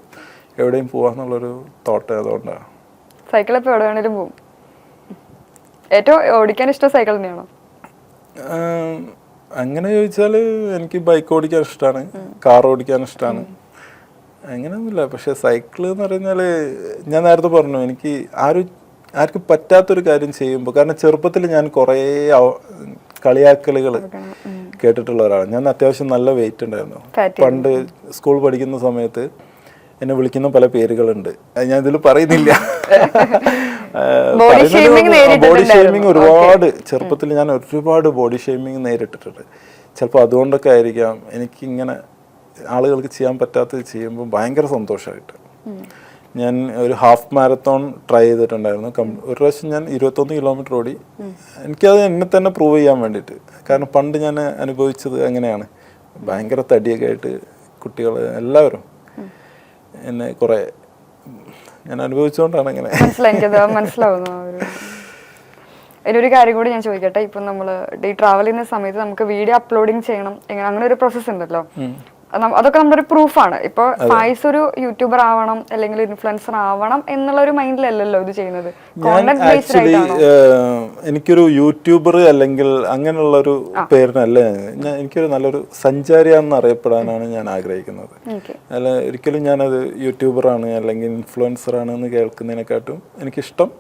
എവിടെയും പോവാന്നുള്ളൊരു തോട്ട്. അതുകൊണ്ടാണ് സൈക്കിൾ ഇപ്പോൾ എവിടെ വേണേലും പോകും. ഏറ്റവും ഓടിക്കാൻ ഇഷ്ടം സൈക്കിൾ തന്നെയാണോ? അങ്ങനെ ചോദിച്ചാൽ എനിക്ക് ബൈക്ക് ഓടിക്കാൻ ഇഷ്ടമാണ്, കാർ ഓടിക്കാൻ ഇഷ്ടമാണ്, അങ്ങനെയൊന്നുമില്ല. പക്ഷെ സൈക്കിൾ എന്ന് പറഞ്ഞാൽ ഞാൻ നേരത്തെ പറഞ്ഞു, എനിക്ക് ആർക്കും പറ്റാത്തൊരു കാര്യം ചെയ്യുമ്പോൾ, കാരണം ചെറുപ്പത്തിൽ ഞാൻ കുറേ കളിയാക്കലുകൾ കേട്ടിട്ടുള്ള ഒരാളാണ്. ഞാൻ അത്യാവശ്യം നല്ല വെയിറ്റ് ഉണ്ടായിരുന്നു. പണ്ട് സ്കൂൾ പഠിക്കുന്ന സമയത്ത് എന്നെ വിളിക്കുന്ന പല പേരുകളുണ്ട്, ഞാൻ ഇതിൽ പറയുന്നില്ല. ബോഡി ഷെയ്മിങ് ഒരുപാട് ചെറുപ്പത്തിൽ ഞാൻ ഒരുപാട് ബോഡി ഷെയ്മിങ് നേരിട്ടിട്ടുണ്ട്. ചിലപ്പോൾ അതുകൊണ്ടൊക്കെ ആയിരിക്കാം എനിക്കിങ്ങനെ ആളുകൾക്ക് ചെയ്യാൻ പറ്റാത്തത് ചെയ്യുമ്പോൾ ഭയങ്കര സന്തോഷമായിട്ട്. ഞാൻ ഒരു ഹാഫ് മാരത്തോൺ ട്രൈ ചെയ്തിട്ടുണ്ടായിരുന്നു. ഒരു പ്രാവശ്യം ഞാൻ 21 കിലോമീറ്റർ ഓടി. എനിക്കത് എന്നെ തന്നെ പ്രൂവ് ചെയ്യാൻ വേണ്ടിയിട്ട്. കാരണം പണ്ട് ഞാൻ അനുഭവിച്ചത് അങ്ങനെയാണ്. ഭയങ്കര തടിയൊക്കെ ആയിട്ട് കുട്ടികൾ എല്ലാവരും എന്നെ കുറേ ഞാൻ അനുഭവിച്ചുകൊണ്ടാണ് അങ്ങനെ. മനസ്സിലാവുന്നു. ഒരു കാര്യം കൂടി ഞാൻ ചോദിക്കട്ടെ. ഇപ്പം നമ്മൾ ഈ ട്രാവൽ ചെയ്യുന്ന സമയത്ത് നമുക്ക് വീഡിയോ അപ്ലോഡിങ് ചെയ്യണം, അങ്ങനെ ഒരു പ്രോസസ്സ് ഉണ്ടല്ലോ. അതൊക്കെ നമ്മുടെ ഒരു പ്രൂഫാണ്. ഇപ്പോൾ ഫായിസ് ഒരു യൂട്യൂബർ ആവണം അല്ലെങ്കിൽ ഇൻഫ്ലുവൻസർ ആവണം എന്നുള്ള ഒരു മൈൻഡിലല്ലല്ലോ ഇത് ചെയ്യുന്നത്. എനിക്കൊരു യൂട്യൂബർ അല്ലെങ്കിൽ അങ്ങനെയുള്ള ഒരു പേരിനല്ല, എനിക്കൊരു നല്ലൊരു സഞ്ചാരിയാണെന്ന് അറിയപ്പെടാനാണ് ഞാൻ ആഗ്രഹിക്കുന്നത്. അല്ല, ഒരിക്കലും ഞാനത് യൂട്യൂബറാണ് അല്ലെങ്കിൽ ഇൻഫ്ലുവൻസറാണ് എന്ന് കേൾക്കുന്നതിനെക്കാട്ടും എനിക്കിഷ്ടം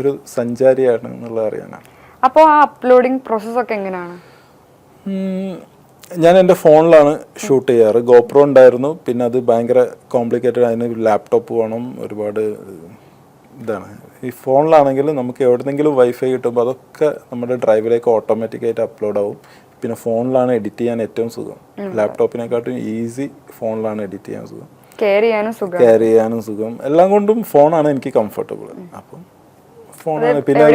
ഒരു സഞ്ചാരിയാണ് എന്നുള്ളത് അറിയാനാണ്. അപ്പോൾ ആ അപ്ലോഡിങ് പ്രോസസ് ഒക്കെ എങ്ങനെയാണ്? ഞാൻ എൻ്റെ ഫോണിലാണ് ഷൂട്ട് ചെയ്യാറ്. ഗോപ്രോ ഉണ്ടായിരുന്നു, പിന്നെ അത് ഭയങ്കര കോംപ്ലിക്കേറ്റഡ്, അതിന് ലാപ്ടോപ്പ് വേണം, ഒരുപാട് ഇതാണ്. ഈ ഫോണിലാണെങ്കിൽ നമുക്ക് എവിടെന്നെങ്കിലും വൈഫൈ കിട്ടുമ്പോൾ അതൊക്കെ നമ്മുടെ ഡ്രൈവിലേക്ക് ഓട്ടോമാറ്റിക്കായിട്ട് അപ്ലോഡ് ആവും. പിന്നെ ഫോണിലാണ് എഡിറ്റ് ചെയ്യാൻ ഏറ്റവും സുഖം. ലാപ്ടോപ്പിനെക്കാട്ടും ഈസി ഫോണിലാണ് എഡിറ്റ് ചെയ്യാൻ സുഖം, ക്യാരി ചെയ്യാനും സുഖം. എല്ലാം കൊണ്ടും ഫോണാണ് എനിക്ക് കംഫർട്ടബിൾ. അപ്പം ഫോണാണ്. പിന്നെ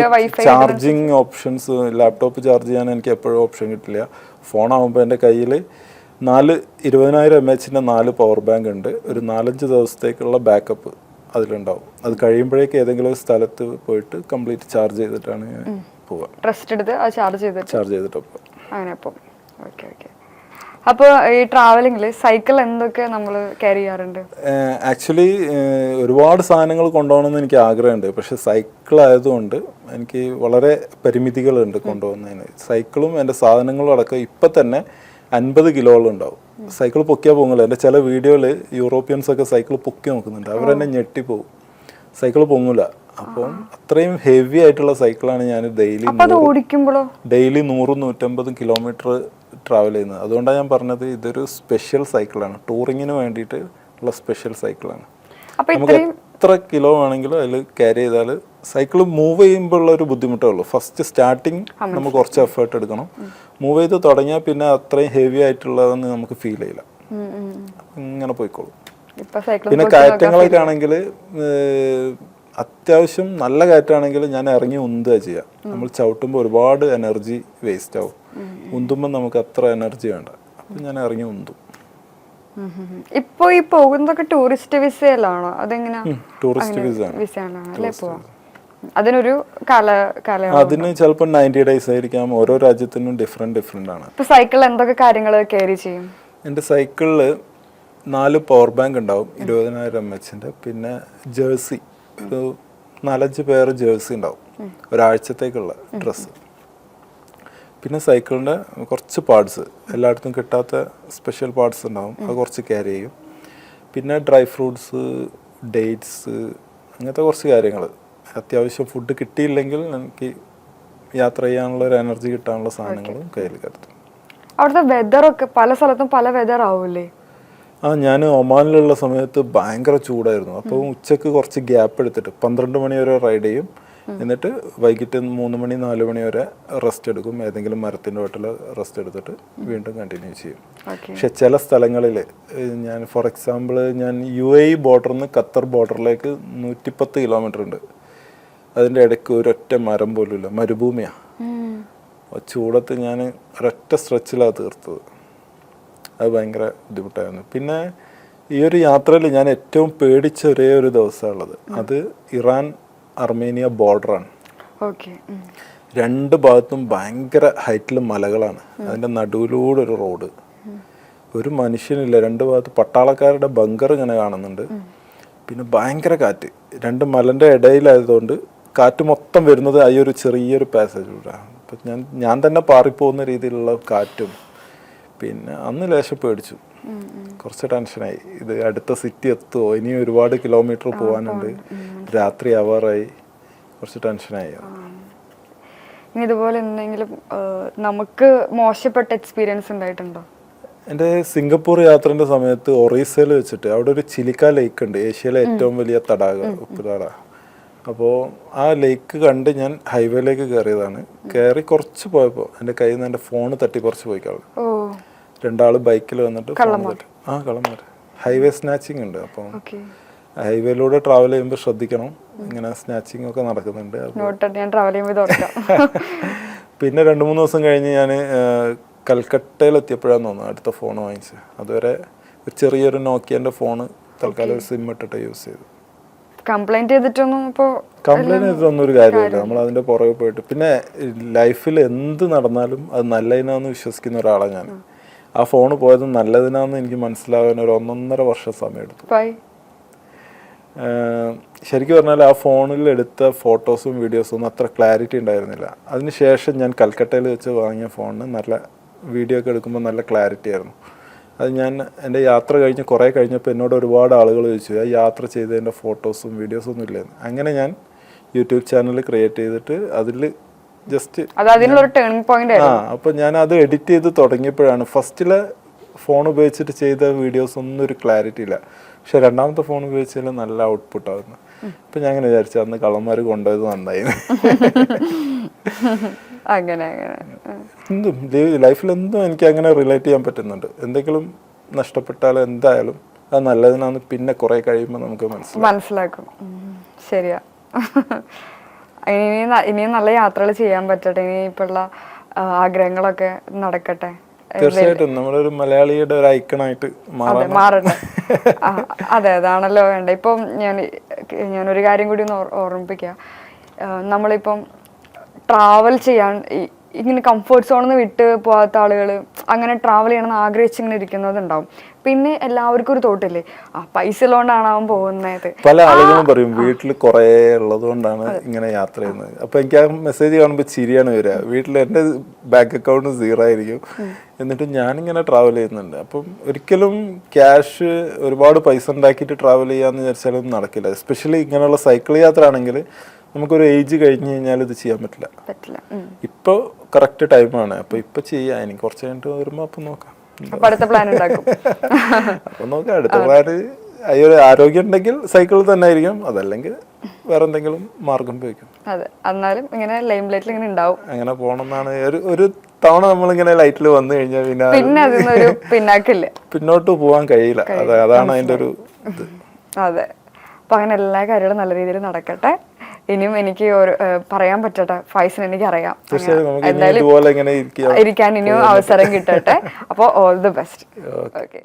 ചാർജിങ് ഓപ്ഷൻസ്, ലാപ്ടോപ്പ് ചാർജ് ചെയ്യാൻ എനിക്ക് എപ്പോഴും ഓപ്ഷൻ കിട്ടില്ല. ഫോണാകുമ്പോൾ എൻ്റെ കയ്യിൽ 20,000 mAh 4 പവർ ബാങ്ക് ഉണ്ട്. ഒരു 4-5 ദിവസത്തേക്കുള്ള ബാക്കപ്പ് അതിലുണ്ടാവും. അത് കഴിയുമ്പോഴേക്ക് ഏതെങ്കിലും സ്ഥലത്ത് പോയിട്ട് കംപ്ലീറ്റ് ചാർജ് ചെയ്തിട്ടാണ് പോവുക. ചാർജ് ചെയ്തിട്ട് അങ്ങനെ. അപ്പോൾ ഈ ട്രാവലിംഗിൽ സൈക്കിൾ എന്തൊക്കെ നമ്മൾ ക്യാരി ചെയ്യാറുണ്ട്? ആക്ച്വലി ഒരുപാട് സാധനങ്ങൾ കൊണ്ടുപോകണമെന്ന് എനിക്ക് ആഗ്രഹമുണ്ട്. പക്ഷെ സൈക്കിൾ ആയതുകൊണ്ട് എനിക്ക് വളരെ പരിമിതികളുണ്ട് കൊണ്ടുപോകുന്നതിന്. സൈക്കിളും എൻ്റെ സാധനങ്ങളും അടക്കം ഇപ്പം തന്നെ 50 കിലോളം ഉണ്ടാവും. സൈക്കിൾ പൊക്കിയാൽ പോകുന്നില്ല. എൻ്റെ ചില വീഡിയോയിൽ യൂറോപ്യൻസൊക്കെ സൈക്കിൾ പൊക്കി നോക്കുന്നുണ്ട്, അവരെന്നെ ഞെട്ടിപ്പോവും. സൈക്കിൾ പൊങ്ങില്ല. അപ്പം അത്രയും ഹെവി ആയിട്ടുള്ള സൈക്കിളാണ് ഞാൻ ഡെയിലി 100-150 കിലോമീറ്റർ ട്രാവൽ ചെയ്യുന്നത്. അതുകൊണ്ടാണ് ഞാൻ പറഞ്ഞത് ഇതൊരു സ്പെഷ്യൽ സൈക്കിളാണ്, ടൂറിങ്ങിന് വേണ്ടിയിട്ട് ഉള്ള സ്പെഷ്യൽ സൈക്കിളാണ്. നമുക്ക് എത്ര കിലോ വേണമെങ്കിലും അതിൽ ക്യാരി ചെയ്താൽ, സൈക്കിൾ മൂവ് ചെയ്യുമ്പോൾ ഉള്ള ഒരു ബുദ്ധിമുട്ടേ ഉള്ളൂ. ഫസ്റ്റ് സ്റ്റാർട്ടിങ് നമുക്ക് കുറച്ച് എഫേർട്ട് എടുക്കണം. മൂവ് ചെയ്ത് തുടങ്ങിയാൽ പിന്നെ അത്രയും ഹെവി ആയിട്ടുള്ളതെന്ന് നമുക്ക് ഫീൽ ചെയ്യില്ല, ഇങ്ങനെ പോയിക്കോളും. പിന്നെ കയറ്റങ്ങളൊക്കെ ആണെങ്കിൽ അത്യാവശ്യം നല്ല കയറ്റാണെങ്കിൽ ഞാൻ ഇറങ്ങി ഉന്തുക ചെയ്യുക. നമ്മൾ ചവിട്ടുമ്പോൾ ഒരുപാട് എനർജി വേസ്റ്റ് ആവും. ഉന്തുമ്പോൾ നമുക്ക് അത്ര എനർജി വേണ്ട, അപ്പം ഞാൻ ഇറങ്ങി ഉന്തും. ഇപ്പൊ ഈ പോകുന്നതൊക്കെ ടൂറിസ്റ്റ് വിസയിലാണോ? അതെങ്ങനെയാ? ടൂറിസ്റ്റ് അതിനൊരു അതിന് ചിലപ്പോൾ 90 days ആയിരിക്കാം. ഓരോ രാജ്യത്തിനും ഡിഫറെന്റ് ആണ്. സൈക്കിളിൽ എന്തൊക്കെ കാര്യങ്ങൾ ക്യാരി ചെയ്യും? എൻ്റെ സൈക്കിളിൽ 4 പവർ ബാങ്ക് ഉണ്ടാവും 20,000 mAh. പിന്നെ ജേഴ്സി, ഒരു 4-5 പെയർ ജേഴ്സി ഉണ്ടാവും, ഒരാഴ്ചത്തേക്കുള്ള ഡ്രസ്സ്. പിന്നെ സൈക്കിളിൻ്റെ കുറച്ച് പാർട്സ്, എല്ലായിടത്തും കിട്ടാത്ത സ്പെഷ്യൽ പാർട്സ് ഉണ്ടാവും, അത് കുറച്ച് ക്യാരി ചെയ്യും. പിന്നെ ഡ്രൈ ഫ്രൂട്ട്സ്, ഡേറ്റ്സ്, അങ്ങനത്തെ കുറച്ച് കാര്യങ്ങൾ. അത്യാവശ്യം ഫുഡ് കിട്ടിയില്ലെങ്കിൽ എനിക്ക് യാത്ര ചെയ്യാനുള്ള ഒരു എനർജി കിട്ടാനുള്ള സാധനങ്ങളും കയ്യിൽ കരുതും. അവിടുത്തെ വെതറൊക്കെ പല സ്ഥലത്തും പല വെതർ ആവൂലേ? ഞാൻ ഒമാനിലുള്ള സമയത്ത് ഭയങ്കര ചൂടായിരുന്നു. അപ്പോൾ ഉച്ചക്ക് കുറച്ച് ഗ്യാപ്പ് എടുത്തിട്ട് 12 മണി വരെ റൈഡ് ചെയ്യും. എന്നിട്ട് വൈകിട്ട് 3 മണി 4 മണി വരെ റെസ്റ്റ് എടുക്കും. ഏതെങ്കിലും മരത്തിൻ്റെ വീട്ടിൽ റെസ്റ്റ് എടുത്തിട്ട് വീണ്ടും കണ്ടിന്യൂ ചെയ്യും. പക്ഷെ ചില സ്ഥലങ്ങളിൽ ഞാൻ, ഫോർ എക്സാമ്പിൾ, ഞാൻ UAE ബോർഡറിൽ നിന്ന് ഖത്തർ ബോർഡറിലേക്ക് 110 കിലോമീറ്റർ ഉണ്ട്. അതിൻ്റെ ഇടയ്ക്ക് ഒരൊറ്റ മരം പോലും ഇല്ല, മരുഭൂമിയാണ്. ചൂടത്ത് ഞാൻ ഒരൊറ്റ സ്ട്രെച്ചിലാണ് തീർത്തത്. അത് ഭയങ്കര ബുദ്ധിമുട്ടായിരുന്നു. പിന്നെ ഈ ഒരു യാത്രയിൽ ഞാൻ ഏറ്റവും പേടിച്ച ഒരേ ഒരു ദിവസമുള്ളത്, അത് ഇറാൻ അർമേനിയ ബോർഡറാണ്. 2 ഭാഗത്തും ഭയങ്കര ഹൈറ്റിൽ മലകളാണ്. അതിൻ്റെ നടുവിലൂടെ ഒരു റോഡ്, ഒരു മനുഷ്യനില്ല. 2 ഭാഗത്ത് പട്ടാളക്കാരുടെ ബങ്കർ ഇങ്ങനെ കാണുന്നുണ്ട്. പിന്നെ ഭയങ്കര കാറ്റ്. 2 മലൻ്റെ ഇടയിലായതുകൊണ്ട് കാറ്റ് മൊത്തം വരുന്നത് ഈ ഒരു ചെറിയൊരു പാസേജിലൂടെയാണ്. അപ്പം ഞാൻ തന്നെ പാറിപ്പോകുന്ന രീതിയിലുള്ള കാറ്റും. പിന്നെ അന്ന് ലേശം പേടിച്ചു, കുറച്ച് ടെൻഷനായി. ഇത് അടുത്ത സിറ്റി എത്തുമോ, ഇനി ഒരുപാട് കിലോമീറ്റർ പോകാനുണ്ട്, രാത്രി ആവാറായി, കുറച്ച് ടെൻഷനായി. ഇനി ഇതുപോലെ എന്തെങ്കിലും നമുക്ക് മോശപ്പെട്ട എക്സ്പീരിയൻസ് ഉണ്ടായിട്ടുണ്ടോ? എൻ്റെ സിംഗപ്പൂർ യാത്രേൻ്റെ സമയത്ത് ഒറീസയിൽ വെച്ചിട്ട് അവിടെ ഒരു ചിലിക്ക ലേക്ക് ഉണ്ട്, ഏഷ്യയിലെ ഏറ്റവും വലിയ തടാകം, ഉപ്പുതട. അപ്പോൾ ആ ലേക്ക് കണ്ട് ഞാൻ ഹൈവേയിലേക്ക് കയറിയതാണ്. കയറി കുറച്ച് പോയപ്പോൾ എൻ്റെ കയ്യിൽ നിന്ന് എൻ്റെ ഫോൺ തട്ടിപ്പറിച്ച് പോയി കളഞ്ഞു. രണ്ടാൾ ബൈക്കിൽ വന്നിട്ട് കള്ളന്മാർ ഹൈവേ സ്നാച്ചിങ് ഉണ്ട്. അപ്പം ഹൈവേയിലൂടെ ട്രാവൽ ചെയ്യുമ്പോൾ ശ്രദ്ധിക്കണം, ഇങ്ങനെ സ്നാച്ചിങ് ഒക്കെ നടക്കുന്നുണ്ട്. പിന്നെ 2-3 ദിവസം കഴിഞ്ഞ് ഞാൻ കൽക്കട്ടയിലെത്തിയപ്പോഴാന്ന് തോന്നുന്നു അടുത്ത ഫോൺ വാങ്ങിച്ചത്. അതുവരെ ഒരു ചെറിയൊരു നോക്കിയൻ്റെ ഫോണ് തൽക്കാലം ഒരു സിം ഇട്ടിട്ട് യൂസ് ചെയ്തു. കംപ്ലൈന്റ് ചെയ്തിട്ടൊന്നും ഒരു കാര്യമില്ല, നമ്മൾ അതിന്റെ പുറകെ പോയിട്ട്. പിന്നെ ലൈഫിൽ എന്ത് നടന്നാലും അത് നല്ലതിനാന്ന് വിശ്വസിക്കുന്ന ഒരാളാണ് ഞാൻ. ആ ഫോൺ പോയത് നല്ലതിനാന്ന് എനിക്ക് മനസ്സിലാവാൻ ഒരു 1.5 വർഷം സമയം എടുത്തു. ശരിക്കും പറഞ്ഞാൽ ആ ഫോണിൽ എടുത്ത ഫോട്ടോസും വീഡിയോസും ഒന്നും അത്ര ക്ലാരിറ്റി ഉണ്ടായിരുന്നില്ല. അതിനുശേഷം ഞാൻ കൽക്കട്ടയിൽ വെച്ച് വാങ്ങിയ ഫോണിന് നല്ല വീഡിയോ ഒക്കെ എടുക്കുമ്പോൾ നല്ല ക്ലാരിറ്റി ആയിരുന്നു. അത് ഞാൻ എൻ്റെ യാത്ര കഴിഞ്ഞ് കുറേ കഴിഞ്ഞപ്പോൾ എന്നോട് ഒരുപാട് ആളുകൾ ചോദിച്ചു, ആ യാത്ര ചെയ്തതിൻ്റെ ഫോട്ടോസും വീഡിയോസും ഒന്നും ഇല്ലെന്ന്. അങ്ങനെ ഞാൻ യൂട്യൂബ് ചാനൽ ക്രിയേറ്റ് ചെയ്തിട്ട് അതിൽ ജസ്റ്റ് അപ്പോൾ ഞാൻ അത് എഡിറ്റ് ചെയ്ത് തുടങ്ങിയപ്പോഴാണ് ഫസ്റ്റിലെ ഫോൺ ഉപയോഗിച്ചിട്ട് ചെയ്ത വീഡിയോസ് ഒന്നും ഒരു ക്ലാരിറ്റി ഇല്ല. പക്ഷെ രണ്ടാമത്തെ ഫോൺ ഉപയോഗിച്ചാൽ നല്ല ഔട്ട്പുട്ട് ആവുന്നു. അപ്പം ഞാൻ അങ്ങനെ വിചാരിച്ചു അന്ന് കള്ളന്മാർ കൊണ്ടുപോയത് നന്നായി. എന്തും ലൈഫിൽ എന്തും എനിക്ക് അങ്ങനെ റിലേറ്റ് ചെയ്യാൻ പറ്റുന്നുണ്ട്. എന്തെങ്കിലും നഷ്ടപ്പെട്ടാൽ എന്തായാലും അത് നല്ലതിനാന്ന് പിന്നെ കുറെ കഴിയുമ്പോൾ നമുക്ക് മനസ്സിലാക്കും. ശരിയാ. ഇനിയും നല്ല യാത്രകൾ ചെയ്യാൻ പറ്റട്ടെ, ഇനിയിപ്പുള്ള ആഗ്രഹങ്ങളൊക്കെ നടക്കട്ടെ. തീർച്ചയായിട്ടും നമ്മളൊരു മലയാളിയുടെ ഒരു ഐക്കണായിട്ട് മാറട്ടെ. അതെ, അതാണല്ലോ വേണ്ട. ഇപ്പം ഞാനൊരു കാര്യം കൂടി ഒന്ന് ഓർമ്മിപ്പിക്കുക. നമ്മളിപ്പം ട്രാവൽ ചെയ്യാൻ ഇങ്ങനെ കംഫർട്ട് സോണിൽ നിന്ന് വിട്ട് പോകാത്ത ആളുകൾ അങ്ങനെ ട്രാവൽ ചെയ്യണമെന്ന് ആഗ്രഹിച്ചിങ്ങനെ ഇരിക്കുന്നതുണ്ടാവും. പിന്നെ എല്ലാവർക്കും ഒരു തോട്ടില്ലേ, പൈസ ഉള്ളതുകൊണ്ടാണ് അവൻ പോകുന്നത്. പല ആളുകളും പറയും വീട്ടിൽ കുറേ ഉള്ളത് കൊണ്ടാണ് ഇങ്ങനെ യാത്ര ചെയ്യുന്നത്. അപ്പൊ എനിക്ക് ആ മെസ്സേജ് കാണുമ്പോൾ ചിരിയാണ് വരിക. വീട്ടിൽ എൻ്റെ ബാങ്ക് അക്കൗണ്ട് 0 ആയിരിക്കും, എന്നിട്ട് ഞാനിങ്ങനെ ട്രാവൽ ചെയ്യുന്നുണ്ട്. അപ്പം ഒരിക്കലും ക്യാഷ് ഒരുപാട് പൈസ ഉണ്ടാക്കിയിട്ട് ട്രാവൽ ചെയ്യാന്ന് വിചാരിച്ചാലൊന്നും നടക്കില്ല. എസ്പെഷ്യലി ഇങ്ങനെയുള്ള സൈക്കിൾ യാത്ര ആണെങ്കിൽ നമുക്കൊരു ഏജ് കഴിഞ്ഞ് കഴിഞ്ഞാൽ ഇത് ചെയ്യാൻ പറ്റില്ല. ഇപ്പോൾ കറക്റ്റ് ടൈമാണ്. അപ്പൊ ഇപ്പൊ ചെയ്യാം, എനിക്ക് കുറച്ച് കഴിഞ്ഞിട്ട് വരുമ്പോ അപ്പൊ നോക്കാം. അടുത്ത പ്ലാൻ ഉണ്ടാക്കും. അപ്പൊ നോക്കാം അടുത്ത പ്ലാന്. ആരോഗ്യം ഉണ്ടെങ്കിൽ സൈക്കിൾ തന്നെ ആയിരിക്കും, അതല്ലെങ്കിൽ വേറെ എന്തെങ്കിലും മാർഗം ഉപയോഗിക്കും. അതെ, എന്നാലും ഇങ്ങനെ ലൈം ലൈറ്റിൽ ഇങ്ങനെ ഉണ്ടാവും. അങ്ങനെ പോകണമെന്നാണ്. ഒരു തവണ നമ്മളിങ്ങനെ ലൈറ്റിൽ വന്നു കഴിഞ്ഞാൽ പിന്നെ അതിനൊരു പിന്നാക്കില്ല, പിന്നോട്ട് പോകാൻ കഴിയില്ല. അതാണ് അതിന്റെ ഒരു ഇത്. അതെ. അപ്പൊ അങ്ങനെ എല്ലാ കാര്യങ്ങളും നല്ല രീതിയിൽ നടക്കട്ടെ. ഇനിയും എനിക്ക് പറയാൻ പറ്റട്ടെ, ഫൈസിന് എനിക്ക് അറിയാം എന്തായാലും ഇരിക്കാൻ ഇനിയും അവസരം കിട്ടട്ടെ. അപ്പോൾ ഓൾ ദി ബെസ്റ്റ്. ഓക്കെ.